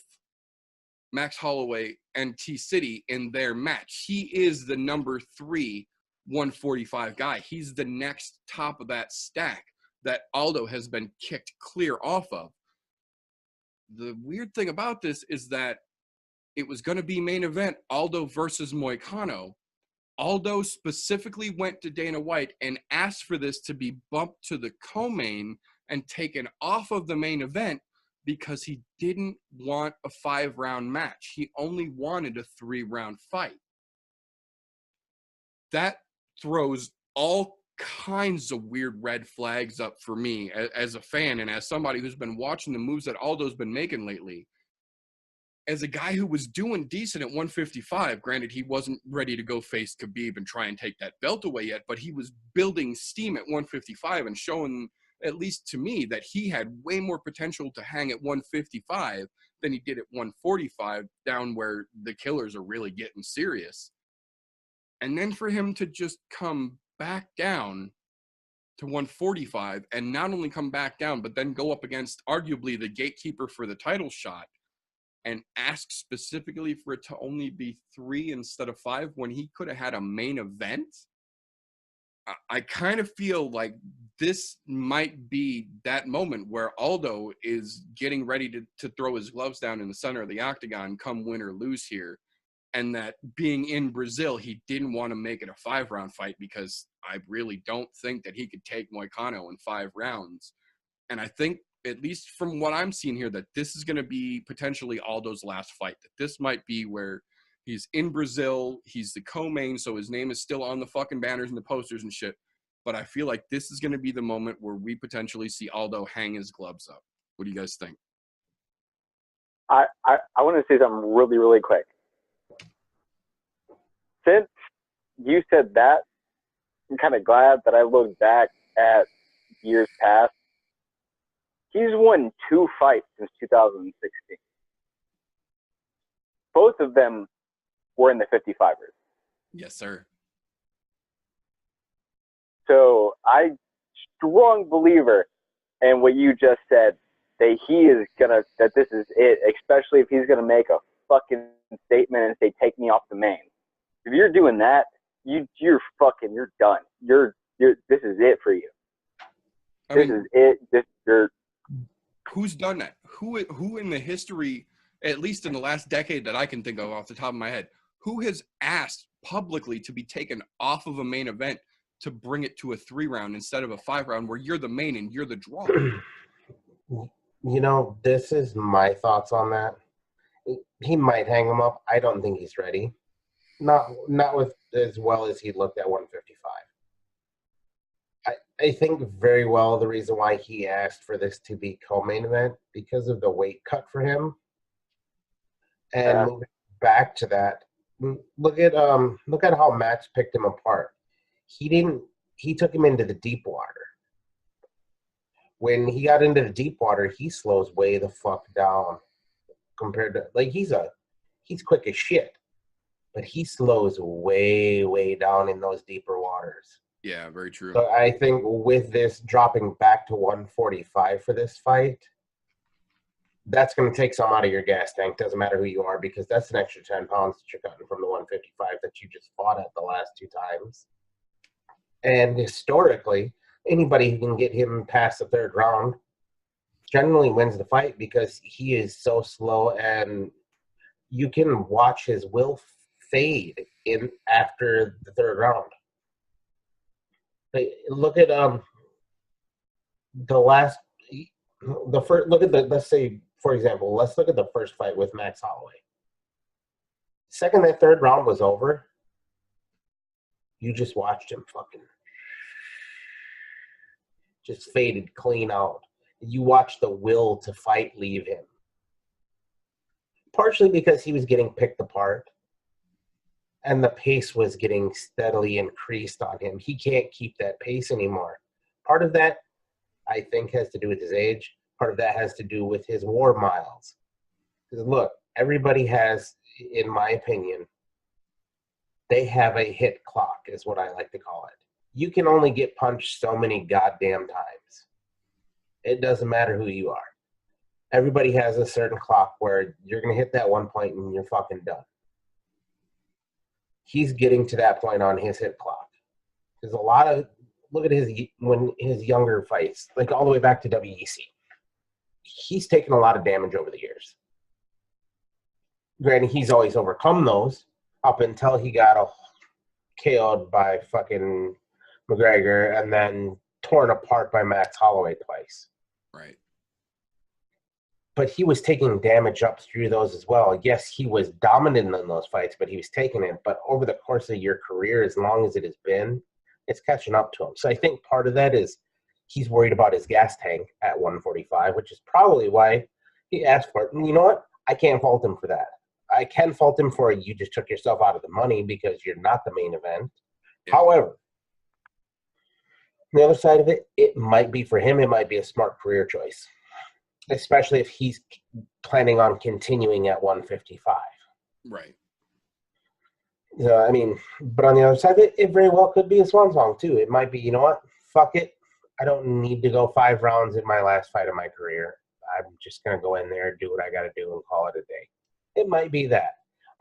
Max Holloway and T-City in their match. He is the number 3 145 guy. He's the next top of that stack that Aldo has been kicked clear off of. The weird thing about this is that it was going to be main event Aldo versus Moicano, Aldo specifically went to Dana White and asked for this to be bumped to the co-main and taken off of the main event because he didn't want a 5-round match. He only wanted a 3-round fight. That throws all kinds of weird red flags up for me as a fan and as somebody who's been watching the moves that Aldo's been making lately. As a guy who was doing decent at 155, granted, he wasn't ready to go face Khabib and try and take that belt away yet, but he was building steam at 155 and showing, at least to me, that he had way more potential to hang at 155 than he did at 145, down where the killers are really getting serious. And then for him to just come back down to 145 and not only come back down, but then go up against arguably the gatekeeper for the title shot and ask specifically for it to only be 3 instead of 5 when he could have had a main event. I kind of feel like this might be that moment where Aldo is getting ready to throw his gloves down in the center of the octagon, come win or lose here. And that being in Brazil, he didn't want to make it a 5-round fight because I really don't think that he could take Moicano in 5 rounds. And I think, at least from what I'm seeing here, that this is going to be potentially Aldo's last fight. That this might be where he's in Brazil, he's the co-main, so his name is still on the fucking banners and the posters and shit. But I feel like this is going to be the moment where we potentially see Aldo hang his gloves up. What do you guys think? I want to say something really, really quick. Since you said that, I'm kind of glad that I looked back at years past. He's won 2 fights since 2016. Both of them were in the 55ers. Yes, sir. So I strong believer in what you just said, that he is gonna, that this is it, especially if he's gonna make a fucking statement and say, take me off the main. If you're doing that, you're done. This is it for you. This is it. Who's done that? Who in the history, at least in the last decade that I can think of off the top of my head, who has asked publicly to be taken off of a main event to bring it to a 3-round instead of a 5-round where you're the main and you're the draw? You know, this is my thoughts on that. He might hang him up. I don't think he's ready. Not with as well as he looked at 155. I think very well the reason why he asked for this to be co-main event because of the weight cut for him. And moving back to that, look at how Max picked him apart. He took him into the deep water. When he got into the deep water, he slows way the fuck down compared to, like, he's quick as shit, but he slows way, way down in those deeper waters. Yeah, very true. So I think with this dropping back to 145 for this fight, that's going to take some out of your gas tank. Doesn't matter who you are, because that's an extra 10 pounds that you're cutting from the 155 that you just fought at the last 2 times. And historically, anybody who can get him past the 3rd round generally wins the fight because he is so slow, and you can watch his will fade in after the 3rd round. Look at let's say, for example, let's look at the first fight with Max Holloway. Second that 3rd round was over, you just watched him fucking just faded clean out. You watched the will to fight leave him. Partially because he was getting picked apart and the pace was getting steadily increased on him. He can't keep that pace anymore. Part of that, I think, has to do with his age. Part of that has to do with his war miles. Because look, everybody has, in my opinion, they have a hit clock, is what I like to call it. You can only get punched so many goddamn times. It doesn't matter who you are. Everybody has a certain clock where you're going to hit that one point and you're fucking done. He's getting to that point on his hit clock. There's a lot of, look at his younger fights, like all the way back to WEC. He's taken a lot of damage over the years. Granted, he's always overcome those up until he got KO'd by fucking McGregor and then torn apart by Max Holloway twice. Right. But he was taking damage up through those as well. Yes, he was dominant in those fights, but he was taking it. But over the course of your career, as long as it has been, it's catching up to him. So I think part of that is he's worried about his gas tank at 145, which is probably why he asked for it. And you know what? I can't fault him for that. I can fault him for you just took yourself out of the money because you're not the main event. Yeah. However, the other side of it, it might be for him, it might be a smart career choice, especially if he's planning on continuing at 155. Right. I mean, but on the other side, it very well could be a swan song too. It might be, you know what? Fuck it. I don't need to go 5 rounds in my last fight of my career. I'm just going to go in there, do what I got to do, and call it a day. It might be that.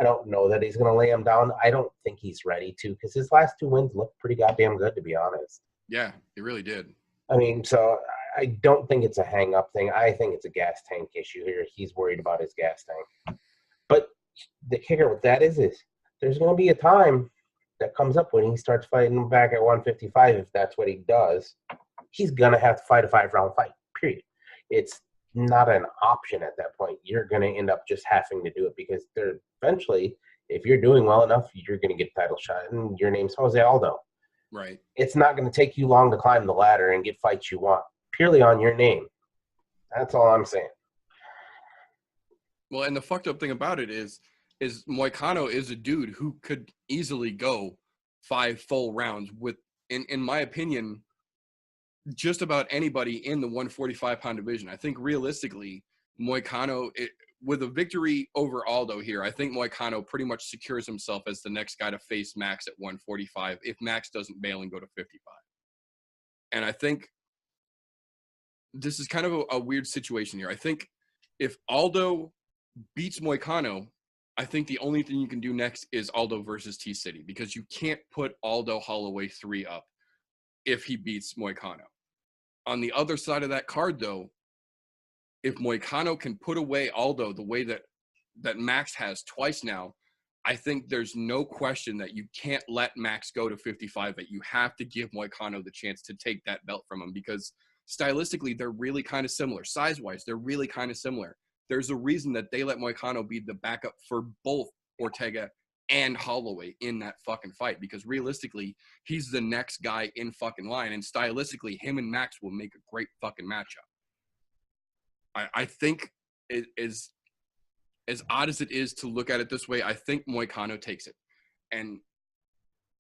I don't know that he's going to lay him down. I don't think he's ready to because his last 2 wins look pretty goddamn good, to be honest. Yeah, it really did. I mean, so I don't think it's a hang-up thing. I think it's a gas tank issue here. He's worried about his gas tank. But the kicker with that is there's going to be a time that comes up when he starts fighting back at 155, if that's what he does. He's going to have to fight a 5-round fight, period. It's not an option at that point. You're going to end up just having to do it because they're eventually, if you're doing well enough, you're going to get a title shot, and your name's Jose Aldo. Right. It's not going to take you long to climb the ladder and get fights you want, purely on your name. That's all I'm saying. Well, and the fucked up thing about it is Moicano is a dude who could easily go 5 full rounds with, in my opinion, just about anybody in the 145-pound division. I think realistically, Moicano, with a victory over Aldo here, I think Moicano pretty much secures himself as the next guy to face Max at 145 if Max doesn't bail and go to 55. And I think this is kind of a weird situation here. I think if Aldo beats Moicano, I think the only thing you can do next is Aldo versus T-City because you can't put Aldo Holloway 3 up if he beats Moicano. On the other side of that card, though, if Moicano can put away Aldo the way that Max has twice now, I think there's no question that you can't let Max go to 55, that you have to give Moicano the chance to take that belt from him because stylistically, they're really kind of similar. Size-wise, they're really kind of similar. There's a reason that they let Moicano be the backup for both Ortega and Holloway in that fucking fight because realistically, he's the next guy in fucking line, and stylistically, him and Max will make a great fucking matchup. I think it is, as odd as it is to look at it this way, I think Moicano takes it. And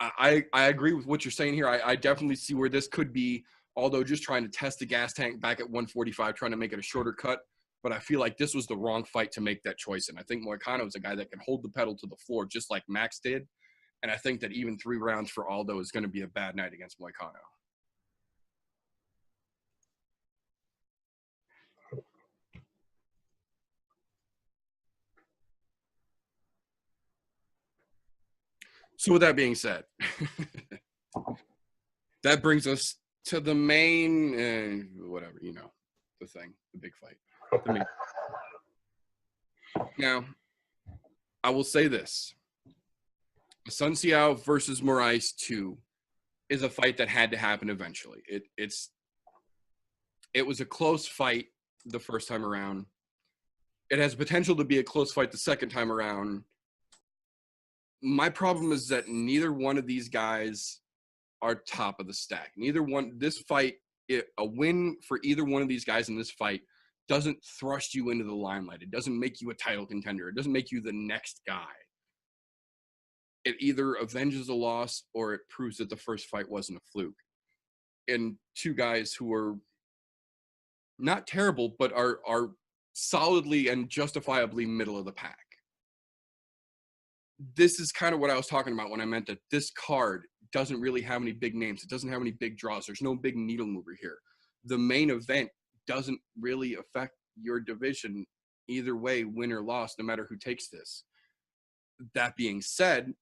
I agree with what you're saying here. I definitely see where this could be, although just trying to test the gas tank back at 145, trying to make it a shorter cut. But I feel like this was the wrong fight to make that choice. And I think Moicano is a guy that can hold the pedal to the floor just like Max did. And I think that even 3 rounds for Aldo is going to be a bad night against Moicano. So with that being said, that brings us to the main, whatever, you know, the thing, the big fight. Now, I will say this. Assuncao versus Moraes 2 is a fight that had to happen eventually. It was a close fight the first time around. It has potential to be a close fight the second time around. My problem is that neither one of these guys are top of the stack. This fight, a win for either one of these guys in this fight doesn't thrust you into the limelight. It doesn't make you a title contender. It doesn't make you the next guy. It either avenges a loss or it proves that the first fight wasn't a fluke. And 2 guys who are not terrible, but are solidly and justifiably middle of the pack. This is kind of what I was talking about when I meant that this card doesn't really have any big names. It doesn't have any big draws. There's no big needle mover here. The main event doesn't really affect your division either way, win or loss, no matter who takes this. That being said,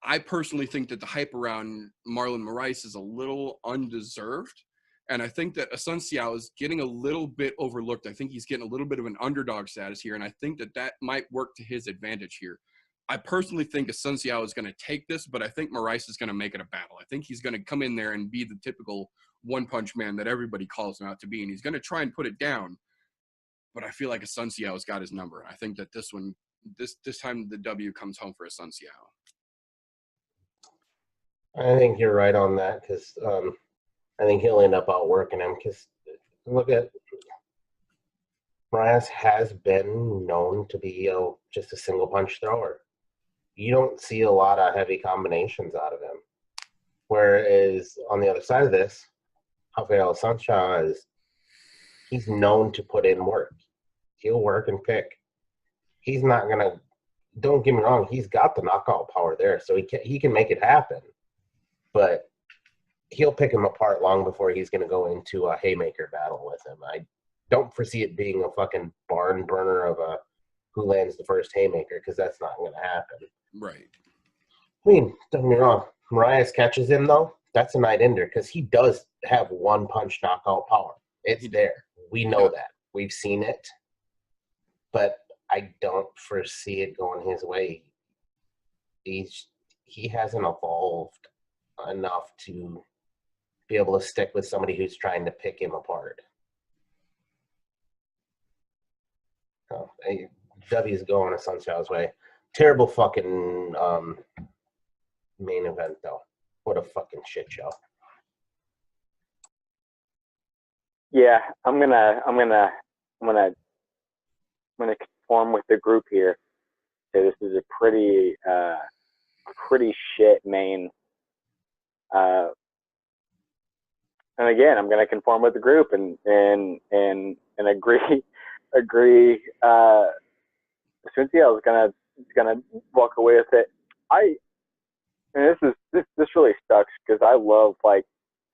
I personally think that the hype around Marlon Moraes is a little undeserved. And I think that Assuncao is getting a little bit overlooked. I think he's getting a little bit of an underdog status here. And I think that might work to his advantage here. I personally think Assuncao is going to take this, but I think Moraes is going to make it a battle. I think he's going to come in there and be the typical one-punch man that everybody calls him out to be, and he's going to try and put it down. But I feel like Assuncao has got his number. I think that this time the W comes home for Assuncao. I think you're right on that because I think he'll end up outworking him because look at Moraes has been known to be just a single punch thrower. You don't see a lot of heavy combinations out of him. Whereas on the other side of this, Rafael Assuncao he's known to put in work. He'll work and pick. He's not gonna. Don't get me wrong. He's got the knockout power there, so he can make it happen. But he'll pick him apart long before he's gonna go into a haymaker battle with him. I don't foresee it being a fucking barn burner of a who lands the first haymaker because that's not gonna happen. Right. I mean, don't get me wrong. Moraes catches him though. That's a night ender because he does have one punch knockout power. It's there. We know that. We've seen it. But I don't foresee it going his way. He hasn't evolved enough to be able to stick with somebody who's trying to pick him apart. So, W's going Assuncao's way. Terrible fucking main event though. What a fucking shit show. Yeah, I'm gonna conform with the group here. So this is a pretty shit main. And again, I'm gonna conform with the group and agree. Assuncao is gonna walk away with it. This really sucks because I love like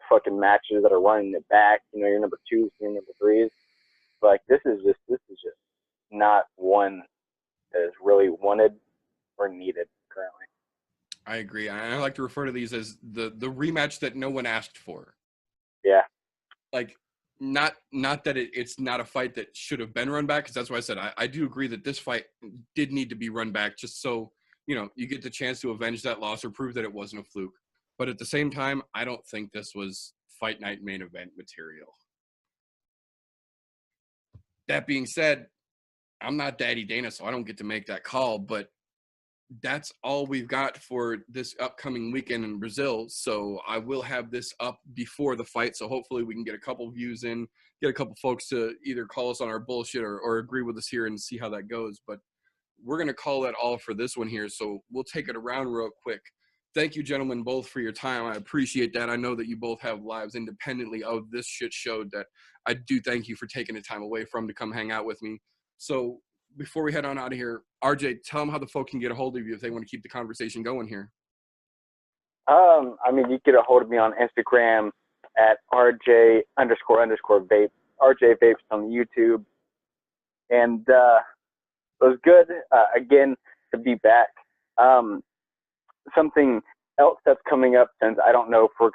fucking matches that are running it back. You know, your number twos, your number threes. Like this is just not one that is really wanted or needed currently. I agree. I like to refer to these as the rematch that no one asked for. Yeah. Like not that it's not a fight that should have been run back, because that's why I said I do agree that this fight did need to be run back just so, you know, you get the chance to avenge that loss or prove that it wasn't a fluke. But at the same time, I don't think this was fight night main event material. That being said, I'm not Daddy Dana, so I don't get to make that call, but that's all we've got for this upcoming weekend in Brazil. So I will have this up before the fight. So hopefully we can get a couple views in, get a couple folks to either call us on our bullshit or agree with us here and see how that goes. But we're going to call that all for this one here. So we'll take it around real quick. Thank you, gentlemen, both for your time. I appreciate that. I know that you both have lives independently of this shit show that I do thank you for taking the time away from to come hang out with me. So before we head on out of here, RJ, tell them how the folk can get a hold of you if they want to keep the conversation going here. I mean, you can get a hold of me on Instagram at RJ__vape, RJ Vapes on YouTube. And it was good, again, to be back. Something else that's coming up, since I don't know if we're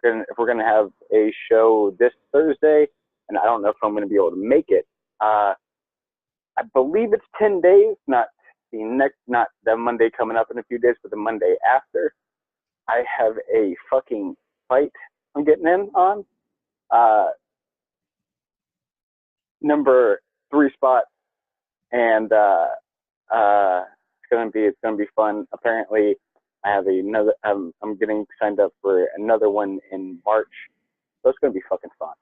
gonna have a show this Thursday, and I don't know if I'm gonna be able to make it. I believe it's 10 days, not the Monday coming up in a few days, but the Monday after. I have a fucking fight I'm getting in on. Number 3 spot, and it's gonna be fun. Apparently, I have another. I'm getting signed up for another one in March, so it's gonna be fucking fun.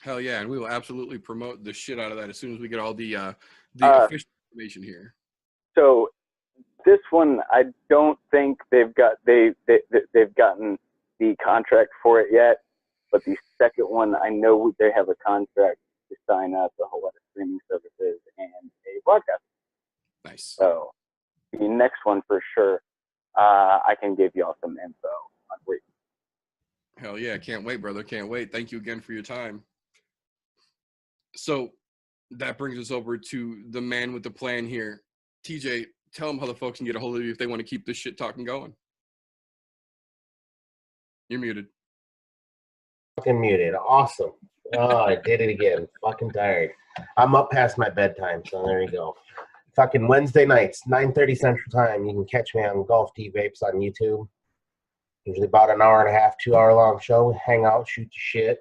Hell yeah, and we will absolutely promote the shit out of that as soon as we get all the official information here. So this one, I don't think they've gotten the contract for it yet, but the second one, I know they have a contract to sign up a whole lot of streaming services and a broadcast. Nice. So the next one for sure, I can give y'all some info on where. Hell yeah, can't wait, brother. Can't wait. Thank you again for your time. So that brings us over to the man with the plan here. TJ, tell them how the folks can get a hold of you if they want to keep this shit talking going. You're muted. Fucking muted. Awesome. Oh, I did it again. Fucking tired. I'm up past my bedtime, so there you go. fucking Wednesday nights, 9:30 Central Time. You can catch me on Golf T Vapes on YouTube. Usually about an hour and a half, 2 hour long show. Hang out, shoot the shit,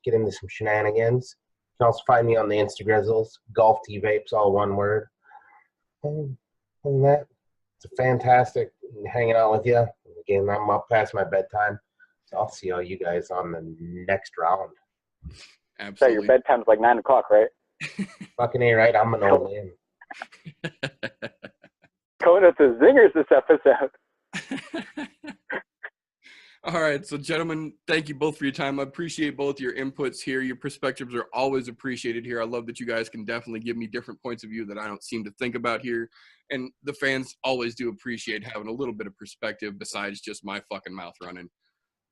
get into some shenanigans. You can also find me on the Instagrizzles, Golf T Vapes, all one word. And other than that, it's a fantastic hanging out with you. Again, I'm up past my bedtime, so I'll see all you guys on the next round. Absolutely. So your bedtime's like 9 o'clock, right? Fucking A, right? I'm an old man. Coming with the zingers this episode. All right, so gentlemen, thank you both for your time. I appreciate both your inputs here. Your perspectives are always appreciated here. I love that you guys can definitely give me different points of view that I don't seem to think about here. And the fans always do appreciate having a little bit of perspective besides just my fucking mouth running.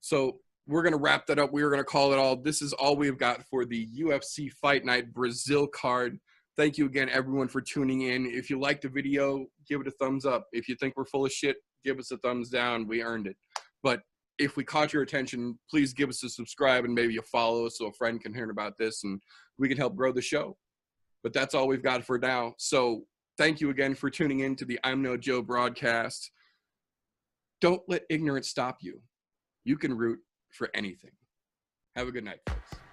So we're going to wrap that up. We are going to call it all. This is all we've got for the UFC Fight Night Brazil card. Thank you again, everyone, for tuning in. If you liked the video, give it a thumbs up. If you think we're full of shit, give us a thumbs down. We earned it. But if we caught your attention, please give us a subscribe and maybe a follow so a friend can hear about this and we can help grow the show. But that's all we've got for now. So thank you again for tuning in to the I'm No Joe broadcast. Don't let ignorance stop you. You can root for anything. Have a good night, folks.